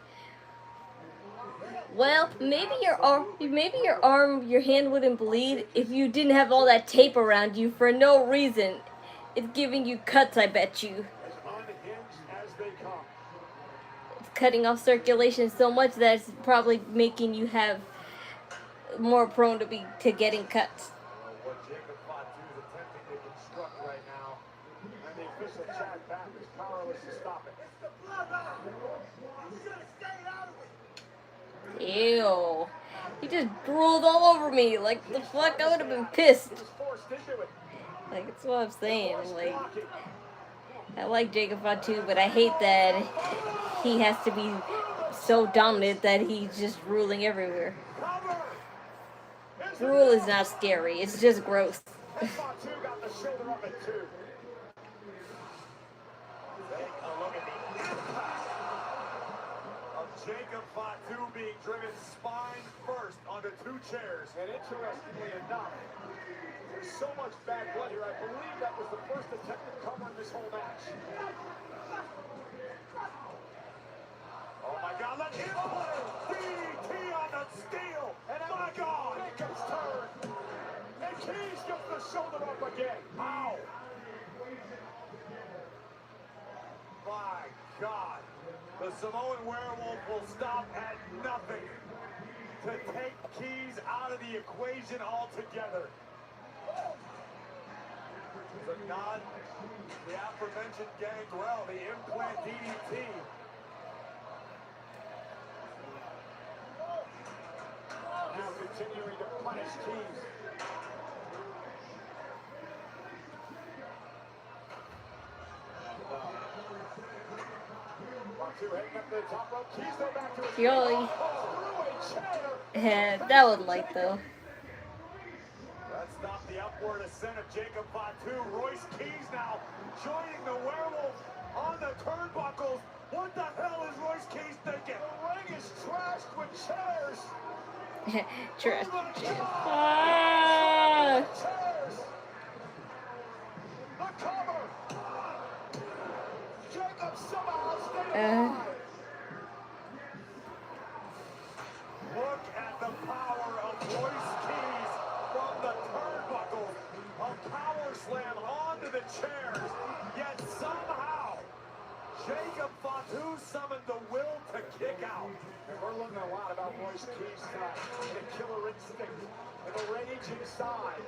Well, maybe your hand wouldn't bleed if you didn't have all that tape around you for no reason. It's giving you cuts, I bet you. As unhinged as they come. It's cutting off circulation so much that it's probably making you have more prone to getting cuts. What Jacob Fatu is attempting to construct right now, and powerless to stop it. Ew. He just drooled all over me. Like, the fuck? I would have been pissed. Like, that's what I'm saying. Like, I like Jacob Fatu, but I hate that he has to be so dominant that he's just ruling everywhere. Drool is not scary. It's just gross. Fatu got the shoulder up at 2. Take a look at the impact of Jacob Fatu being driven spine first onto 2 chairs. And interestingly enough, there's so much bad blood here. I believe that was the first attempt to cover in this whole match. Oh my God, let him play! DDT on the steel! And my God, Jacob's turn! And Keys gets the shoulder up again. Ow! My God. The Samoan werewolf will stop at nothing to take Keys out of the equation altogether. The nod, the aforementioned Gangrel, the implant DDT. Now continuing to punish Keys. Joey. Yeah, that was light though. Let's stop the upward ascent of Jacob Fatu. Royce Keys now joining the werewolf on the turnbuckles. What the hell is Royce Keys thinking? The ring is trashed with chairs. Trash. Chairs. The cover. Jacob somehow stayed alive. Look at the power of Royce Keys from the turnbuckles. A power slam onto the chairs. Yet somehow, Jacob Fatu summoned the will to kick out. And we're learning a lot about Royce Keys tonight. The killer instinct and the rage inside.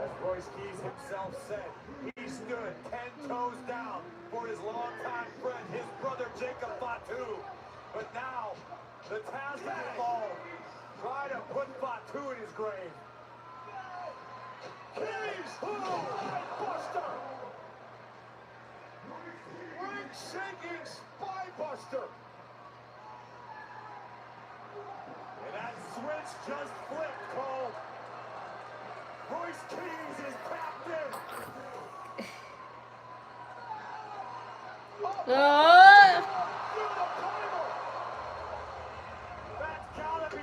As Royce Keys himself said, he stood 10 toes down for his longtime friend, his brother Jacob Fatu. But now, the task is involved. Try to put Fatu in his grave. Keys! Buster! Ring-shaking spine-buster! And that switch just flipped, Cole. Royce Keys is tapped in. That's gotta be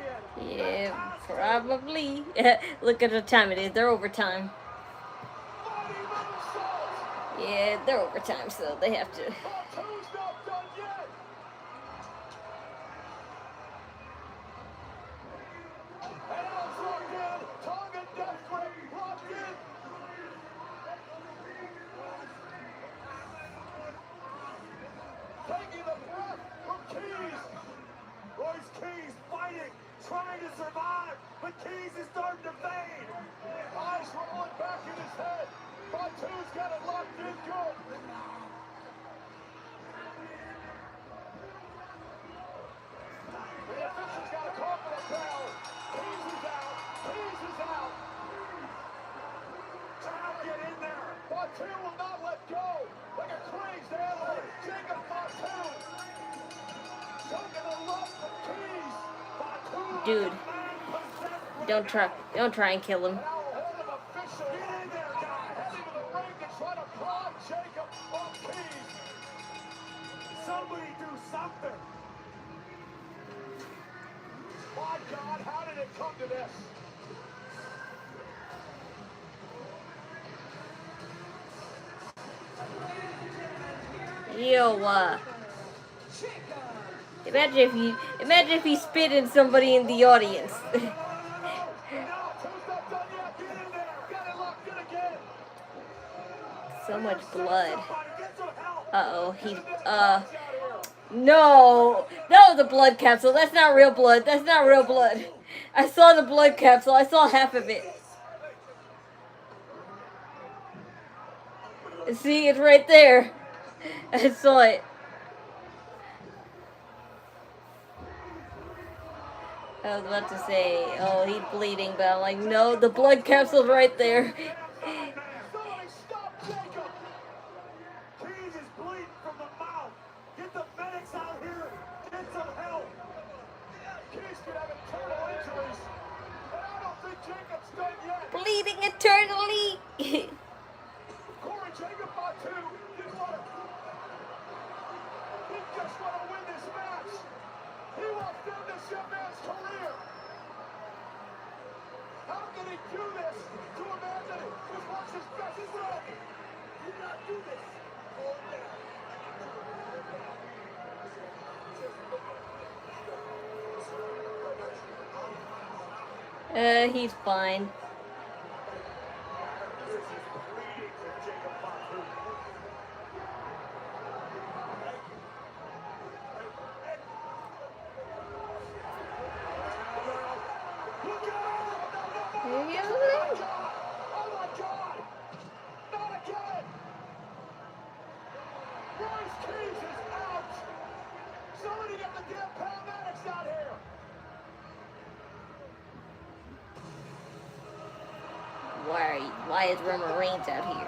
it. Yeah, probably. Look at the time it is. They're overtime. Yeah, they're overtime, so they have to. Fatu's not done yet. And Alex locked in. Tongue and death grip locked in. Taking the breath from Keys. Royce Keys fighting, trying to survive, but Keys is starting to fade. Eyes rolling back in his head. Fatu's got it locked in good. The official's got a call for the bell. Keys is out. Keys is out. Now get in there. Fatu will not let go. Like a crazed animal. Jacob Fatu. Choking the love of Keys. Fatu. Dude, don't try and kill him. Now a hold of official. Get in there, guys. Heading to the ring to try to prod Jacob off Keys. Somebody do something. My God, how did it come to this? Yo, imagine if he spit in somebody in the audience. So much blood. No, that was a blood capsule. That's not real blood. That's not real blood. I saw the blood capsule. I saw half of it. See, it's right there. I saw it. I was about to say, oh, he's bleeding, but I'm like, no, the blood capsule's right there. Somebody stop Jacob! Keys is bleeding from the mouth. Get the medics out here. Get some help. Keys could have internal injuries. And I don't think Jacob's done yet. Bleeding eternally. Corey Jacob by 2. He just want to win this match. He wants to end this young man's career. How can he do this to a man that just wants his best friend? Do not do this. He's fine. Why is Roman Reigns out here?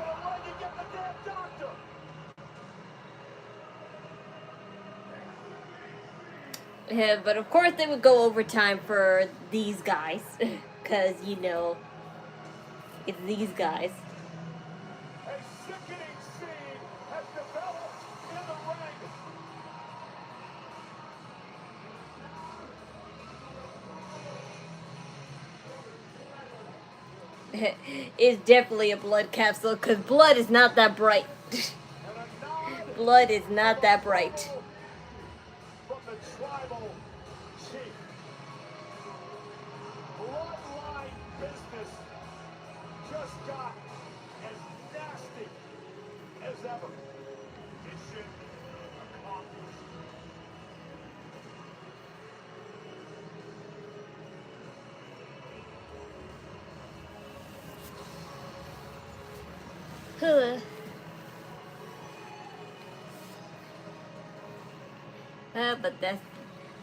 Yeah, but of course they would go overtime for these guys, because, you know, it's these guys. A sickening scene has developed in the ring. It's definitely a blood capsule, because blood is not that bright. Blood is not that bright. From the tribal chief. Bloodline business just got as nasty as ever. Mission accomplished.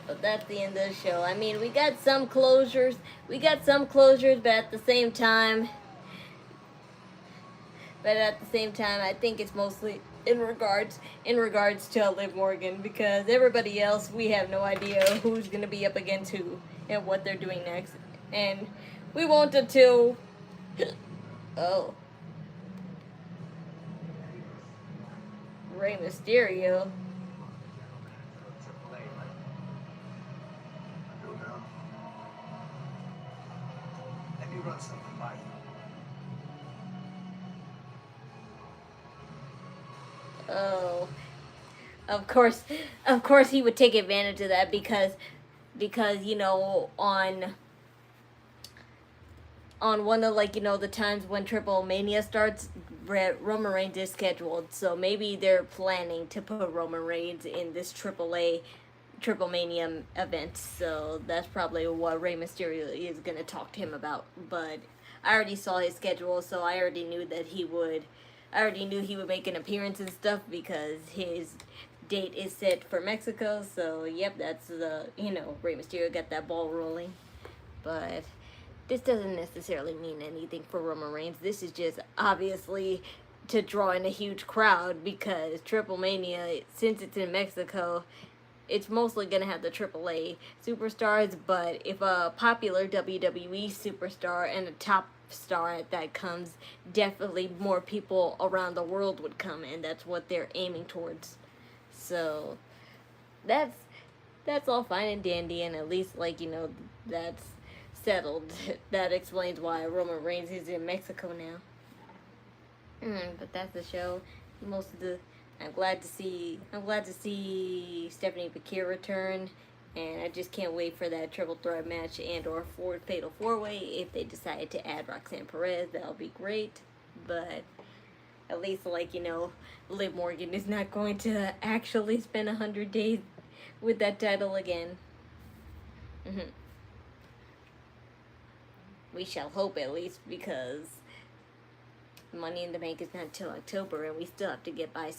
But that's the end of the show. I mean, we got some closures. But at the same time, I think it's mostly in regards to Liv Morgan, because everybody else, we have no idea who's gonna be up against who and what they're doing next, and we won't until Rey Mysterio. Let me run something by you. Oh, of course he would take advantage of that, because you know, on one of, like, you know, the times when Triple Mania starts, Roman Reigns is scheduled, so maybe they're planning to put Roman Reigns in this Triple Mania event, so that's probably what Rey Mysterio is gonna talk to him about. But I already saw his schedule, so I already knew that he would make an appearance and stuff, because his date is set for Mexico. So yep, that's you know, Rey Mysterio got that ball rolling. But this doesn't necessarily mean anything for Roman Reigns. This is just obviously to draw in a huge crowd, because Triple Mania, since it's in Mexico, it's mostly going to have the AAA superstars, but if a popular WWE superstar and a top star at that comes, definitely more people around the world would come, and that's what they're aiming towards. So that's all fine and dandy, and at least, like, you know, that's settled. That explains why Roman Reigns is in Mexico now. But that's the show. I'm glad to see Stephanie Pikay return, and I just can't wait for that triple threat match and or fatal 4-way. If they decide to add Roxanne Perez, that'll be great. But at least, like, you know, Liv Morgan is not going to actually spend 100 days with that title again. We shall hope, at least, because Money in the Bank is not until October, and we still have to get by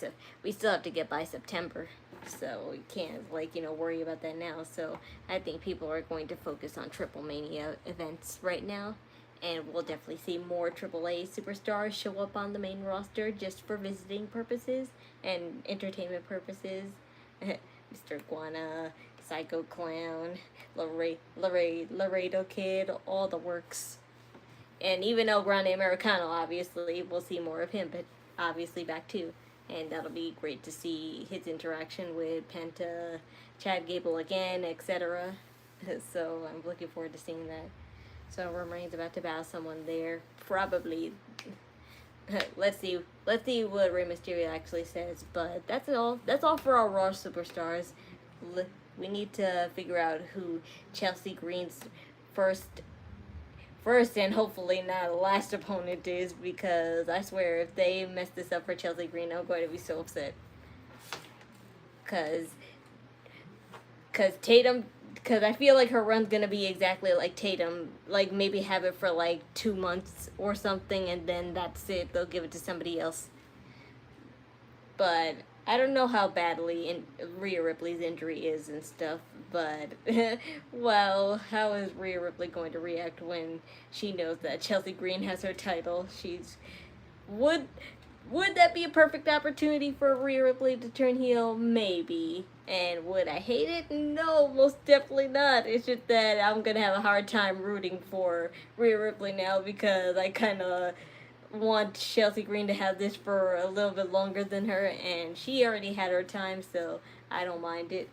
September. So we can't, like, you know, worry about that now. So I think people are going to focus on Triple Mania events right now. And we'll definitely see more AAA superstars show up on the main roster just for visiting purposes and entertainment purposes. Mr. Iguana, Psycho Clown, Laredo Kid, all the works. And even El Grande Americano, obviously, we'll see more of him, but obviously back too. And that'll be great to see his interaction with Penta, Chad Gable again, etc. So I'm looking forward to seeing that. So Roman Reigns about to battle someone there. Probably. Let's see what Rey Mysterio actually says. But that's all. That's all for our Raw superstars. We need to figure out who Chelsea Green's first and hopefully not last opponent is, because I swear if they mess this up for Chelsea Green, I'm going to be so upset. Cause Tatum. Because I feel like her run's going to be exactly like Tatum. Like, maybe have it for, like, 2 months or something, and then that's it. They'll give it to somebody else. But I don't know how badly Rhea Ripley's injury is and stuff. But, well, how is Rhea Ripley going to react when she knows that Chelsea Green has her title? Would that be a perfect opportunity for Rhea Ripley to turn heel? Maybe. And would I hate it? No, most definitely not. It's just that I'm going to have a hard time rooting for Rhea Ripley now, because I kind of want Chelsea Green to have this for a little bit longer than her, and she already had her time, so I don't mind it.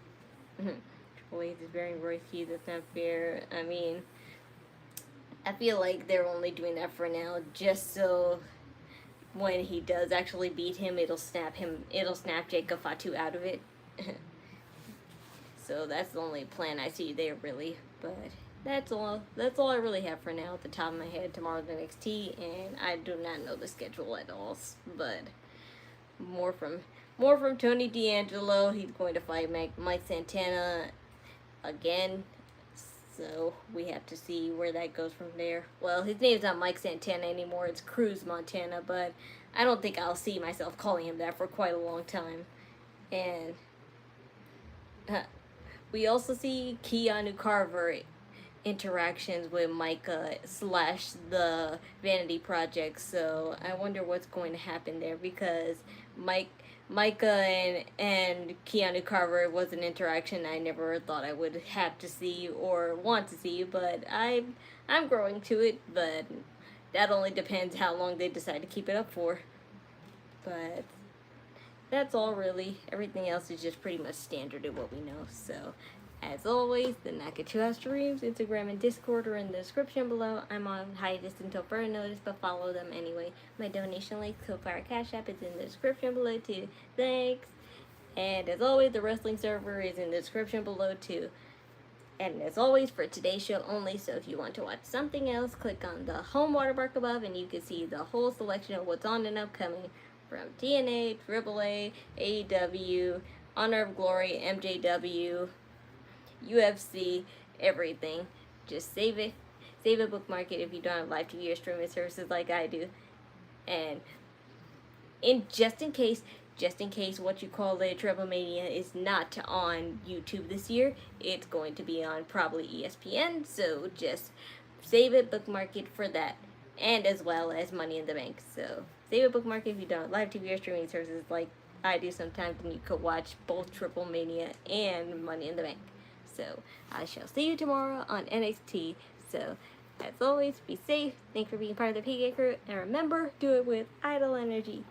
Triple H is bearing Roy Keys. That's not fair. I mean, I feel like they're only doing that for now just so when he does actually beat him, it'll snap Jacob Fatu out of it. So that's the only plan I see there, really. But that's all I really have for now at the top of my head. Tomorrow's NXT, and I do not know the schedule at all. But more from Tony D'Angelo. He's going to fight Mike Santana again. So we have to see where that goes from there. Well, his name's not Mike Santana anymore. It's Cruz Montana, but I don't think I'll see myself calling him that for quite a long time. And we also see Keanu Carver interactions with Micah / the Vanity Project. So I wonder what's going to happen there, because Micah and Keanu Carver was an interaction I never thought I would have to see or want to see, but I'm growing to it, but that only depends how long they decide to keep it up for. But that's all, really. Everything else is just pretty much standard of what we know. So as always, the Knockin Chu Out streams, Instagram and Discord are in the description below. I'm on hiatus until further notice, but follow them anyway. My donation link to our Cashapp is in the description below too. Thanks. And as always, the wrestling server is in the description below too. And as always, for today's show only, so if you want to watch something else, click on the home watermark above and you can see the whole selection of what's on and upcoming from TNA, AAA, AEW, Honor of Glory, MJW, UFC, everything. Just save it, bookmark it if you don't have live TV or streaming services like I do. And just in case what you call it, Triple Mania is not on YouTube this year, it's going to be on probably ESPN, so just save it, bookmark it for that, and as well as Money in the Bank. So save it, bookmark it if you don't have live TV or streaming services like I do sometimes, and you could watch both Triple Mania and Money in the Bank. So I shall see you tomorrow on NXT. So as always, be safe. Thanks for being part of the Pikay crew. And remember, do it with idle energy.